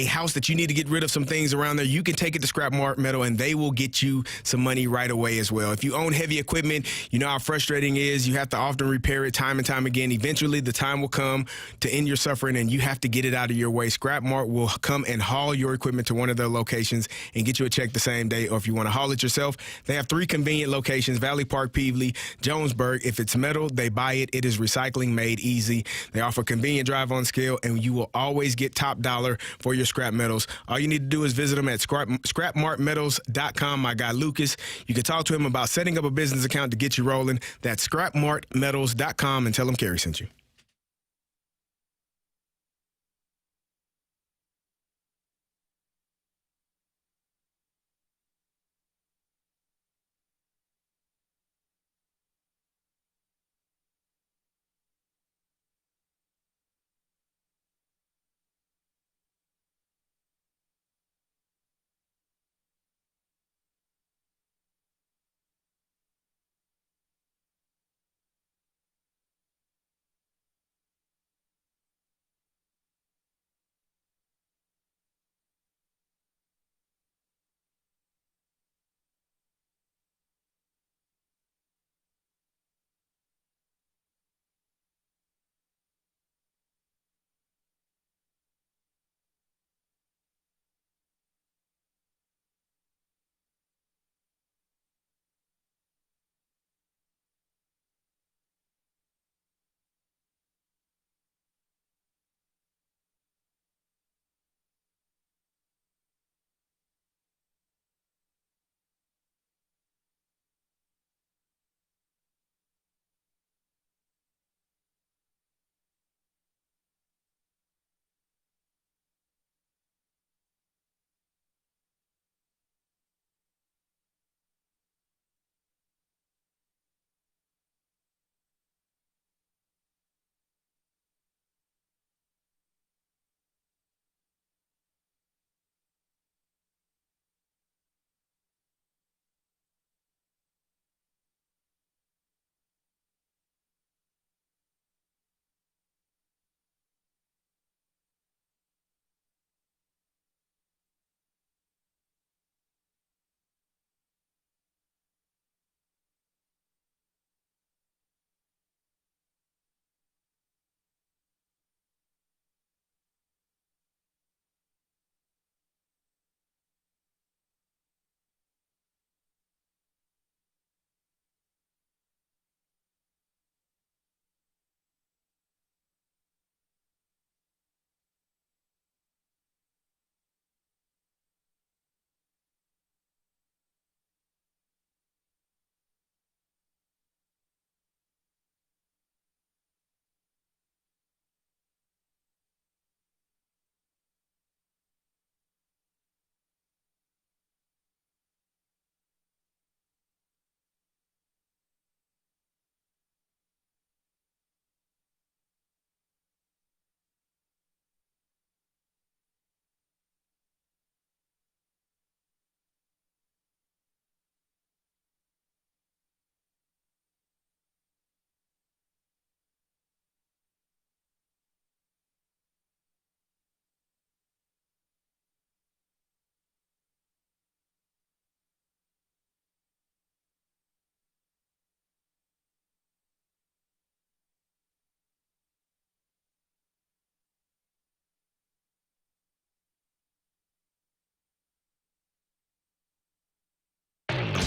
house that you need to get rid of some things around there. You can take it to Scrap Mart Metal, and they will get you some money right away as well. If you own heavy equipment, you know how frustrating it is. You have to often repair it time and time again. Eventually, the time will come to end your suffering, and you have to get it out of your way. Scrap Mart will come and haul your equipment to one of their locations and get you a check the same day. Or if you want to haul it yourself, they have 3 convenient locations: Valley Park, Peevely, Jonesburg. If it's metal, they buy it. It is recycling made easy. They offer convenient drive on scale, and you will always get top dollar for your scrap metals. All you need to do is visit them at scrapmartmetals.com. My guy Lucas, you can talk to him about setting up a business account to get you rolling. That's scrapmartmetals.com, and tell him Carey sent you.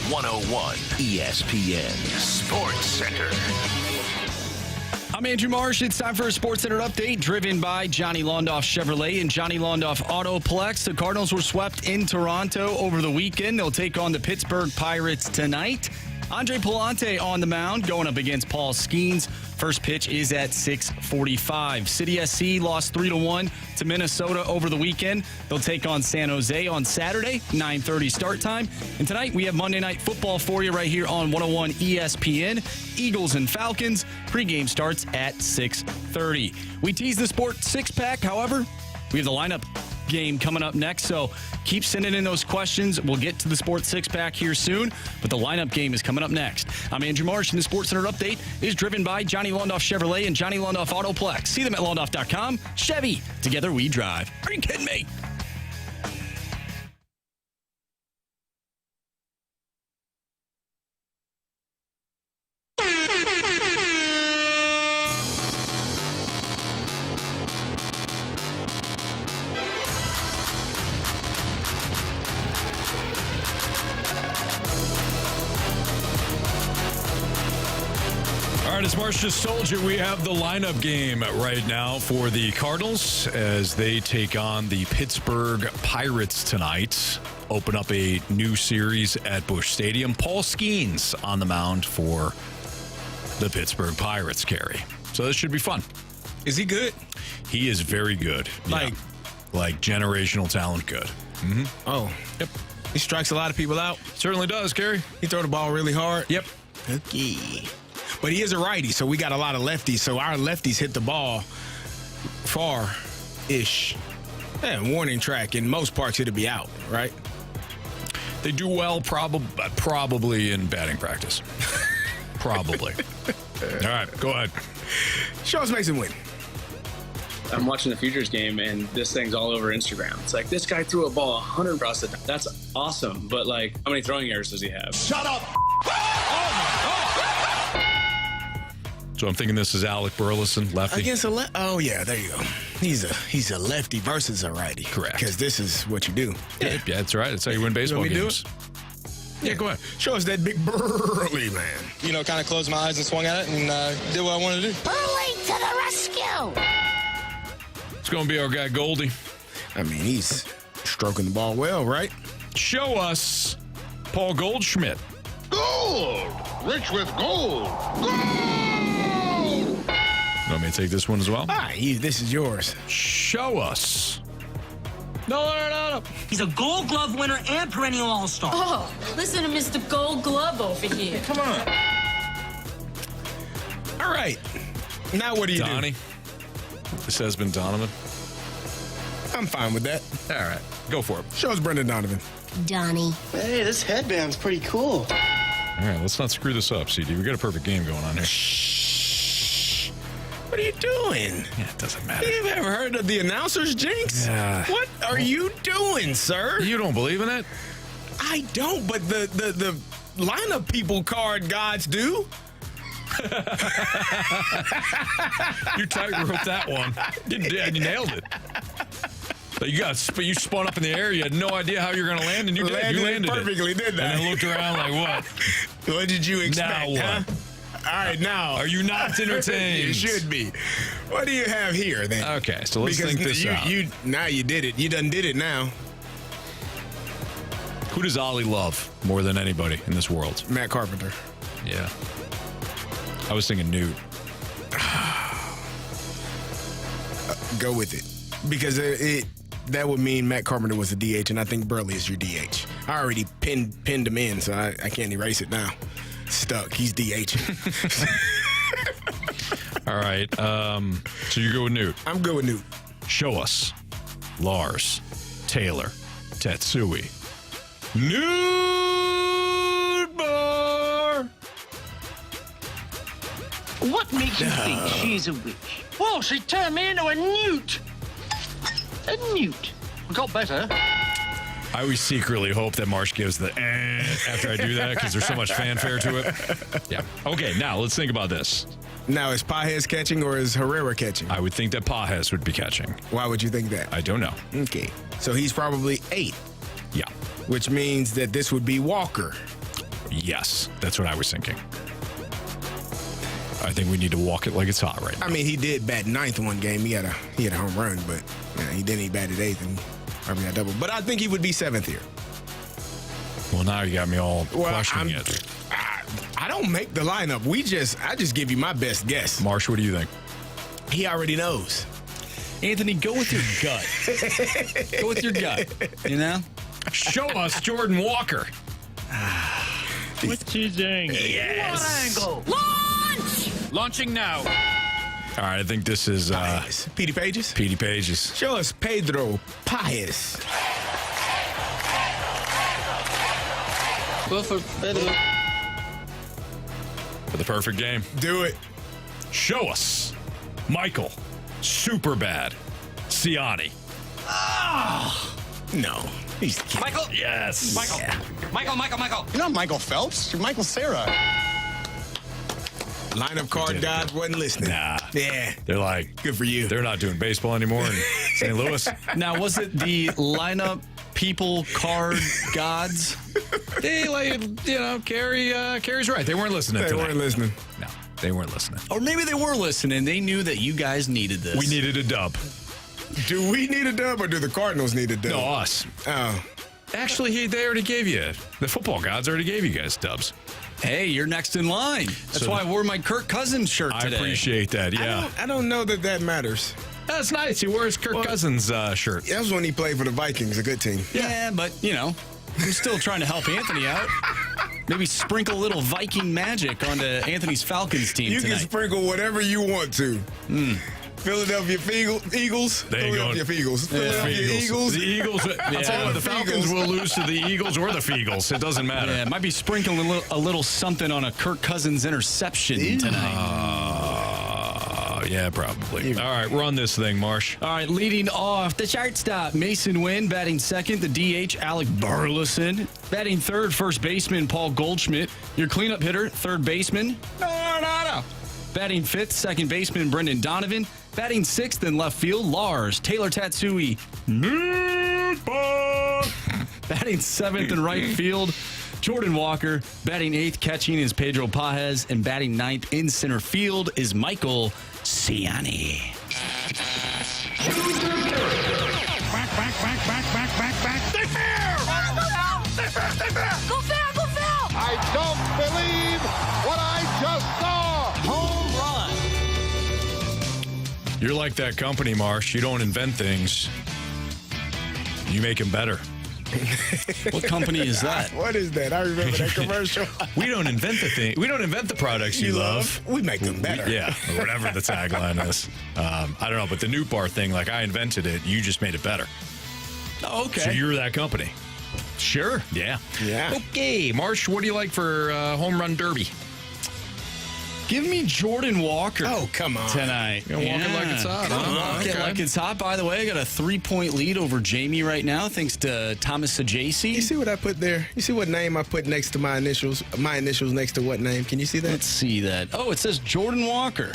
101 ESPN Sports Center. I'm Andrew Marsh. It's time for a Sports Center update driven by Johnny Londoff Chevrolet and Johnny Londoff Autoplex. The Cardinals were swept in Toronto over the weekend. They'll take on the Pittsburgh Pirates tonight. Andre Palante on the mound going up against Paul Skeens. First pitch is at 6:45. City SC lost 3-1 to Minnesota over the weekend. They'll take on San Jose on Saturday, 9:30 start time. And tonight we have Monday Night Football for you right here on 101 ESPN. Eagles and Falcons. Pregame starts at 6:30. We tease the Sports Six-Pack. However, we have the lineup game coming up next, so keep sending in those questions. We'll get to the Sports Six-Pack here soon, but the lineup game is coming up next. I'm Andrew Marsh, and the Sports Center update is driven by Johnny Londoff Chevrolet and Johnny Londoff Autoplex. See them at londoff.com. Chevy, together we drive. Are you kidding me? All right, as Marsh just told you, we have the lineup game right now for the Cardinals as they take on the Pittsburgh Pirates tonight. Open up a new series at Busch Stadium. Paul Skeens on the mound for the Pittsburgh Pirates, Carey. So this should be fun. Is he good? He is very good. Like generational talent good. Mm-hmm. Oh. Yep. He strikes a lot of people out. Certainly does, Carey. He throw the ball really hard. Yep. Okay. But he is a righty, so we got a lot of lefties. So our lefties hit the ball far-ish. Warning track. In most parts, it'll be out, right? They do well probably in batting practice. Probably. All right, go ahead. Show us Mason win. I'm watching the Futures game, and this thing's all over Instagram. It's like, this guy threw a ball 100 across the... That's awesome, but, like, how many throwing errors does he have? Shut up! So I'm thinking this is Alec Burleson, lefty. Against a lefty? Oh, yeah, there you go. He's a lefty versus a righty. Correct. Because this is what you do. Yeah, that's right. That's how you win baseball games. Yeah, go ahead. Show us that big burly man. You know, kind of closed my eyes and swung at it and did what I wanted to do. Burly to the rescue! It's going to be our guy Goldie. I mean, he's stroking the ball well, right? Show us Paul Goldschmidt. Gold! Rich with gold! Gold! You want me to take this one as well? This is yours. Show us. No. He's a Gold Glove winner and perennial All-Star. Oh, listen to Mr. Gold Glove over here. Come on. All right. Now what do you Donnie. do? This has been Donovan. I'm fine with that. All right. Go for it. Show us Brendan Donovan. Donnie. Hey, this headband's pretty cool. All right, let's not screw this up, CD. We got a perfect game going on here. Shh. What are you doing? Yeah, it doesn't matter. You've ever heard of the announcer's jinx? What are you doing, sir? You don't believe in it? I don't, but the lineup people card gods do. You tightrope that one. You nailed it. But you spun up in the air. You had no idea how you were going to land, and you landed perfectly, it. didn't I? And then looked around like, what? What did you expect? Now what? Huh? All right, now. Are you not entertained? You should be. What do you have here, then? Okay, so let's think this out. Now you did it. You done did it now. Who does Ollie love more than anybody in this world? Matt Carpenter. Yeah. I was thinking Newt. Go with it. Because that would mean Matt Carpenter was a DH, and I think Burley is your DH. I already pinned him in, so I can't erase it now. Stuck. He's DH. All right. So you go with Newt. I'm good with Newt. Show us Lars Taylor Tatsui. Newt Bar. What makes you think she's a witch? Well, she turned me into a newt. A newt. We got better. I always secretly hope that Marsh gives the after I do that because there's so much fanfare to it. Yeah. Okay, now let's think about this. Now, is Pajes catching or is Herrera catching? I would think that Pajes would be catching. Why would you think that? I don't know. Okay. So he's probably 8. Yeah. Which means that this would be Walker. Yes, that's what I was thinking. I think we need to walk it like it's hot right now. I mean, he did bat ninth one game. He had a home run, but he batted eighth and probably got double. But I think he would be seventh here. Well, now you got me all questioning it. I don't make the lineup. I just give you my best guess. Marsh, what do you think? He already knows. Anthony, go with your gut. Go with your gut. You know? Show us Jordan Walker. What you doing? Yes. What angle? Launch! Launching now. All right, I think this is Petey Pages. Petey Pages. Show us Pedro Paez. For the perfect game. Do it. Show us Michael Superbad Ciani. No. He's kidding. Michael. Yes. Michael. Yeah. Michael. You're not Michael Phelps. You're Michael Cera. Lineup card god wasn't listening. Nah. Yeah. They're like, good for you. They're not doing baseball anymore in St. Louis. Now, was it the lineup people card gods? Carey's right. They weren't listening They tonight. weren't listening. No, they weren't listening. Or maybe they were listening. They knew that you guys needed this. We needed a dub. Do we need a dub or do the Cardinals need a dub? No, us. Oh. Actually, they already gave you. The football gods already gave you guys dubs. Hey, you're next in line. That's So- why I wore my Kirk Cousins shirt today. I appreciate that, yeah. I don't know that matters. That's nice. He wears Kirk Cousins shirt. That was when he played for the Vikings, a good team. Yeah, but, I'm still trying to help Anthony out. Maybe sprinkle a little Viking magic onto Anthony's Falcons team You tonight. can sprinkle whatever you want to. Philadelphia Eagles. They ain't Philadelphia Eagles. Philadelphia Eagles. The Eagles. I'll tell you what, the Falcons will lose to the Eagles or the Feagles. It doesn't matter. Yeah, might be sprinkling a little something on a Kirk Cousins interception tonight. Yeah, probably. All right, run this thing, Marsh. All right, leading off the shortstop, Mason Wynn. Batting second, the DH, Alec Burleson. Batting third, first baseman, Paul Goldschmidt. Your cleanup hitter, third baseman, no. Batting fifth, second baseman, Brendan Donovan. Batting sixth in left field, Lars Taylor Tatsui. Batting seventh in right field, Jordan Walker. Batting eighth, catching is Pedro Paez. And batting ninth in center field is Michael Ciani. Back. They fair. Go foul! I don't believe what I just saw! Home run! You're like that company, Marsh. You don't invent things. You make them better. What company is that? What is that? I remember that commercial. We don't invent the thing. We don't invent the products you love. We make them better. Yeah, or whatever the tagline is. I don't know, but the Newt Bar thing, like I invented it, you just made it better. Oh, okay. So you're that company. Sure. Yeah. Yeah. Okay, Marsh, what do you like for home run derby? Give me Jordan Walker. Oh, come on. Tonight. You're walking like it's hot. Walk it like it's hot. By the way, I got a 3-point lead over Jamie right now, thanks to Thomas Saggese. You see what I put there? You see what name I put next to my initials? My initials next to what name? Can you see that? Let's see that. Oh, it says Jordan Walker.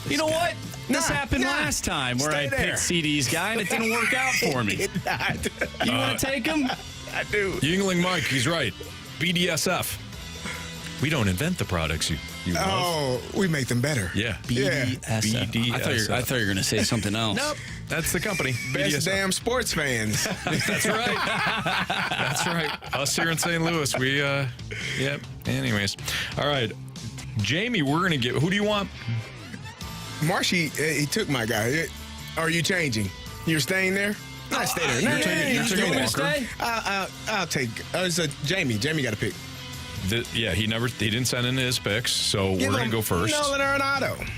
You know what? This happened last time where I picked CD's guy and it didn't work out for me. It did not. You want to take him? I do. Yingling Mike, he's right. BDSF. We don't invent the products you love. Oh, we make them better. Yeah. BDSF. BDSF. I thought you were going to say something else. Nope. That's the company. Best BDSF. damn sports fans. That's right. That's right. Us here in St. Louis, we, yep. Anyways. All right. Jamie, we're going to get, who do you want? Marshy, he took my guy. Are you changing? You're staying there? I stay there. No, You're taking Walker. I'll take. It's a Jamie. Jamie got to pick. Yeah, he didn't send in his picks, so we're going to go first. Nolan Arenado.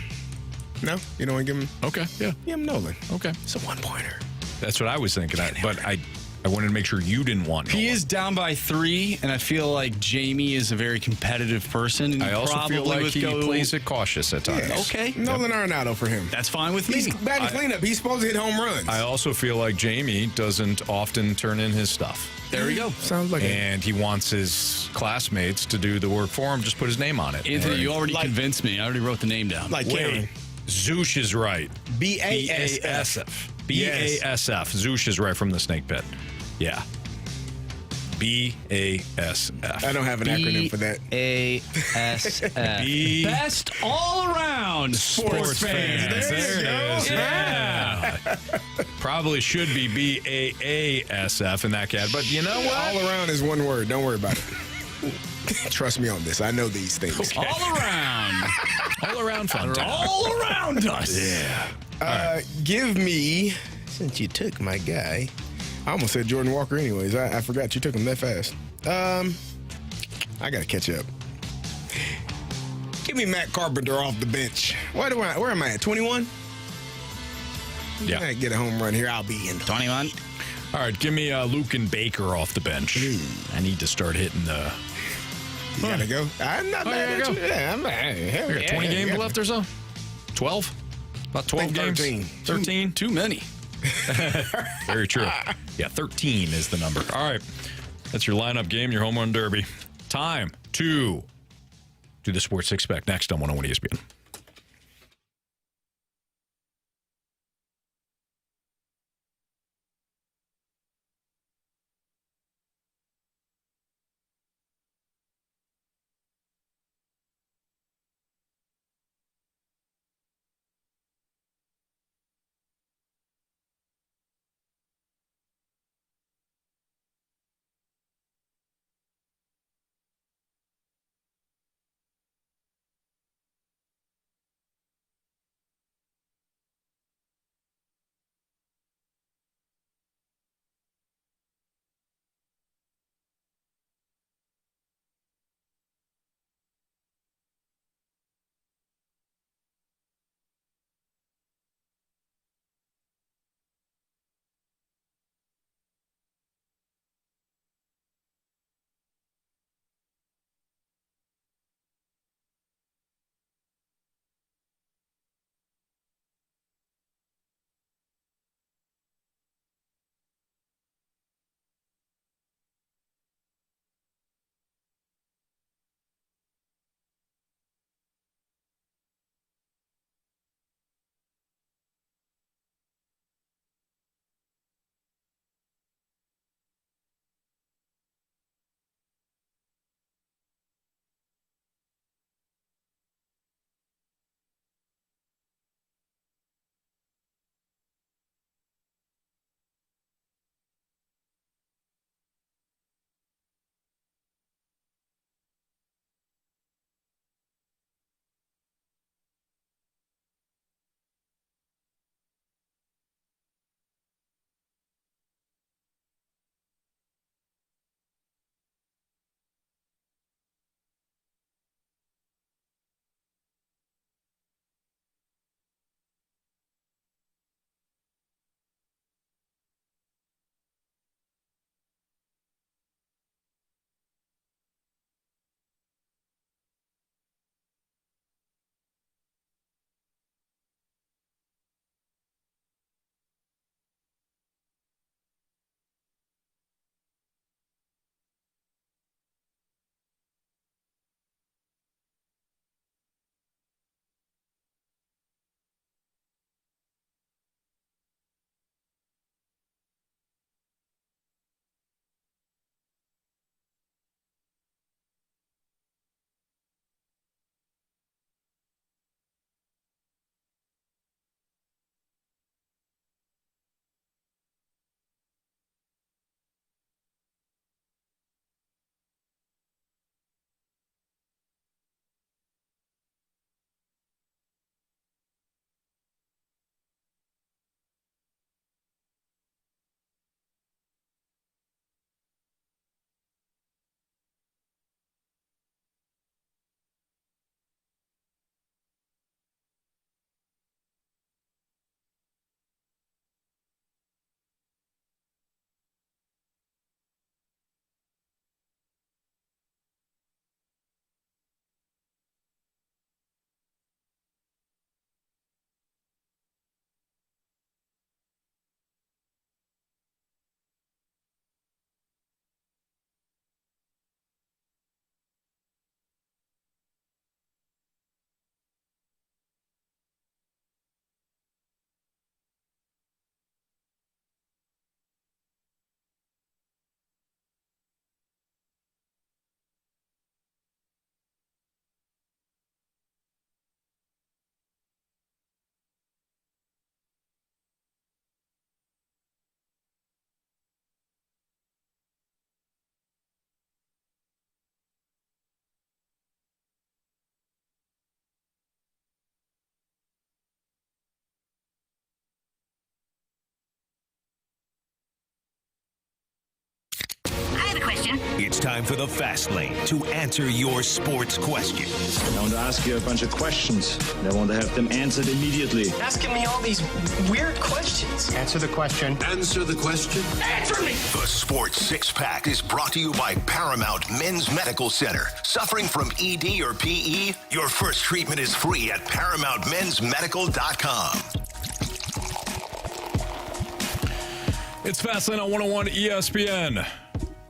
No, you don't want to give him. Okay, yeah. Give him Nolan. Okay. It's a 1-pointer. That's what I was thinking. But I wanted to make sure you didn't want Nolan. He is down by 3, and I feel like Jamie is a very competitive person. And I also feel like he plays it cautious at times. Yes. Okay. Nolan Arenado for him. That's fine with me. He's batting cleanup. He's supposed to hit home runs. I also feel like Jamie doesn't often turn in his stuff. There we go. Sounds like And he wants his classmates to do the work for him. Just put his name on it. Anthony, you already convinced me. I already wrote the name down. like Karen. Zoosh is right. BASF. BASF. Zoosh is right from the snake pit. Yeah. BASF. I don't have an acronym for that. BASF. Best all around sports fans. There it is. Yeah. Probably should be BAASF in that cat, but you know what? All around is one word. Don't worry about it. Trust me on this. I know these things. Okay. All around. All around fun. All around us. Yeah. Give me, since you took my guy, I almost said Jordan Walker anyways. I forgot you took him that fast. I got to catch up. Give me Matt Carpenter off the bench. Where am I at, 21? Yeah. I get a home run here, I'll be in 21. All right, give me Luke and Baker off the bench. I need to start hitting the... You got to go? I'm not mad at you. Yeah, I'm We got 20 games left or so? 12? About 12 games? 13. 13? Too many. Very true. Yeah, 13 is the number. All right. That's your lineup game, your home run derby. Time to do the Sports Six Pack next on 101 ESPN. time for the Fast Lane to answer your sports questions. I want to ask you a bunch of questions. I want to have them answered immediately. Asking me all these weird questions. Answer the question. Answer the question. Answer me! The Sports Six Pack is brought to you by Paramount Men's Medical Center. Suffering from ED or PE? Your first treatment is free at ParamountMen'sMedical.com. It's Fastlane on 101 ESPN.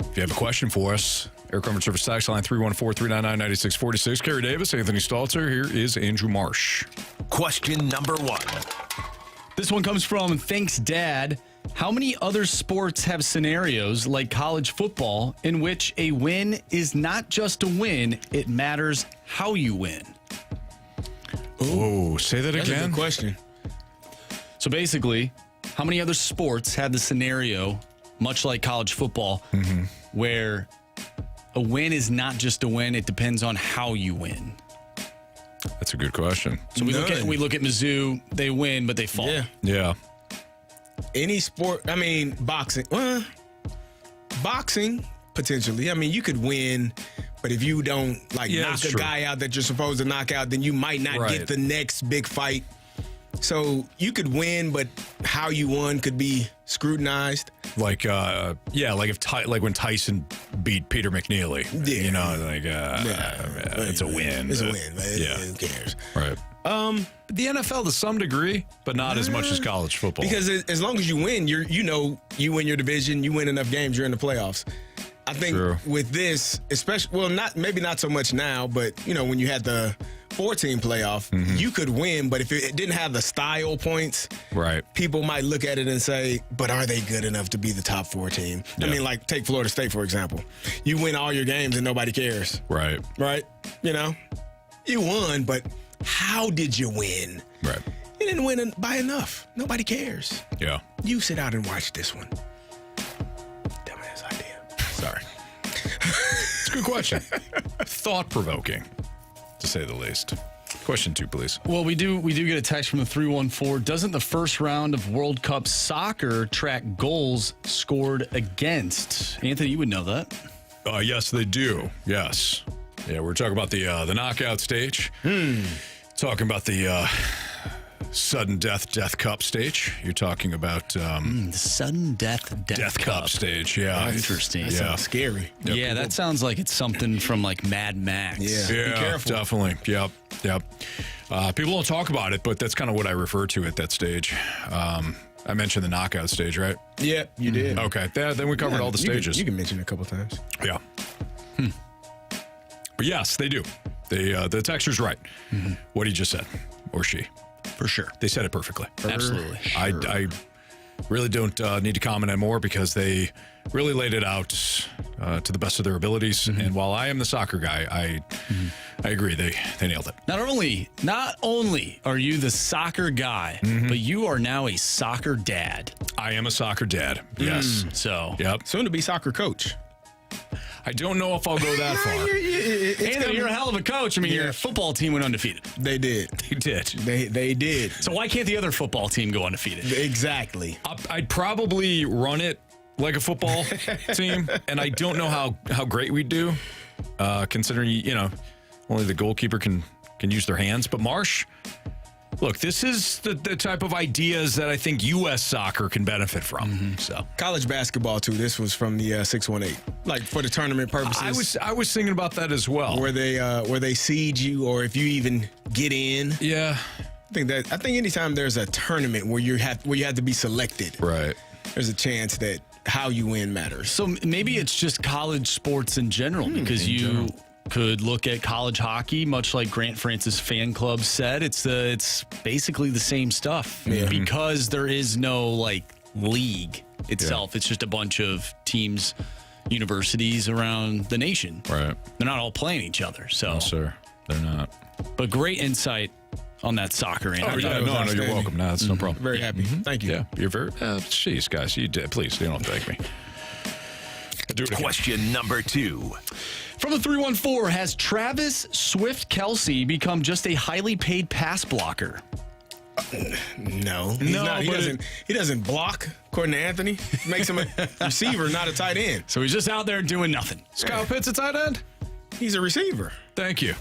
If you have a question for us, Air Comfort Service tax line 314-399-9646. Carey Davis, Anthony Stalter. Here is Andrew Marsh. Question number 1. This one comes from Thanks Dad. How many other sports have scenarios like college football in which a win is not just a win, it matters how you win? Oh, say that That's again. a good question. So basically, how many other sports have the scenario, much like college football, where a win is not just a win, it depends on how you win? That's a good question. So we look at Mizzou, they win, but they fall. Yeah. Any sport, I mean, boxing. Boxing, potentially. I mean, you could win, but if you don't knock a guy out that you're supposed to knock out, then you might not get the next big fight. So you could win, but how you won could be scrutinized. Like when Tyson beat Peter McNeely. Yeah. You know, it's a win. It's a win. Who cares? Right. The NFL to some degree, but not as much as college football. Because as long as you win, you win your division, you win enough games, you're in the playoffs. I think with this, especially, maybe not so much now, but when you had the 4-team playoff, you could win, but if it didn't have the style points, people might look at it and say, but are they good enough to be the top 4 team? Yeah. I mean, take Florida State, for example. You win all your games and nobody cares. Right? You won, but how did you win? Right. You didn't win by enough. Nobody cares. Yeah. You sit out and watch this one. Dumbass idea. Sorry. It's a good question. Thought-provoking, to say the least. Question 2, please. Well, we do get a text from the 314. Doesn't the first round of World Cup soccer track goals scored against? Anthony, you would know that. Yes, they do. Yes. Yeah, we're talking about the knockout stage. Talking about the sudden death cup stage. You're talking about the sudden death cup stage. Yeah, interesting. That sounds scary. Yep. Yeah, that sounds like it's something from Mad Max. Yeah, be careful. Definitely. Yep. People don't talk about it, but that's kind of what I refer to at that stage. I mentioned the knockout stage, right? Yeah, you did. Okay, then we covered all the stages. You can mention it a couple times. Yeah. But yes, they do. The texture's right. What he just said, or she. For sure. They said it perfectly. Absolutely. Sure. I really don't need to comment on more because they really laid it out to the best of their abilities. And while I am the soccer guy, I agree. They nailed it. Not only are you the soccer guy, but you are now a soccer dad. I am a soccer dad. Yes. So. Yep. Soon to be soccer coach. I don't know if I'll go that far. Anthony, you're a hell of a coach. I mean, your football team went undefeated. They did. They did. So why can't the other football team go undefeated? Exactly. I'd probably run it like a football team, and I don't know how great we'd do, considering only the goalkeeper can use their hands. But Marsh, look, this is the type of ideas that I think U.S. soccer can benefit from. So college basketball too. This was from the 618, like for the tournament purposes. I was thinking about that as well. Where they seed you, or if you even get in. Yeah, I think anytime there's a tournament where you have to be selected, right? There's a chance that how you win matters. So maybe it's just college sports in general, because you could look at college hockey, much like Grant Francis fan club said. It's basically the same stuff because there is no league itself. It's just a bunch of teams, universities around the nation. Right. They're not all playing each other. So, no, sir, they're not. But great insight on that soccer. No, you're welcome. No, that's no problem. Very happy. Thank you. Yeah, you're very. Jeez, guys, you did. Please, you don't thank me. Question number 2. From the 314, has Travis Swift-Kelce become just a highly paid pass blocker? No, he's not. He doesn't block, according to Anthony. Makes him a receiver, not a tight end. So he's just out there doing nothing. Is Kyle Pitts a tight end? He's a receiver. Thank you.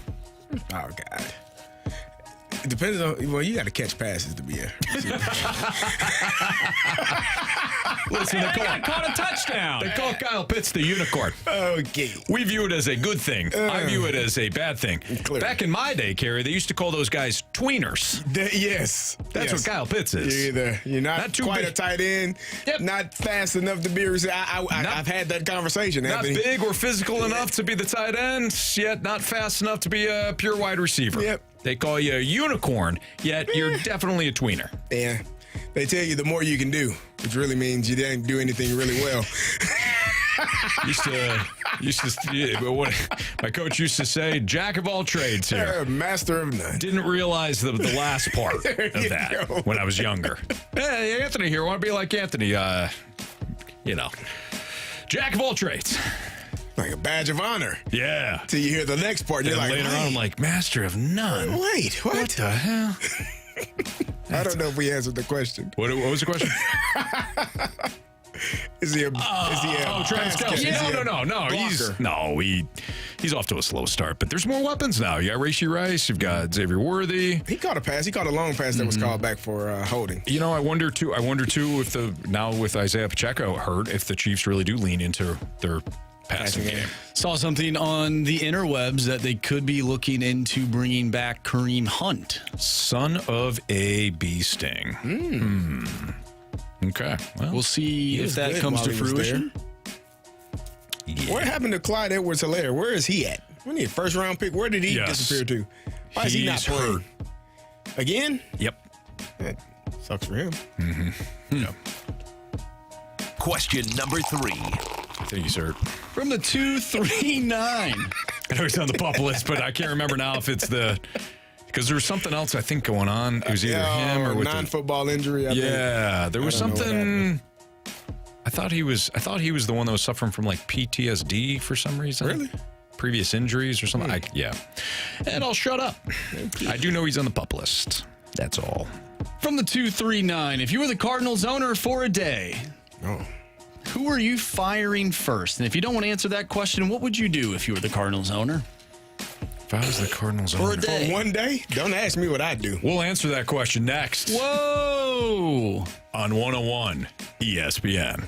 Oh, God. It depends on, well, you got to catch passes to be a receiver. Listen, they caught a touchdown. They call Kyle Pitts the unicorn. Okay. We view it as a good thing. I view it as a bad thing. Clearly. Back in my day, Carey, they used to call those guys tweeners. Yes. That's what Kyle Pitts is. You're not too quite big. a tight end, not fast enough to be a receiver. I've had that conversation, Not Anthony. big or physical enough to be the tight end, yet not fast enough to be a pure wide receiver. Yep. They call you a unicorn, yet you're definitely a tweener. Yeah. They tell you the more you can do, which really means you didn't do anything really well. What my coach used to say, jack of all trades here. Master of none. Didn't realize the last part of that when I was younger. Hey, Anthony here. Want to be like Anthony. Jack of all trades. Like a badge of honor. Yeah. Till you hear the next part. You're like, later on, I'm like, master of none. Wait, what the hell? I don't know if we answered the question. What was the question? Is he a Travis Kelce? No. He's off to a slow start, but there's more weapons now. You got Rashee Rice, you've got Xavier Worthy. He caught a pass. He caught a long pass that was called back for holding. You know, I wonder too if now with Isaiah Pacheco hurt, if the Chiefs really do lean into their passing game. Saw something on the interwebs that they could be looking into bringing back Kareem Hunt. Son of a bee sting. Okay. Well, we'll see if that comes to fruition. Yeah. What happened to Clyde Edwards-Helaire? Where is he at? When he a first round pick? Where did he disappear to? Why is he not playing? Again? Yep. That sucks for him. Yep. Question number 3. Thank you, sir. From the 239. I know he's on the pup list, but I can't remember now if it's because there was something else I think going on. It was either him or with non-football injury. I think. There was something. I thought he was the one that was suffering from like PTSD for some reason. Really? Previous injuries or something. And I'll shut up. I do know he's on the pup list. That's all. From the 239. If you were the Cardinals owner for a day, who are you firing first? And if you don't want to answer that question, what would you do if you were the Cardinals owner? If I was the Cardinals owner. For a day. For one day? Don't ask me what I'd do. We'll answer that question next. Whoa! On 101 ESPN.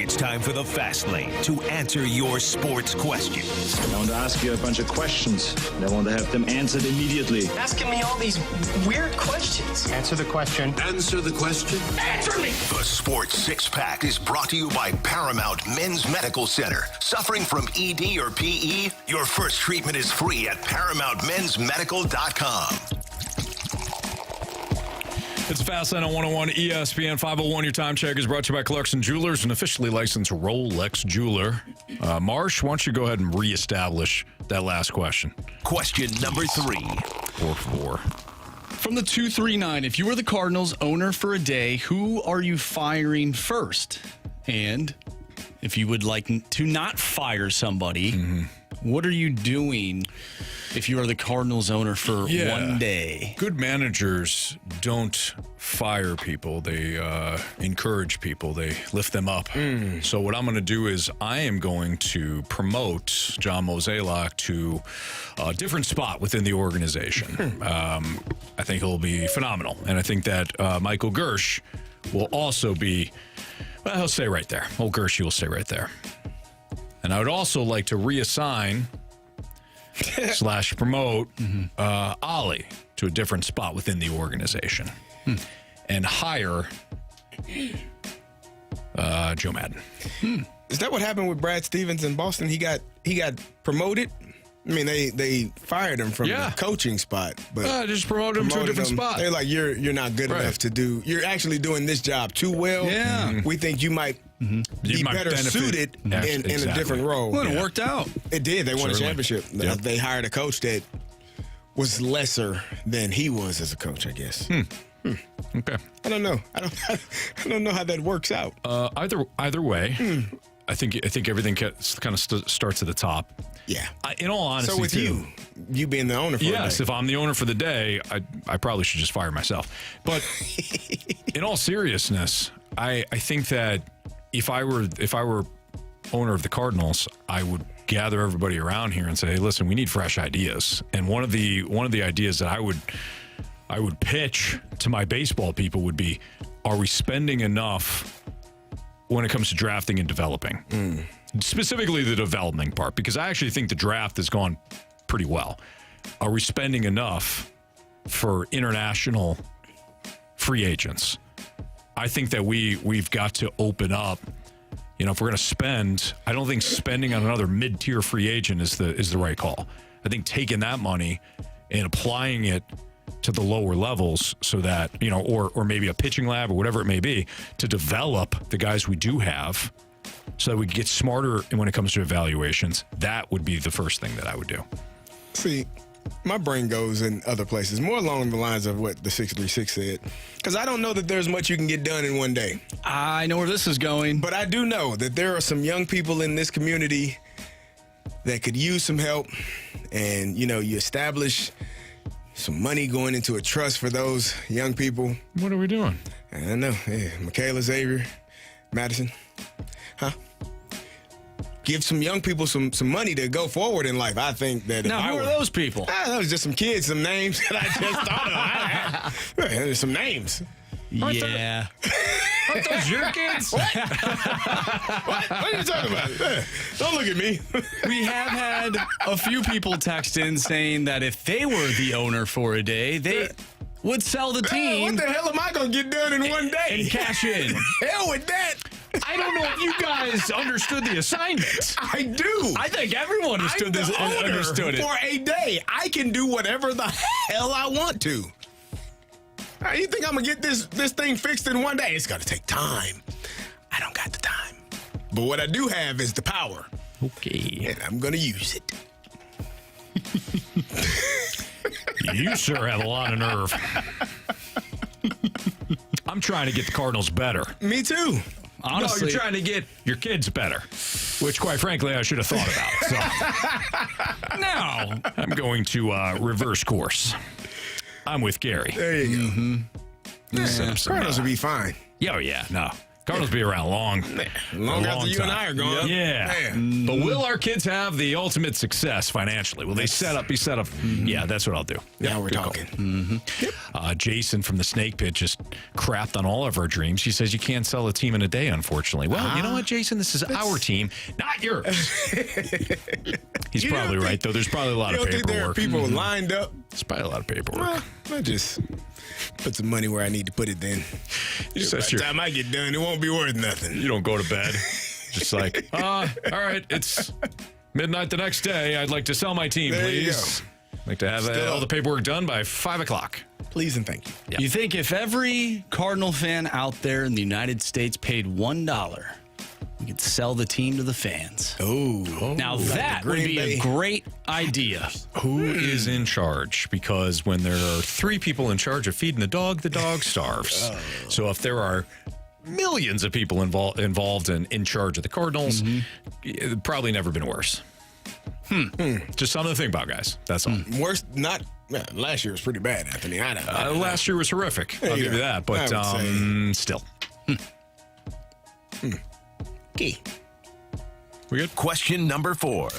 It's time for the Fast Lane to answer your sports questions. I want to ask you a bunch of questions. And I want to have them answered immediately. Asking me all these weird questions. Answer the question. Answer the question. Answer me! The Sports Six-Pack is brought to you by Paramount Men's Medical Center. Suffering from ED or PE? Your first treatment is free at ParamountMen'sMedical.com. It's Fastlane on 101 ESPN 501. Your time check is brought to you by Clarkson Jewelers, an officially licensed Rolex jeweler. Marsh, why don't you go ahead and reestablish that last question? Question number 3. 4-4. From the 239, if you were the Cardinals owner for a day, who are you firing first? And if you would like to not fire somebody, what are you doing if you are the Cardinals owner for one day? Good managers don't fire people. They encourage people. They lift them up. So what I'm going to do is I am going to promote John Mozeliak to a different spot within the organization. I think he'll be phenomenal. And I think that Michael Gersh will also be, well, he'll stay right there. Old Gersh will stay right there. And I would also like to reassign / promote Ollie to a different spot within the organization and hire Joe Madden. Is that what happened with Brad Stevens in Boston? He got promoted. I mean, they fired him from the coaching spot, but just promoted him to a different spot. They're like, you're not good enough to do. You're actually doing this job too well. Yeah, we think you might be better suited in a different role. Well, it worked out. It did. They won a championship. They hired a coach that was lesser than he was as a coach, I guess. Okay. I don't know. I don't know how that works out. Either way, I think everything kind of starts at the top. Yeah. In all honesty, so with you being the owner for the day. Yes, if I'm the owner for the day, I probably should just fire myself. But in all seriousness, I think that if I were owner of the Cardinals, I would gather everybody around here and say, hey, listen, we need fresh ideas. And one of the ideas that I would pitch to my baseball people would be, are we spending enough when it comes to drafting and developing? Specifically the development part, because I actually think the draft has gone pretty well. Are we spending enough for international free agents? I think that we've got to open up. You know, if we're going to spend, I don't think spending on another mid-tier free agent is the right call. I think taking that money and applying it to the lower levels so that, you know, or maybe a pitching lab or whatever it may be, to develop the guys we do have so that we get smarter when it comes to evaluations. That would be the first thing that I would do. See, my brain goes in other places, more along the lines of what the 636 said, because I don't know that there's much you can get done in one day. I know where this is going. But I do know that there are some young people in this community that could use some help, and, you know, you establish some money going into a trust for those young people. What are we doing? I don't know. Hey, Michaela, Xavier, Madison. Huh? Give some young people some money to go forward in life. I think that. Now, who are those people? That was just some kids, some names that I just thought of. There's some names. Yeah. Aren't those your kids? What? What are you talking about? Don't look at me. We have had a few people text in saying that if they were the owner for a day, they would sell the team. What the hell am I going to get done in one day? And cash in. Hell with that. I don't know if you guys understood the assignment. I do. I think everyone understood this. Understood it. For a day, I can do whatever the hell I want to. You think I'm going to get this thing fixed in one day? It's going to take time. I don't got the time. But what I do have is the power. Okay. And I'm going to use it. You sure have a lot of nerve. I'm trying to get the Cardinals better. Me too. Honestly. No, you're trying to get your kids better, which, quite frankly, I should have thought about. So now I'm going to reverse course. I'm with Carey. There you go. Yeah, Cardinals will be fine. Yeah, no. Cardinals be around long. Long after you and I are gone. Yeah. But will our kids have the ultimate success financially? Will they be set up? Yeah, that's what I'll do. Now we're talking. Jason from the Snake Pit just crapped on all of our dreams. He says you can't sell a team in a day, unfortunately. Well, you know what, Jason? This is our team, not yours. He's probably right, though. There's probably a lot of paperwork. There are people lined up. There's probably a lot of paperwork. Well, I just put some money where I need to put it then. By the time I get done, it won't be worth nothing. You don't go to bed. Just like, all right, it's midnight the next day. I'd like to sell my team, please. I'd like to have all the paperwork done by 5 o'clock. Please and thank you. Yeah. You think if every Cardinal fan out there in the United States paid $1, we could sell the team to the fans? Now that would be a great idea. Who is in charge? Because when there are 3 people in charge of feeding the dog starves. So if there are millions of people involved and in charge of the Cardinals, it's probably never been worse. Just something to think about, guys. That's all. Worse, not. Last year was pretty bad, Anthony. I know. Last year was horrific. I'll give you that. But still. Okay. We good? Question number 4.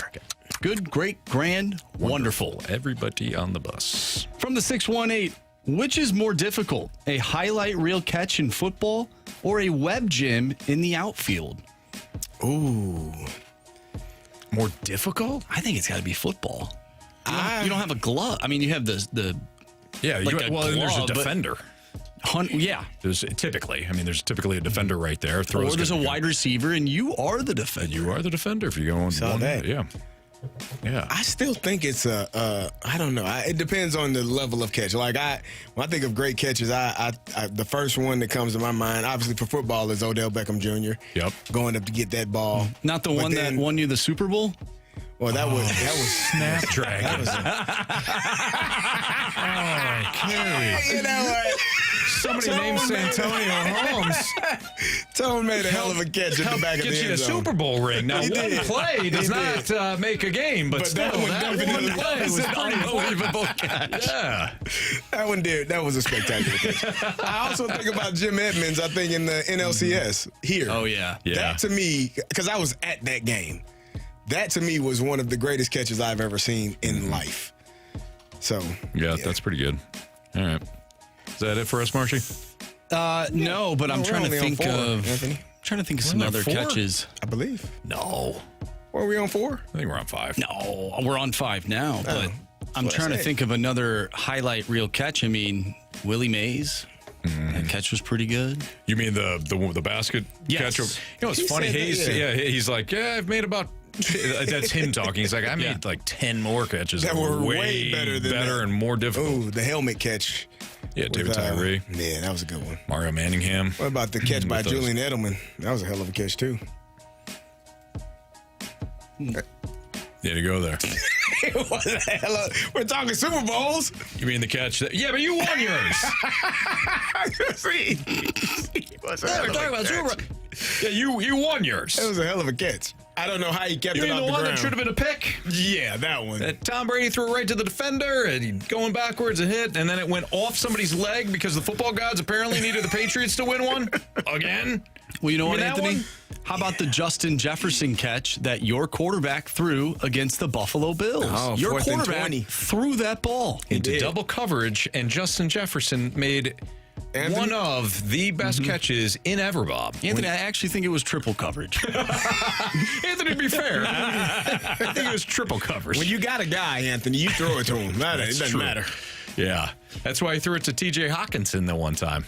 Good, great, grand, wonderful. Everybody on the bus. From the 618, which is more difficult, a highlight reel catch in football or a web gym in the outfield? Ooh. More difficult? I think it's got to be football. You don't have a glove. I mean, you have the there's a defender. There's typically a defender right there. Or there's a wide receiver, and you are the defender. You are the defender if you go on one. Yeah. I still think it's I don't know. It depends on the level of catch. Like when I think of great catches, I the first one that comes to my mind, obviously for football, is Odell Beckham Jr. Yep. Going up to get that ball. Not the one that won you the Super Bowl? Well, that was Snapdragon. Carey. You know what? Somebody named Santonio Holmes. Tone made a hell of a catch at the back of the end zone. Get you a Super Bowl ring. Now, one play does not make a game, but still, that one play was an unbelievable catch. Yeah. That one did. That was a spectacular catch. I also think about Jim Edmonds, I think, in the NLCS here. Oh, yeah. That to me, because I was at that game, that to me was one of the greatest catches I've ever seen in life. So, yeah, that's pretty good. All right. Is that it for us, Marshy? No, but I'm trying to think of some other catches. I believe. No. Or are we on 4? I think we're on 5. No, we're on 5 now, but I'm trying to think of another highlight reel catch. I mean, Willie Mays. That catch was pretty good. You mean the basket catch? You know, it's funny. He's like, I've made about. That's him talking. He's like, I made like 10 more catches that were way better and more difficult. Ooh, the helmet catch. Yeah, David Tyree. Yeah, that was a good one. Mario Manningham. What about the catch by Julian Edelman? That was a hell of a catch too. Yeah, to go there. What the hell? We're talking Super Bowls. You mean the catch? Yeah, but you won yours. See, we're talking about Super Bowl. Yeah, you won yours. That was a hell of a catch. I don't know how he kept it off the ground. The one that should have been a pick? Yeah, that one. Tom Brady threw it right to the defender, and going backwards, a hit, and then it went off somebody's leg because the football gods apparently needed the Patriots to win one again. Well, you know what, Anthony? How about the Justin Jefferson catch that your quarterback threw against the Buffalo Bills? Oh, your quarterback threw that ball into double coverage, and Justin Jefferson made one of the best catches in ever, Bob. Anthony, I actually think it was triple coverage. Anthony, to be fair, I think it was triple coverage. When you got a guy, Anthony, you throw it to him. It doesn't matter. Yeah. That's why he threw it to T.J. Hawkinson the one time.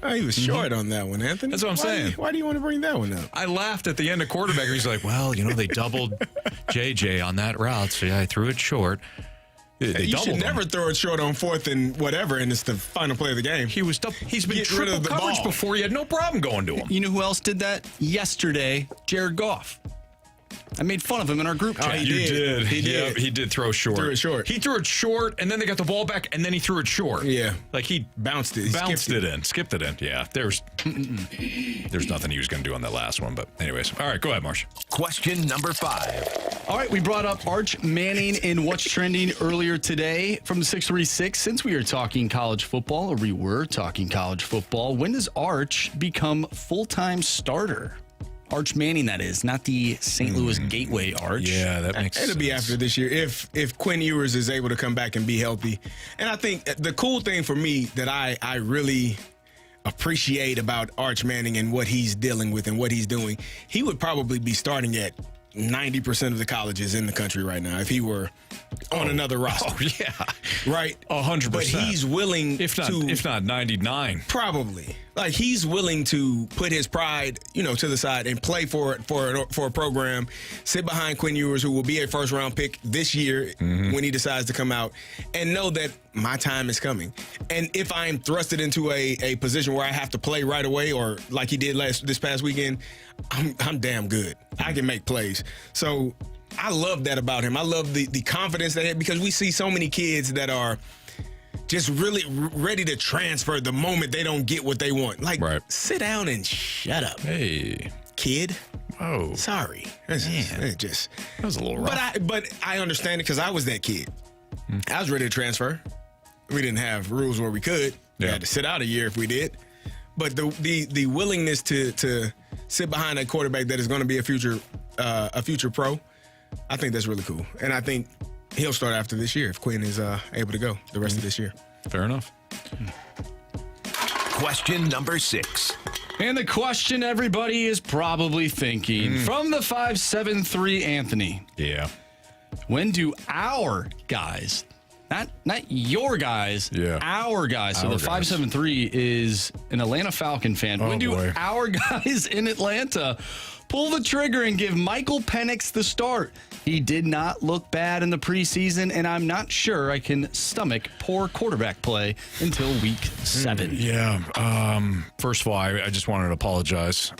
Oh, he was short on that one, Anthony. That's what I'm saying. Why do you want to bring that one up? I laughed at the end of quarterback. He's like, well, they doubled J.J. on that route, so I threw it short. You should never throw it short on 4th and whatever, and it's the final play of the game. He's been triple coverage before. He had no problem going to him. You know who else did that? Yesterday, Jared Goff. I made fun of him in our group chat. You did. He did. Yeah, he did throw short. He threw it short, and then they got the ball back, and then he threw it short. Yeah. Like he bounced it. Skipped it in. Yeah. There's nothing he was going to do on that last one. But anyways. All right, go ahead, Marsh. Question number 5. All right, we brought up Arch Manning in What's Trending earlier today from the 636. Since we are talking college football, or we were talking college football, when does Arch become full-time starter? Arch Manning, that is, not the St. Louis Gateway Arch. Yeah, that makes sense. It'll be after this year if Quinn Ewers is able to come back and be healthy. And I think the cool thing for me that I really appreciate about Arch Manning and what he's dealing with and what he's doing, he would probably be starting at 90% of the colleges in the country right now if he were on another roster. Oh, yeah. Right? 100%. But he's willing if not 99. Probably. Like, he's willing to put his pride, to the side and play for a program, sit behind Quinn Ewers, who will be a first-round pick this year when he decides to come out, and know that my time is coming. And if I'm thrusted into a position where I have to play right away, or like he did this past weekend, I'm damn good. I can make plays. So I love that about him. I love the confidence that he has, because we see so many kids that are just really ready to transfer the moment they don't get what they want. Like, sit down and shut up. Hey, kid. Oh, sorry. That was a little rough. But I understand it because I was that kid. I was ready to transfer. We didn't have rules where we could. We had to sit out a year if we did. But the willingness to sit behind a quarterback that is going to be a future pro, I think that's really cool. And I think he'll start after this year if Quinn is able to go the rest of this year. Fair enough. Question number 6. And the question everybody is probably thinking, from the 573 Anthony. Yeah. When do our guys, not your guys, our guys, so the 573 is an Atlanta Falcon fan. When do our guys in Atlanta pull the trigger and give Michael Penix the start? He did not look bad in the preseason, and I'm not sure I can stomach poor quarterback play until week 7. First of all, I just wanted to apologize.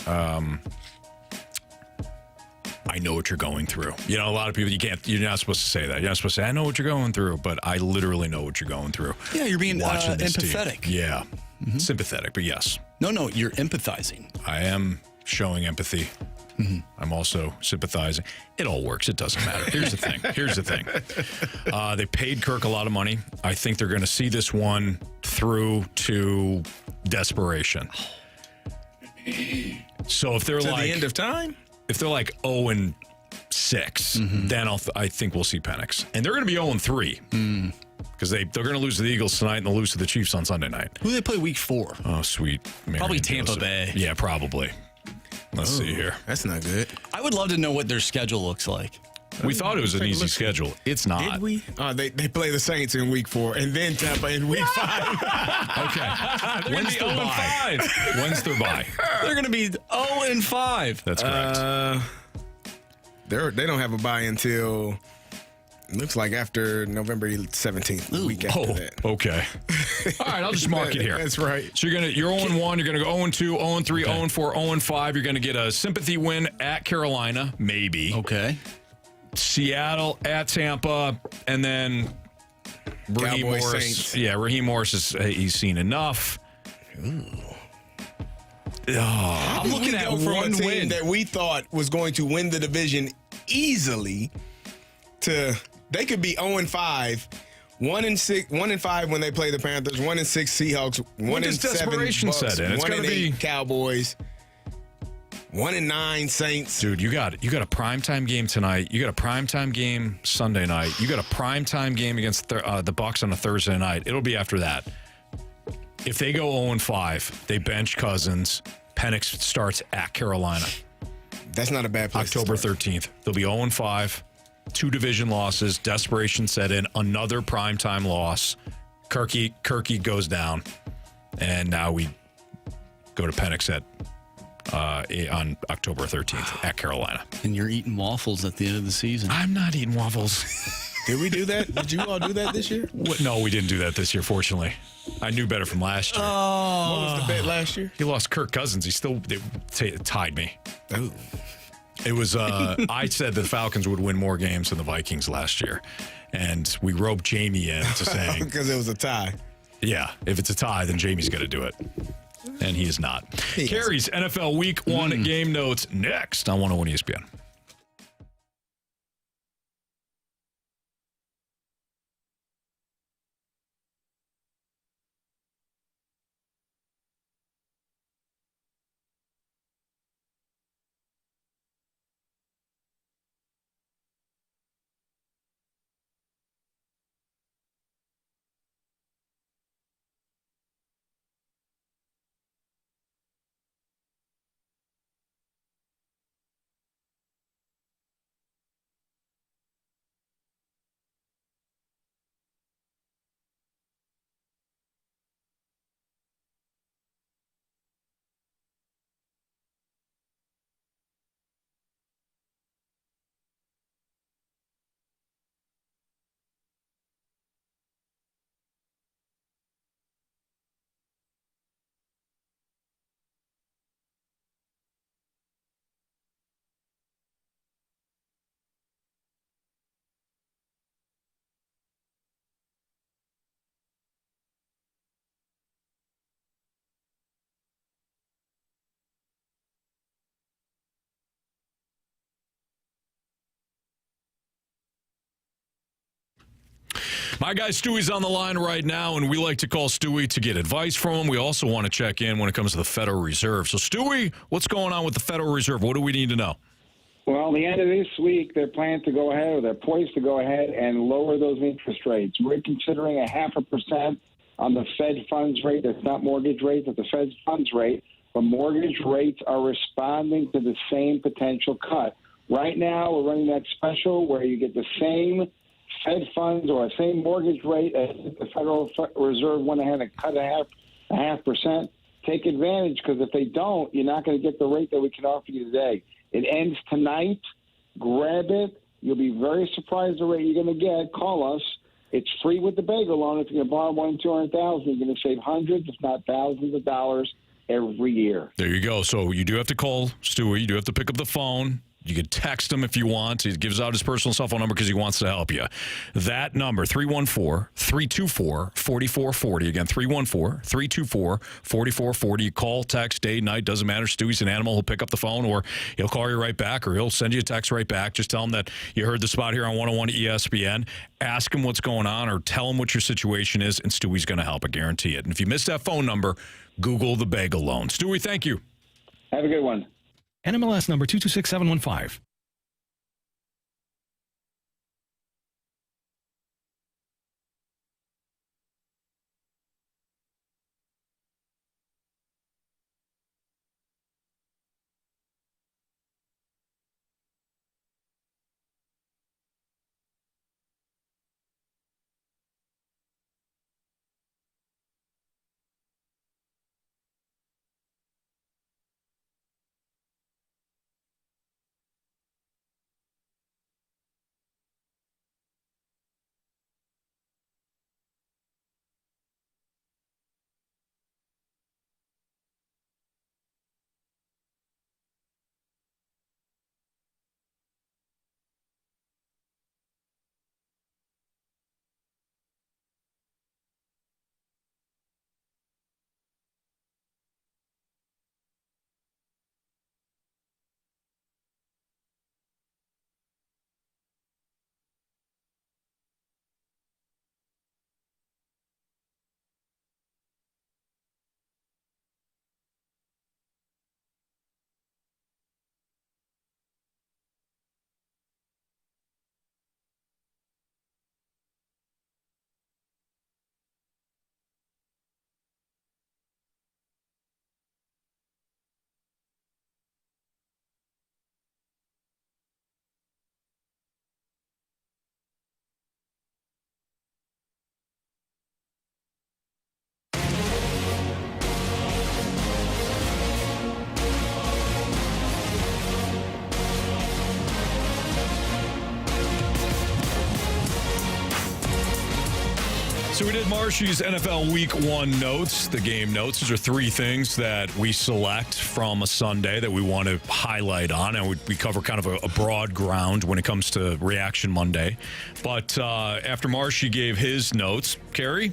I know what you're going through. A lot of people, you're not supposed to say that. You're not supposed to say, I know what you're going through, but I literally know what you're going through. Yeah, you're being watching this empathetic. Team. Yeah. Sympathetic, but yes. No, you're empathizing. I am showing empathy. I'm also sympathizing. It all works. It doesn't matter. Here's the thing. They paid Kirk a lot of money. I think they're going to see this one through to desperation. So if they're to the end of time? If they're like 0-6, then I think we'll see Penix. And they're going to be 0-3 because they're going to lose to the Eagles tonight and they'll lose to the Chiefs on Sunday night. Who do they play week 4? Oh, sweet. Probably Tampa Bay. Yeah, probably. Let's see here. That's not good. I would love to know what their schedule looks like. We thought it was an easy schedule. It's not. Did we? They play the Saints in week 4 and then Tampa in week 5. Okay. When's their bye? When's their bye? They're going to be 0-5. That's correct. They don't have a bye until looks like after November 17th, the week after that. Okay. All right, I'll just mark it here. That's right. So you're 0-1, you're gonna go 0-2, 0-3, 0-4, 0-5. You're gonna get a sympathy win at Carolina, maybe. Okay. Seattle at Tampa, and then Raheem Morris. Saints. Yeah, Raheem Morris he's seen enough. I'm looking at from one a team win that we thought was going to win the division easily to they could be 0-5, 1-5 when they play the Panthers, 1-6 Seahawks, 1-7 Bucks, set in? It's 1-8 Cowboys, 1-9 Saints. Dude, you got a primetime game tonight. You got a primetime game Sunday night. You got a primetime game against the Bucks on a Thursday night. It'll be after that. If they go 0-5, they bench Cousins. Penix starts at Carolina. That's not a bad place. October 13th. They'll be 0-5. 2 division losses. Desperation set in. Another primetime loss. Kirky goes down. And now we go to Penix on October 13th at Carolina. And you're eating waffles at the end of the season. I'm not eating waffles. Did we do that? Did you all do that this year? No, we didn't do that this year, fortunately. I knew better from last year. What was the bet last year? He lost Kirk Cousins. They tied me. Ooh. It was, I said the Falcons would win more games than the Vikings last year. And we roped Jamie into saying. Because it was a tie. Yeah, if it's a tie, then Jamie's going to do it. And he is not. Carey's NFL Week 1 game notes next on 101 ESPN. My guy Stewie's on the line right now, and we like to call Stewie to get advice from him. We also want to check in when it comes to the Federal Reserve. So, Stewie, what's going on with the Federal Reserve? What do we need to know? Well, the end of this week, they're planning to go ahead, or they're poised to go ahead and lower those interest rates. We're considering 0.5% on the Fed funds rate. That's not mortgage rate, that's the Fed funds rate. But mortgage rates are responding to the same potential cut. Right now, we're running that special where you get the same Fed funds or the same mortgage rate as the Federal Reserve went ahead and cut 0.5%. Take advantage, because if they don't, you're not going to get the rate that we can offer you today. It ends tonight. Grab it. You'll be very surprised the rate you're going to get. Call us. It's free with the bagel loan. If you're going to borrow more than $200,000, you're going to save hundreds, if not thousands of dollars every year. There you go. So you do have to call Stewie. You do have to pick up the phone. You can text him if you want. He gives out his personal cell phone number because he wants to help you. That number, 314-324-4440. Again, 314-324-4440. You call, text, day, night, doesn't matter. Stewie's an animal. He'll pick up the phone, or he'll call you right back, or he'll send you a text right back. Just tell him that you heard the spot here on 101 ESPN. Ask him what's going on, or tell him what your situation is, and Stewie's going to help. I guarantee it. And if you missed that phone number, Google the bagel loan. Stewie, thank you. Have a good one. NMLS number 226715. So we did Marshy's NFL Week 1 notes, the game notes. These are three things that we select from a Sunday that we want to highlight on, and we cover kind of a broad ground when it comes to Reaction Monday. But after Marshy gave his notes, Carey?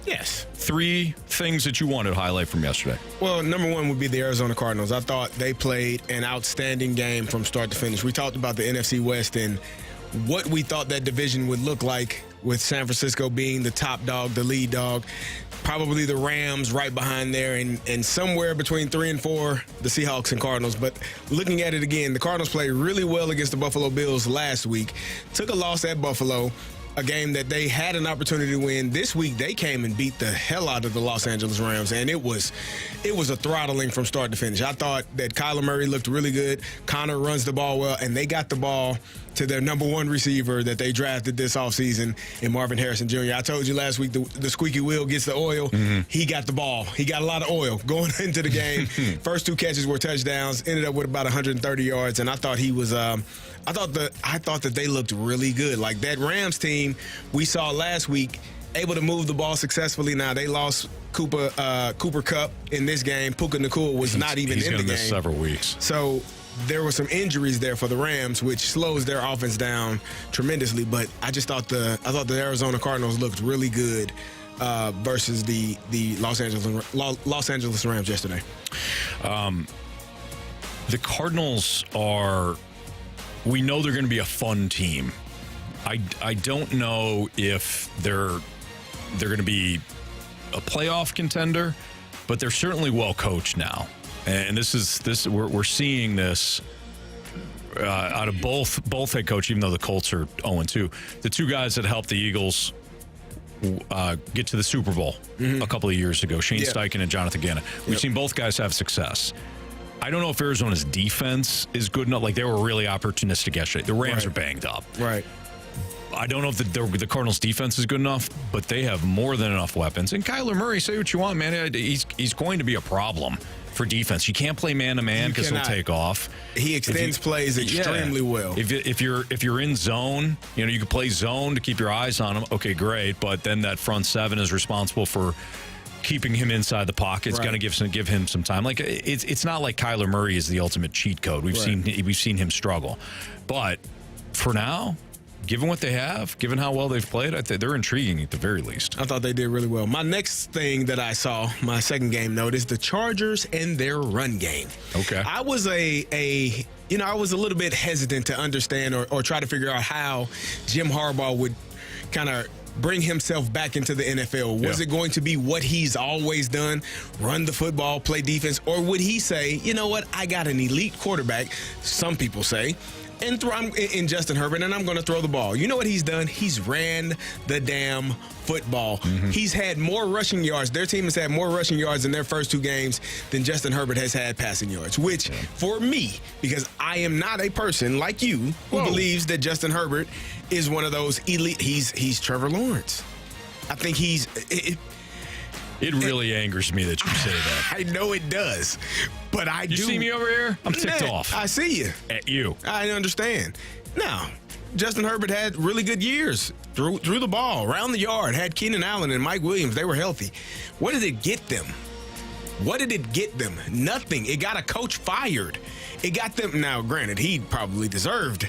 Yes. Three things that you wanted to highlight from yesterday. Well, number one would be the Arizona Cardinals. I thought they played an outstanding game from start to finish. We talked about the NFC West and what we thought that division would look like, with San Francisco being the top dog, the lead dog, probably the Rams right behind there, and somewhere between 3 and 4, the Seahawks and Cardinals. But looking at it again, the Cardinals played really well against the Buffalo Bills last week, took a loss at Buffalo, a game that they had an opportunity to win. This week, they came and beat the hell out of the Los Angeles Rams, and it was a throttling from start to finish. I thought that Kyler Murray looked really good. Connor runs the ball well, and they got the ball to their number one receiver that they drafted this offseason in Marvin Harrison Jr. I told you last week the squeaky wheel gets the oil. Mm-hmm. He got the ball. He got a lot of oil going into the game. First two catches were touchdowns, ended up with about 130 yards, and I thought he was I thought that they looked really good. Like that Rams team we saw last week, able to move the ball successfully. Now they lost Cooper Kupp in this game. Puka Nacua was not even in the game. He's going to miss several weeks. So there were some injuries there for the Rams, which slows their offense down tremendously. But I just thought the Arizona Cardinals looked really good versus the Los Angeles Rams yesterday. The Cardinals are. We know they're going to be a fun team. I don't know if they're going to be a playoff contender, but they're certainly well coached now. And we're seeing this out of both head coach, even though the Colts are 0-2. The two guys that helped the Eagles get to the Super Bowl a couple of years ago, Shane Steichen and Jonathan Gannon. We've seen both guys have success. I don't know if Arizona's defense is good enough. Like, they were really opportunistic yesterday. The Rams are banged up. Right. I don't know if the Cardinals' defense is good enough, but they have more than enough weapons. And Kyler Murray, say what you want, man, he's going to be a problem for defense. You can't play man-to-man because he'll take off. He extends plays extremely well. If you're in zone, you can play zone to keep your eyes on him. Okay, great. But then that front seven is responsible for keeping him inside the pocket. It's going to give him some time. Like, it's not like Kyler Murray is the ultimate cheat code. We've seen him struggle. But for now, given what they have, given how well they've played, I think they're intriguing at the very least. I thought they did really well. My next thing that I saw, my second game note, is the Chargers and their run game. Okay. I was I was a little bit hesitant to understand or try to figure out how Jim Harbaugh would kind of bring himself back into the NFL. Was it going to be what he's always done, run the football, play defense, or would he say, you know what, I got an elite quarterback, some people say, and in Justin Herbert, and I'm going to throw the ball. You know what he's done? He's ran the damn football. He's had more rushing yards. Their team has had more rushing yards in their first two games than Justin Herbert has had passing yards, which for me, because I am not a person like you who believes that Justin Herbert is one of those elite. He's Trevor Lawrence. I think he's... It really angers me that you say that. I know it does, but I do. You see me over here? I'm ticked off. I see you. At you. I understand. Now, Justin Herbert had really good years. Threw the ball around the yard, had Keenan Allen and Mike Williams. They were healthy. What did it get them? Nothing. It got a coach fired. It got them. Now, granted, he probably deserved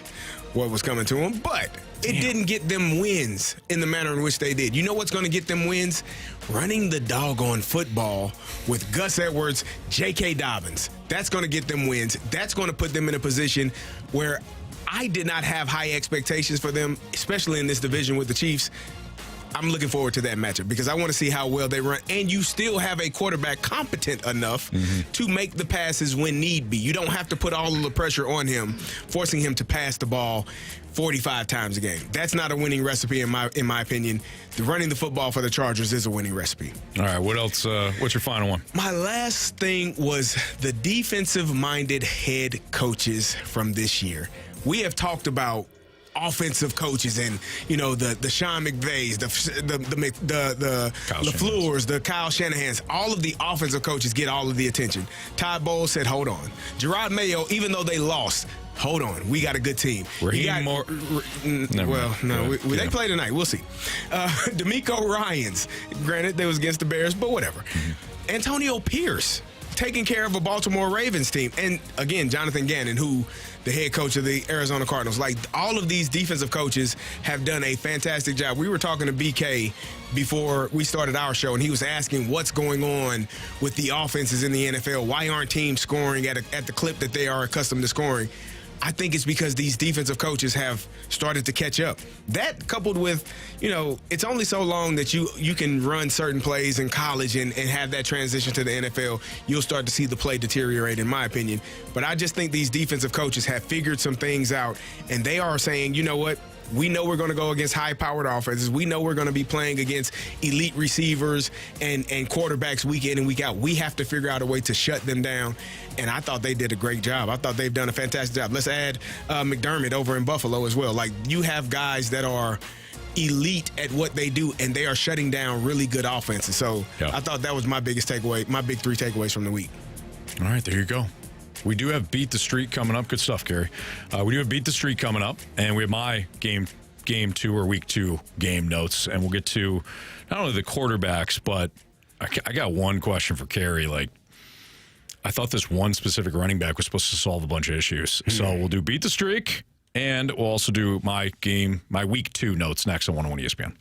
what was coming to him, but it didn't get them wins in the manner in which they did. You know what's going to get them wins? Running the doggone football with Gus Edwards, J.K. Dobbins. That's going to get them wins. That's going to put them in a position where I did not have high expectations for them, especially in this division with the Chiefs. I'm looking forward to that matchup because I want to see how well they run. And you still have a quarterback competent enough to make the passes when need be. You don't have to put all of the pressure on him, forcing him to pass the ball 45 times a game. That's not a winning recipe in my opinion. Running the football for the Chargers is a winning recipe. All right, what else? What's your final one? My last thing was the defensive-minded head coaches from this year. We have talked about offensive coaches and, the Sean McVays, the LaFleurs, the Kyle Shanahans, all of the offensive coaches get all of the attention. Todd Bowles said, hold on. Gerard Mayo, even though they lost, hold on. We got a good team. They play tonight. We'll see. D'Amico Ryans, granted, they was against the Bears, but whatever. Antonio Pierce, taking care of a Baltimore Ravens team. And, again, Jonathan Gannon, who the head coach of the Arizona Cardinals. Like, all of these defensive coaches have done a fantastic job. We were talking to BK before we started our show, and he was asking what's going on with the offenses in the NFL. Why aren't teams scoring at the clip that they are accustomed to scoring? I think it's because these defensive coaches have started to catch up. That coupled with, it's only so long that you can run certain plays in college and have that transition to the NFL. You'll start to see the play deteriorate, in my opinion. But I just think these defensive coaches have figured some things out, and they are saying, you know what? We know we're going to go against high-powered offenses. We know we're going to be playing against elite receivers and quarterbacks week in and week out. We have to figure out a way to shut them down, and I thought they did a great job. I thought they've done a fantastic job. Let's add McDermott over in Buffalo as well. Like, you have guys that are elite at what they do, and they are shutting down really good offenses. So I thought that was my biggest takeaway, my big three takeaways from the week. All right, there you go. We do have Beat the Streak coming up. Good stuff, Carey. We do have Beat the Streak coming up, and we have my game 2 or week 2 game notes, and we'll get to not only the quarterbacks, but I got one question for Carey. Like, I thought this one specific running back was supposed to solve a bunch of issues. So we'll do Beat the Streak, and we'll also do my week 2 notes next on 101 ESPN.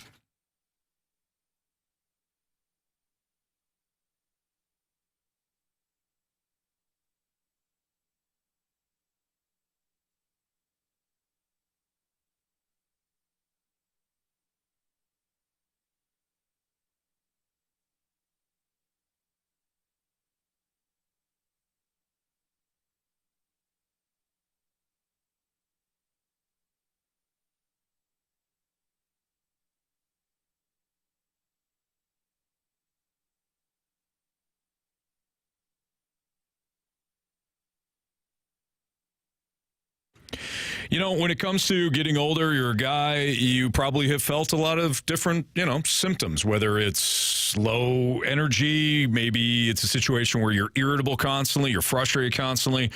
When it comes to getting older, you're a guy, you probably have felt a lot of different, symptoms, whether it's low energy, maybe it's a situation where you're irritable constantly, you're frustrated constantly.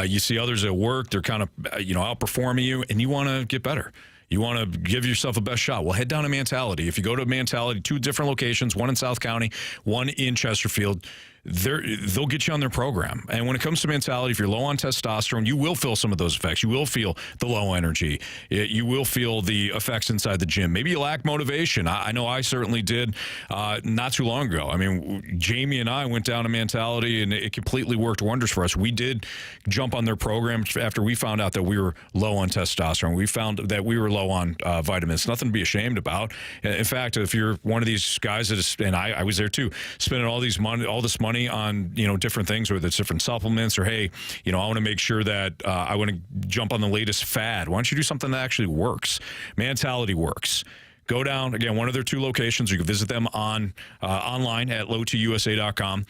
You see others at work, they're kind of, outperforming you, and you want to get better. You want to give yourself a best shot. Well, head down to Mentality. If you go to Mentality, 2 different locations, one in South County, one in Chesterfield, they'll get you on their program. And when it comes to Mentality, if you're low on testosterone, you will feel some of those effects. You will feel the low energy. You will feel the effects inside the gym. Maybe you lack motivation. I know I certainly did not too long ago. I mean, Jamie and I went down to Mentality, and it completely worked wonders for us. We did jump on their program after we found out that we were low on testosterone. We found that we were low on vitamins. Nothing to be ashamed about. In fact, if you're one of these guys that is, and I was there too, spending all this money on different things, whether it's different supplements or hey, I want to make sure that I want to jump on the latest fad. Why don't you do something that actually works? Mentality works. Go down again, one of their 2 locations. You can visit them on online at lowtusa.com.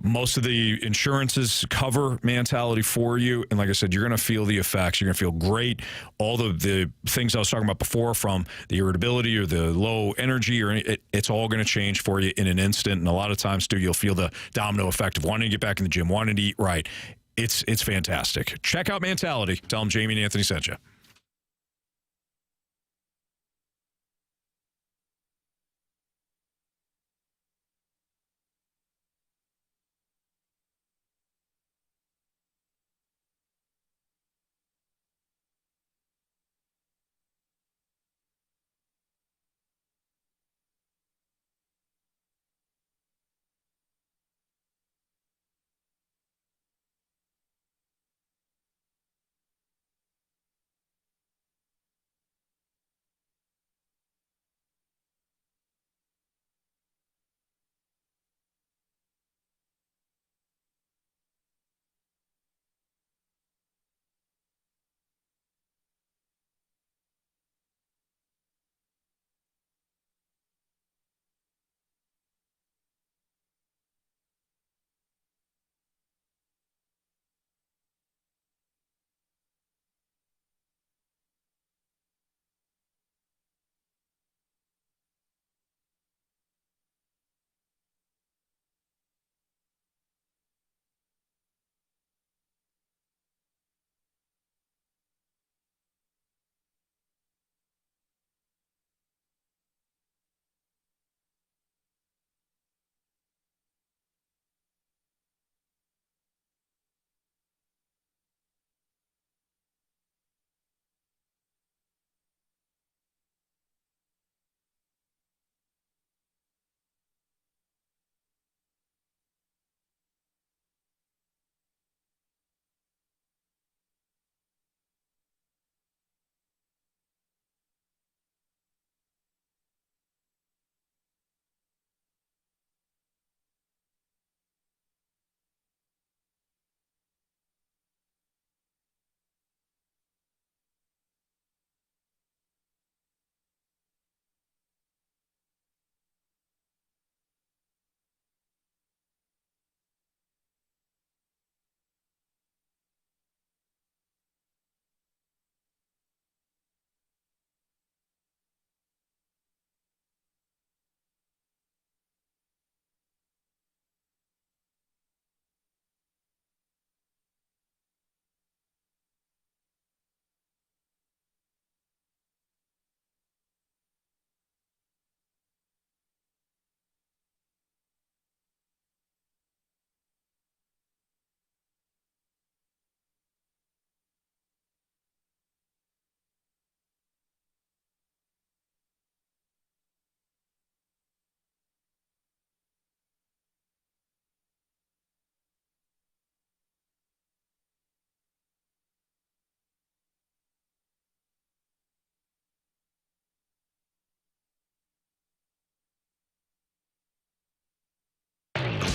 Most of the insurances cover Mentality for you. And like I said, you're going to feel the effects. You're going to feel great. All the things I was talking about before, from the irritability or the low energy, it's all going to change for you in an instant. And a lot of times, too, you'll feel the domino effect of wanting to get back in the gym, wanting to eat right. It's fantastic. Check out Mentality. Tell them Jamie and Anthony sent you.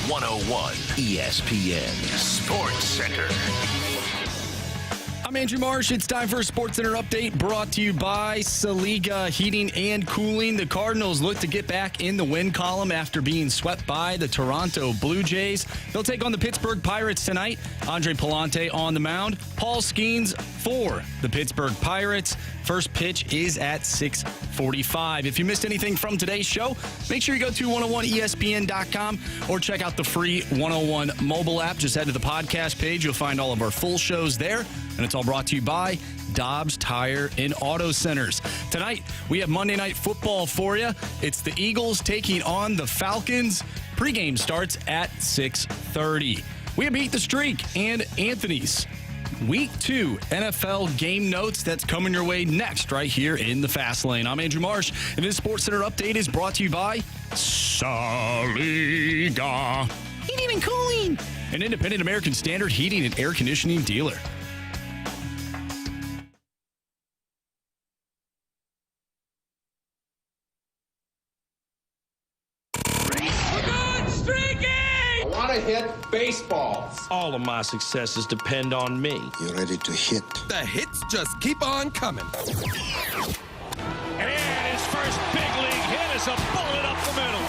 .101 ESPN Sports Center. I'm Andrew Marsh. It's time for a SportsCenter update brought to you by Saliga Heating and Cooling. The Cardinals look to get back in the win column after being swept by the Toronto Blue Jays. They'll take on the Pittsburgh Pirates tonight. Andre Palante on the mound. Paul Skeens for the Pittsburgh Pirates. First pitch is at 6:45. If you missed anything from today's show, make sure you go to 101ESPN.com or check out the free 101 mobile app. Just head to the podcast page. You'll find all of our full shows there. And it's all brought to you by Dobbs Tire and Auto Centers. Tonight, we have Monday Night Football for you. It's the Eagles taking on the Falcons. Pregame starts at 6:30. We have Beat the Streak and Anthony's Week 2 NFL game notes. That's coming your way next right here in the Fast Lane. I'm Andrew Marsh, and this SportsCenter update is brought to you by Saliga Heating and Cooling, an independent American Standard heating and air conditioning dealer. Hit baseballs. All of my successes depend on me. You're ready to hit. The hits just keep on coming. And his first big league hit is a bullet up the middle.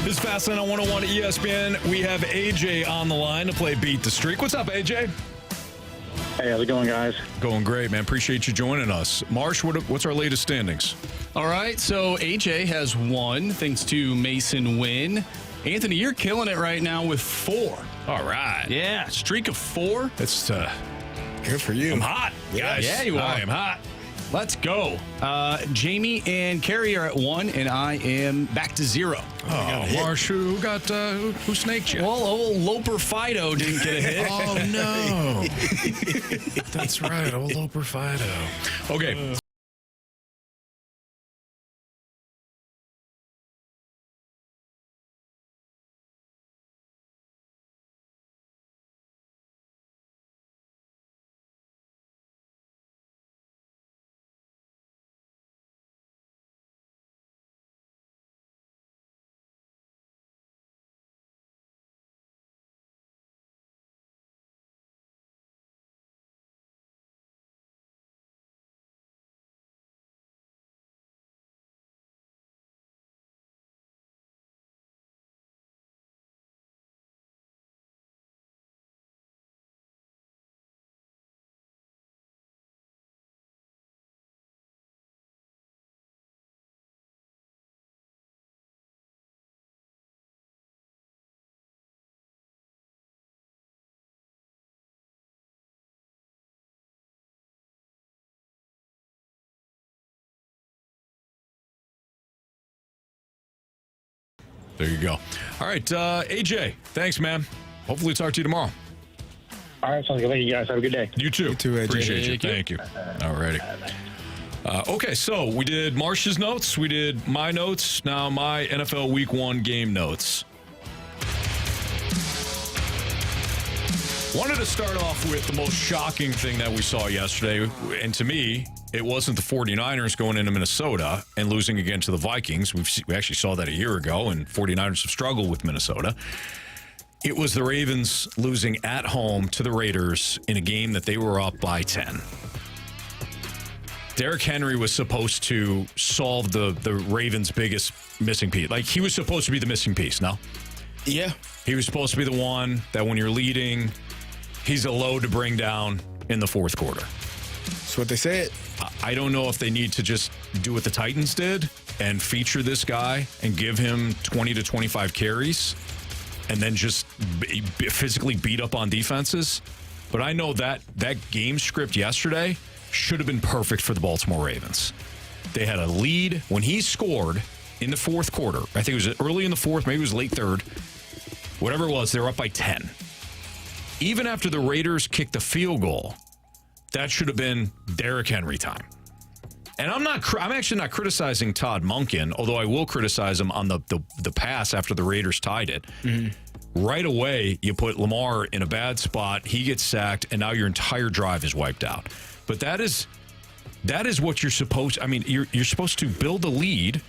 This is Fastlane on 101 ESPN. We have AJ on the line to play Beat the Streak. What's up, AJ? Hey, how's it going, guys? Going great, man. Appreciate you joining us. Marsh, what's our latest standings? All right, so AJ has 1 thanks to Mason Wynn. Anthony, you're killing it right now with 4. All right. Yeah, streak of 4. That's good for you. I'm hot. Guys. Yeah, you are. I am hot. Let's go. Jamie and Carey are at 1, and I am back to 0. Oh, Marsh, who snaked you? Well, old Loper Fido didn't get a hit. Oh, no. That's right, old Loper Fido. Okay. There you go. All right, AJ, thanks, man. Hopefully talk to you tomorrow. All right, sounds good. Thank you, guys. Have a good day. You too. You too, AJ. Appreciate you. Thank you. All righty. Okay, so we did Marsh's notes. We did my notes. Now my NFL Week 1 game notes. Wanted to start off with the most shocking thing that we saw yesterday. And to me, it wasn't the 49ers going into Minnesota and losing again to the Vikings. We actually saw that a year ago, and 49ers have struggled with Minnesota. It was the Ravens losing at home to the Raiders in a game that they were up by 10. Derrick Henry was supposed to solve the Ravens' biggest missing piece. Like, he was supposed to be the missing piece, no? Yeah. He was supposed to be the one that when you're leading, he's a load to bring down in the fourth quarter. That's what they said. I don't know if they need to just do what the Titans did and feature this guy and give him 20 to 25 carries and then just physically beat up on defenses. But I know that game script yesterday should have been perfect for the Baltimore Ravens. They had a lead when he scored in the fourth quarter. I think it was early in the fourth, maybe it was late third. Whatever it was, they were up by 10. Even after the Raiders kicked the field goal, that should have been Derrick Henry time. And I'm actually not criticizing Todd Monken, although I will criticize him on the pass after the Raiders tied it. Mm-hmm. Right away, you put Lamar in a bad spot, he gets sacked, and now your entire drive is wiped out. But that is what you're supposed. I mean, you're supposed to build a lead,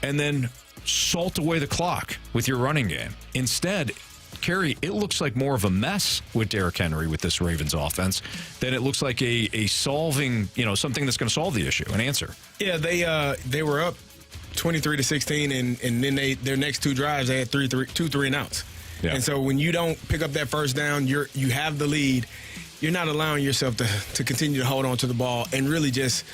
and then salt away the clock with your running game. Instead, Carey, it looks like more of a mess with Derrick Henry with this Ravens offense than it looks like a solving, something that's going to solve the issue, an answer. Yeah, they were up 23-16, and then their next two drives they had two 3-and-outs. Yeah. And so when you don't pick up that first down, you have the lead. You're not allowing yourself to continue to hold on to the ball and really just,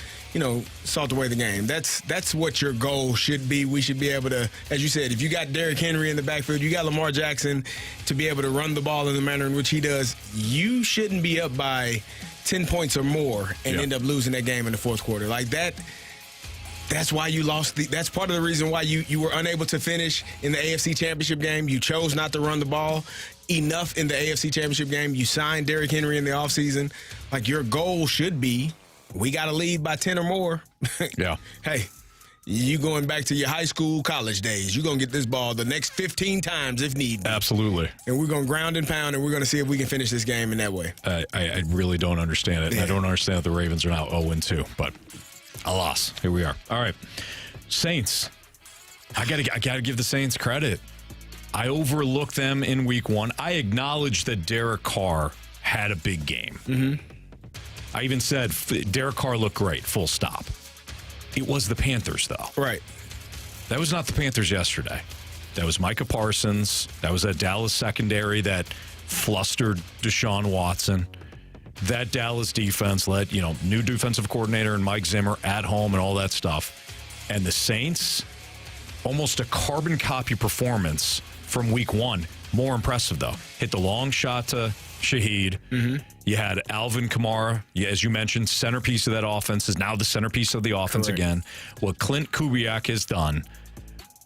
salt away the game. That's what your goal should be. We should be able to, as you said, if you got Derrick Henry in the backfield, you got Lamar Jackson to be able to run the ball in the manner in which he does, you shouldn't be up by 10 points or more and end up losing that game in the fourth quarter. Like that. That's why you lost. That's part of the reason why you were unable to finish in the AFC Championship game. You chose not to run the ball enough in the AFC Championship game. You signed Derrick Henry in the offseason. Like, your goal should be, we got to lead by 10 or more. Yeah. Hey, you going back to your high school, college days. You're going to get this ball the next 15 times if need be. Absolutely. And we're going to ground and pound, and we're going to see if we can finish this game in that way. I really don't understand it. Yeah. I don't understand that the Ravens are now 0-2, but alas, here we are. All right. Saints. I gotta give the Saints credit. I overlooked them in week 1. I acknowledge that Derek Carr had a big game. Mm-hmm. I even said Derek Carr looked great, full stop. It was the Panthers, though. Right. That was not the Panthers yesterday. That was Micah Parsons. That was that Dallas secondary that flustered Deshaun Watson. That Dallas defense led, new defensive coordinator and Mike Zimmer at home and all that stuff. And the Saints, almost a carbon copy performance from week 1. More impressive, though. Hit the long shot to Shaheed. Mm-hmm. You had Alvin Kamara, as you mentioned, centerpiece of that offense, is now the centerpiece of the offense. Correct. Again. What Clint Kubiak has done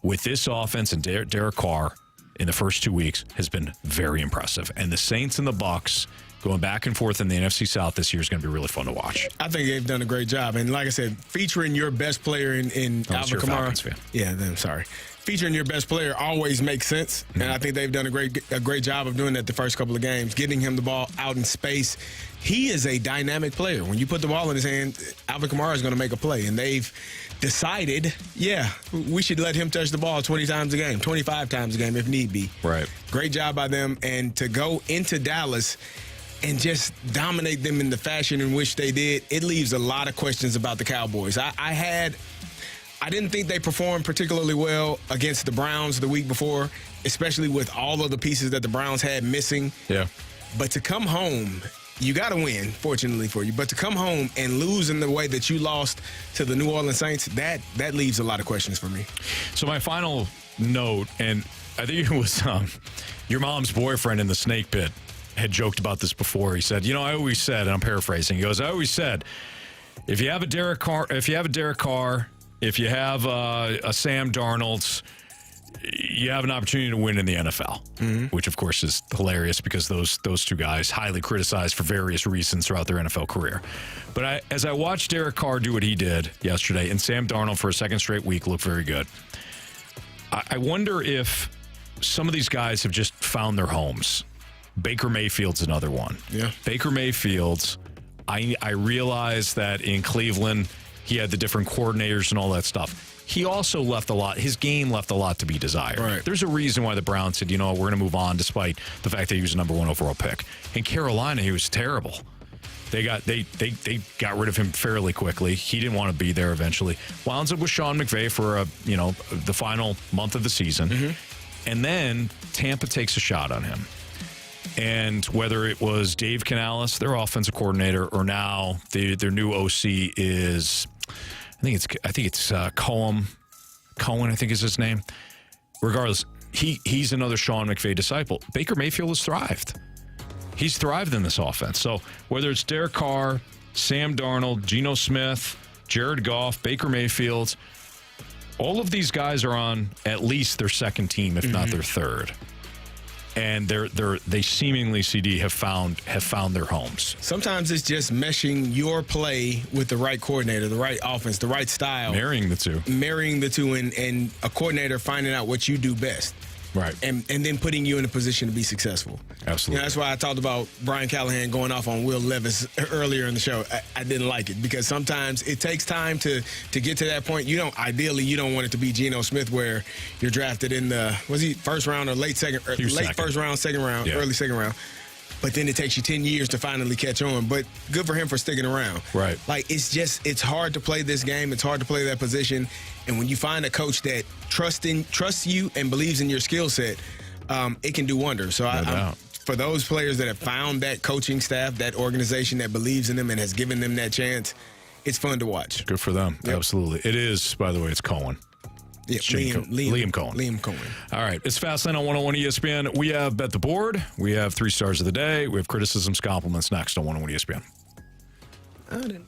with this offense and Derek Carr in the first 2 weeks has been very impressive. And the Saints and the Bucs going back and forth in the NFC South this year is going to be really fun to watch. I think they've done a great job. And like I said, featuring your best player in Alvin Kamara. Yeah, I'm sorry. Featuring your best player always makes sense. Mm-hmm. And I think they've done a great job of doing that the first couple of games, getting him the ball out in space. He is a dynamic player. When you put the ball in his hand, Alvin Kamara is going to make a play. And they've decided, we should let him touch the ball 20 times a game, 25 times a game if need be. Right. Great job by them. And to go into Dallas and just dominate them in the fashion in which they did, it leaves a lot of questions about the Cowboys. I didn't think they performed particularly well against the Browns the week before, especially with all of the pieces that the Browns had missing. Yeah. But to come home, you got to win, fortunately for you. But to come home and lose in the way that you lost to the New Orleans Saints, that leaves a lot of questions for me. So my final note, and I think it was your mom's boyfriend in the snake pit had joked about this before. He said, I always said, and I'm paraphrasing, he goes, I always said, if you have a Derek Carr, if you have a Sam Darnold, you have an opportunity to win in the NFL, mm-hmm. which of course is hilarious because those two guys highly criticized for various reasons throughout their NFL career. But as I watched Derek Carr do what he did yesterday, and Sam Darnold for a second straight week looked very good, I wonder if some of these guys have just found their homes. Baker Mayfield's another one. Yeah. Baker Mayfield's, I realize that in Cleveland, he had the different coordinators and all that stuff. He also left a lot. His game left a lot to be desired. Right. There's a reason why the Browns said, we're going to move on despite the fact that he was a number 1 overall pick. In Carolina, he was terrible. They got rid of him fairly quickly. He didn't want to be there eventually. Wound up with Sean McVay for the final month of the season. Mm-hmm. And then Tampa takes a shot on him. And whether it was Dave Canales, their offensive coordinator, or now their new OC is, I think it's Cohen, I think is his name. Regardless, he's another Sean McVay disciple. Baker Mayfield has thrived. He's thrived in this offense. So whether it's Derek Carr, Sam Darnold, Geno Smith, Jared Goff, Baker Mayfield, all of these guys are on at least their second team, if not their third. And they seemingly, CD, have found their homes. Sometimes it's just meshing your play with the right coordinator, the right offense, the right style. Marrying the two, and a coordinator finding out what you do best. Right. And then putting you in a position to be successful. Absolutely. That's why I talked about Brian Callahan going off on Will Levis earlier in the show. I didn't like it because sometimes it takes time to get to that point. You don't want it to be Geno Smith where you're drafted in the first round or late first round, second round, early second round. But then it takes you 10 years to finally catch on. But good for him for sticking around. Right. Like, it's hard to play this game. It's hard to play that position. And when you find a coach that trusts you and believes in your skill set, it can do wonders. So for those players that have found that coaching staff, that organization that believes in them and has given them that chance, it's fun to watch. Good for them. Yep. Absolutely. It is, by the way, it's Cohen. Yeah, Liam Cohen. Liam Cohen. All right. It's Fastlane on 101 ESPN. We have Bet the Board. We have 3 stars of the day. We have criticisms, compliments next on 101 ESPN. I didn't.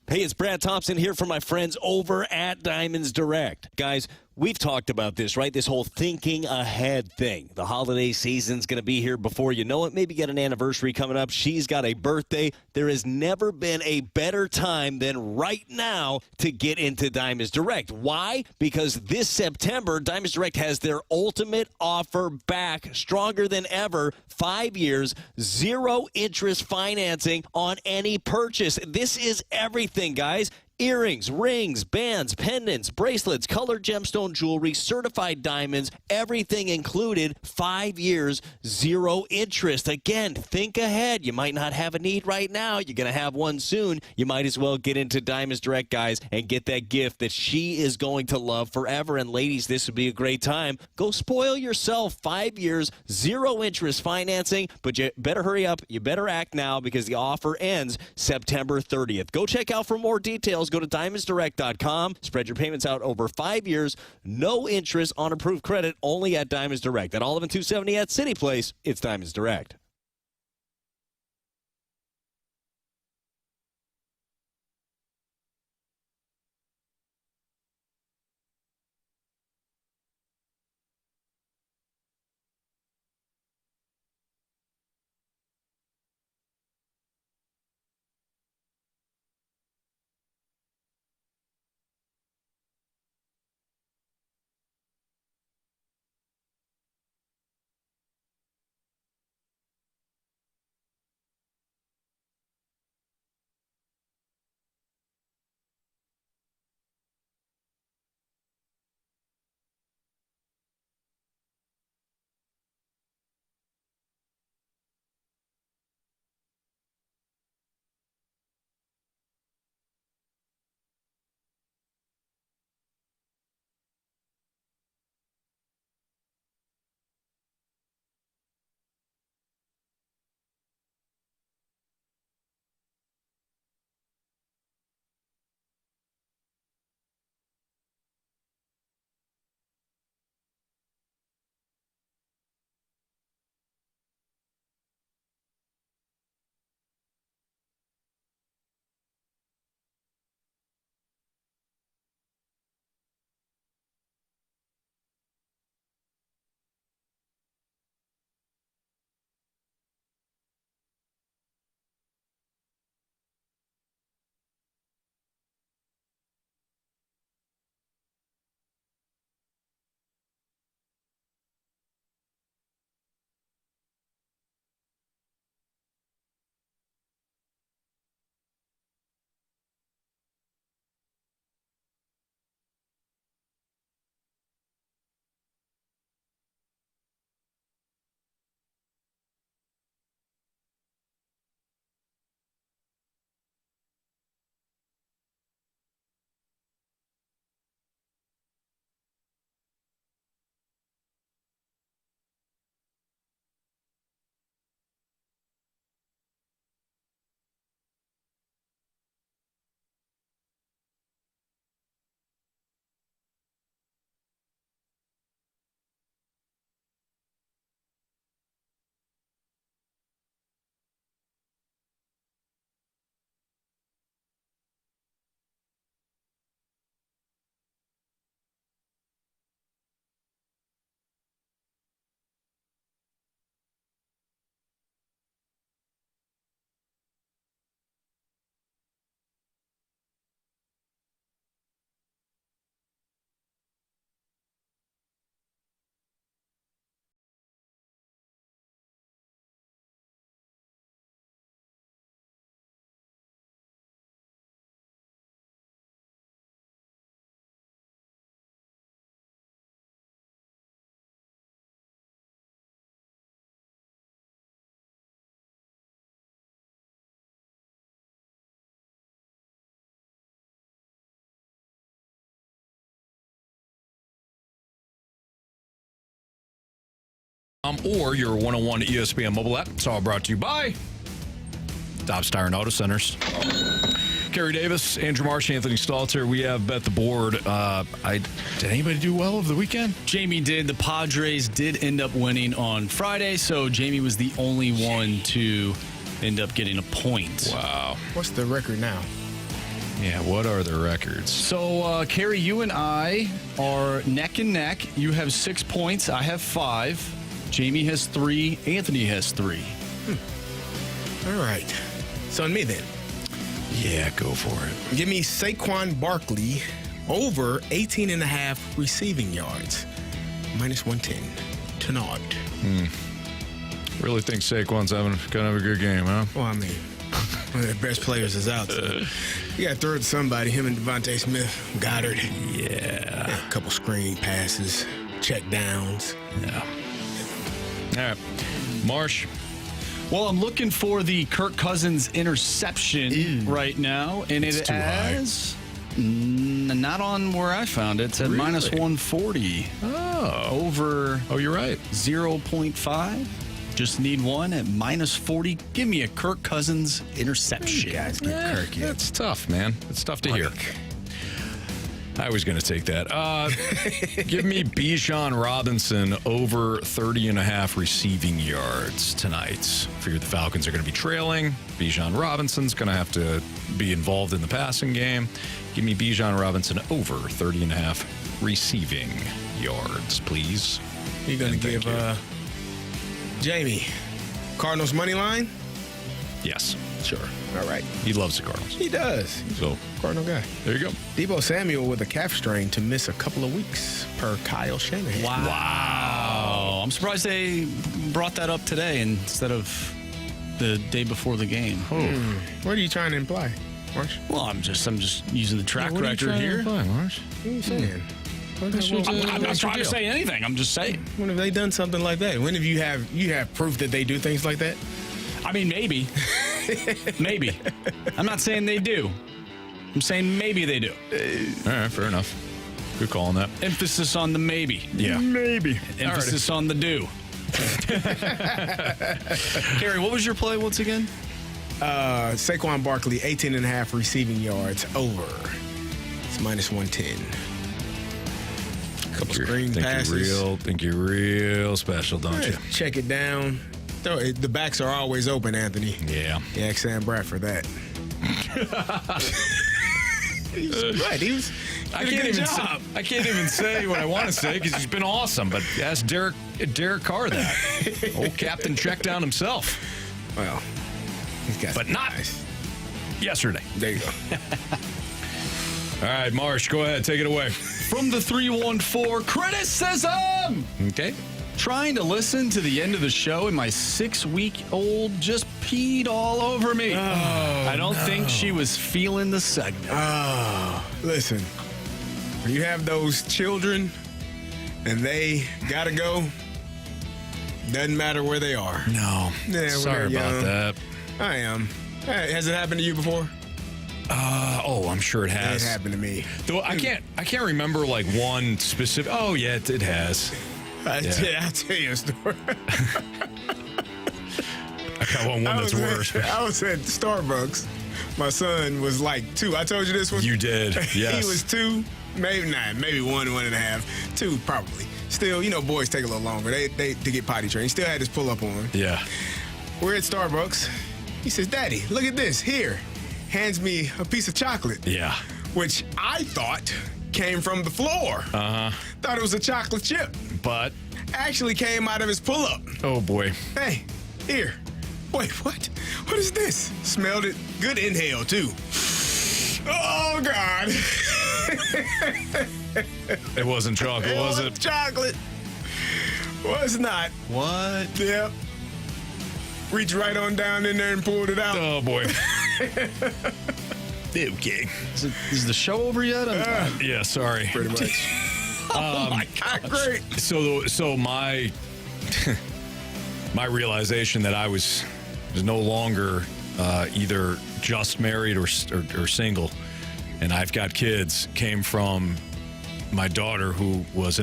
Hey, it's Brad Thompson here from my friends over at Diamonds Direct. Guys, we've talked about this, right? This whole thinking ahead thing. The holiday season's going to be here before you know it. Maybe get an anniversary coming up. She's got a birthday. There has never been a better time than right now to get into Diamonds Direct. Why? Because this September, Diamonds Direct has their ultimate offer back, stronger than ever. 5 years, 0 interest financing on any purchase. This is everything, guys. Earrings, rings, bands, pendants, bracelets, colored gemstone jewelry, certified diamonds, everything included. 5 years, 0 interest. Again, think ahead. You might not have a need right now. You're going to have one soon. You might as well get into Diamonds Direct, guys, and get that gift that she is going to love forever. And ladies, this would be a great time. Go spoil yourself. 5 years, 0 interest financing. But you better hurry up. You better act now because the offer ends September 30th. Go check out for more details. Go to DiamondsDirect.com. Spread your payments out over 5 years. No interest on approved credit. Only at Diamonds Direct. At Olive and 270 at City Place, it's Diamonds Direct. ESPN.com or your 101 ESPN mobile app. It's all brought to you by Dobbs Tire and Auto Centers. Carey Davis, Andrew Marshy, Anthony Stalter. We have bet the board. Did anybody do well over the weekend? Jamie did. The Padres did end up winning on Friday, so Jamie was the only one to end up getting a point. Wow. What's the record now? Yeah, what are the records? So, Carey, you and I are neck and neck. You have 6 points. I have 5. Jamie has 3. Anthony has 3. All right. So on me then. Yeah, go for it. Give me Saquon Barkley over 18.5 receiving yards. Minus 110. Tenard. Really think Saquon's going to have a good game, huh? Well, I mean, one of the best players is out. So you got to throw it to somebody. Him and Devontae Smith, Goddard. Yeah. A couple screen passes, check downs. Yeah. All right. Marsh. Well, I'm looking for the Kirk Cousins interception right now, and it has not on where I found it. It's at minus 140. Over. Oh, you're right. 0.5. Just need one at minus 40. Give me a Kirk Cousins interception. You guys get Kirk. That's tough, man. It's tough to hear. I was going to take that. Give me Bijan Robinson over 30.5 receiving yards tonight. Figure the Falcons are going to be trailing. Bijan Robinson's going to have to be involved in the passing game. Give me Bijan Robinson over 30.5 receiving yards, please. You're going to give Jamie Cardinals money line? Yes. Sure. All right. He loves the Cardinals. He does. He's a Cardinal guy. There you go. Deebo Samuel with a calf strain to miss a couple of weeks per Kyle Shanahan. Wow. I'm surprised they brought that up today instead of the day before the game. What are you trying to imply, Marsh? Well, I'm just using the track record here. Marsh? What are you saying? I'm not trying to say anything. I'm just saying. When have they done something like that? When have you have proof that they do things like that? I mean, maybe. Maybe. I'm not saying they do. I'm saying maybe they do. All right, fair enough. Good call on that. Emphasis on the maybe. Yeah. Maybe. Emphasis on the do. Carey, what was your play once again? Saquon Barkley, 18.5 receiving yards over. It's minus 110. Couple screen passes. Think you're real special, don't you? Check it down. The backs are always open, Anthony. Yeah. Yeah, Sam Bradford that. I can't even say what I want to say because he's been awesome. But ask Derek Carr that. Old Captain Checkdown himself. Well, he's got but not yesterday. There you go. All right, Marsh, go ahead. Take it away. From the 314, criticism! Okay. Trying to listen to the end of the show, and my 6-week-old just peed all over me. I don't think she was feeling the segment. Listen, when you have those children and they gotta go, doesn't matter where they are. No. Yeah, sorry about that. I am. Has it happened to you before? I'm sure it has. It happened to me. Though I can't remember like one specific. Oh yeah, it has. I'll tell you a story. I got one that's worse. I was at Starbucks. My son was like 2. I told you this one. You did. Yes. He was 2, maybe 1.5, 2 probably. Still, boys take a little longer. They to get potty trained. He still had his pull up on. Yeah. We're at Starbucks. He says, "Daddy, look at this. Here." Hands me a piece of chocolate. Yeah. Which I thought came from the floor. Thought it was a chocolate chip. But actually came out of his pull-up. Oh boy. Hey, here. Wait, what? What is this? Smelled it. Good inhale too. Oh God. It wasn't chocolate, was it? Chocolate. Was not. What? Yep. Reached right on down in there and pulled it out. Oh boy. Okay. Is the show over yet? Yeah, sorry. Pretty much. Oh my God. Great. So my realization that I was no longer either just married or single, and I've got kids, came from my daughter, who was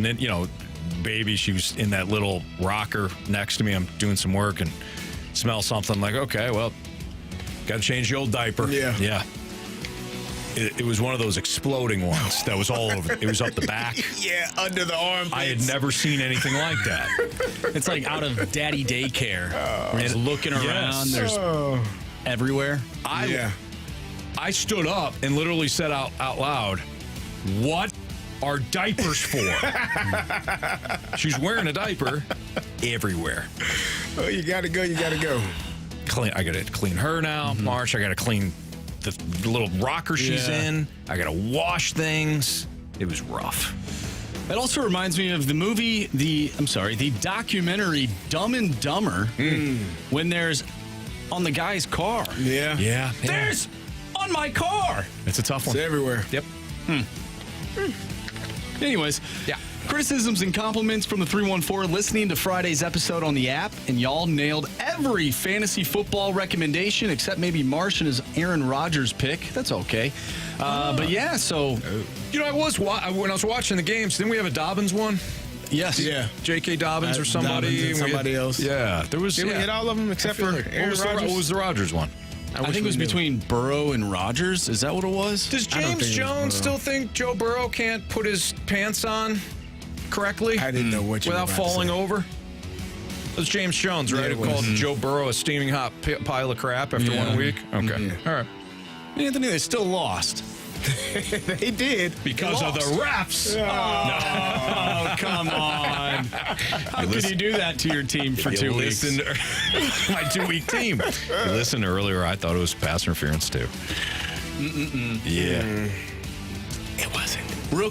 baby. She was in that little rocker next to me. I'm doing some work and smell something. I'm like, okay, well, got to change the old diaper. Yeah. It was one of those exploding ones that was all over. It was up the back. Yeah, under the armpits. I had never seen anything like that. It's like out of daddy daycare. We're just looking around. There's everywhere. I stood up and literally said out loud, what are diapers for? She's wearing a diaper everywhere. Oh, you got to go. I got to clean her now. Marsh, I got to clean the little rocker she's in. I got to wash things. It was rough. It also reminds me of the movie, the documentary Dumb and Dumber, when there's on the guy's car. Yeah. There's on my car. It's a tough one. It's everywhere. Yep. Anyways, criticisms and compliments from the 314 listening to Friday's episode on the app, and y'all nailed every fantasy football recommendation except maybe Marsh and his Aaron Rodgers pick. That's okay. But yeah, so when I was watching the games, didn't we have a Dobbins one? Yes. Yeah. J.K. Dobbins or somebody. Dobbins and somebody else. Yeah. There was. Did we hit all of them except for Aaron Rodgers? What was the Rodgers one? I think it was between Burrow and Rodgers. Is that what it was? Does James Jones still think Joe Burrow can't put his pants on correctly? I didn't know what you without were about falling to say. over? It was James Jones, right? Who called Joe Burrow a steaming hot pile of crap after 1 week? Okay. All right. Anthony, they still lost. They did. Because of the refs. Oh, come on. How could you do that to your team for 2 weeks? My 2-week team. You listened earlier, I thought it was pass interference too. Yeah. It wasn't. Real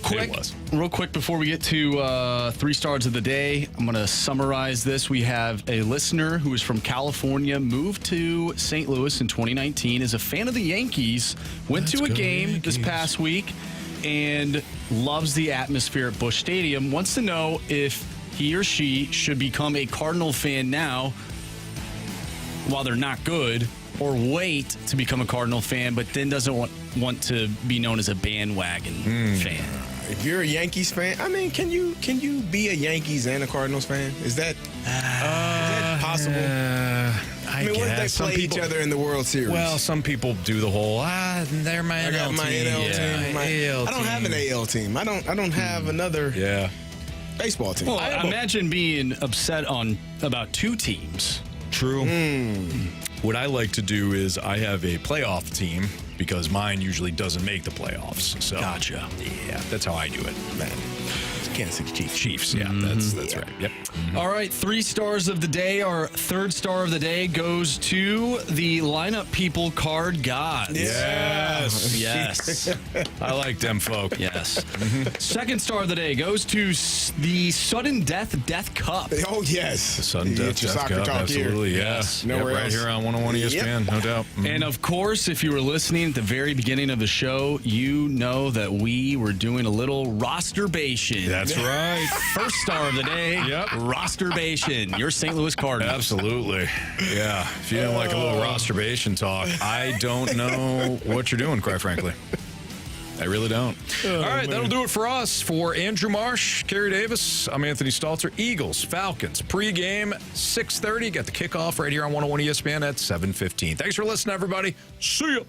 quick before we get to 3 stars of the day, I'm going to summarize this. We have a listener who is from California, moved to St. Louis in 2019, is a fan of the Yankees, went to a game this past week, and loves the atmosphere at Busch Stadium, wants to know if he or she should become a Cardinal fan now while they're not good, or wait to become a Cardinal fan, but then doesn't want to be known as a bandwagon fan. If you're a Yankees fan, I mean, can you be a Yankees and a Cardinals fan? Is that possible? I mean, what if they play each other in the World Series? Well, some people do the whole they're my NL I got my NL team. I don't have an AL team. I don't have another baseball team. Well, imagine being upset about 2 teams. True. What I like to do is I have a playoff team because mine usually doesn't make the playoffs. So gotcha. Yeah, that's how I do it. Man, Kansas City Chiefs. Chiefs, yeah, that's right. Yep. All right, 3 stars of the day. Our 3rd star of the day goes to the lineup people card gods. Yes. I like them folk. Yes. 2nd star of the day goes to the Sudden Death Cup. Oh, yes. The Sudden Death Cup, absolutely, yes. Right here on 101 ESPN, no doubt. And of course, if you were listening at the very beginning of the show, you know that we were doing a little rosterbation. That's right. 1st star of the day, rosterbation. Your St. Louis Cardinals. Absolutely. Yeah. If you didn't like a little rosterbation talk, I don't know what you're doing, quite frankly. I really don't. All right, that'll do it for us. For Andrew Marsh, Carey Davis, I'm Anthony Stalter. Eagles, Falcons, pregame, 6:30. Got the kickoff right here on 101 ESPN at 7:15. Thanks for listening, everybody. See ya.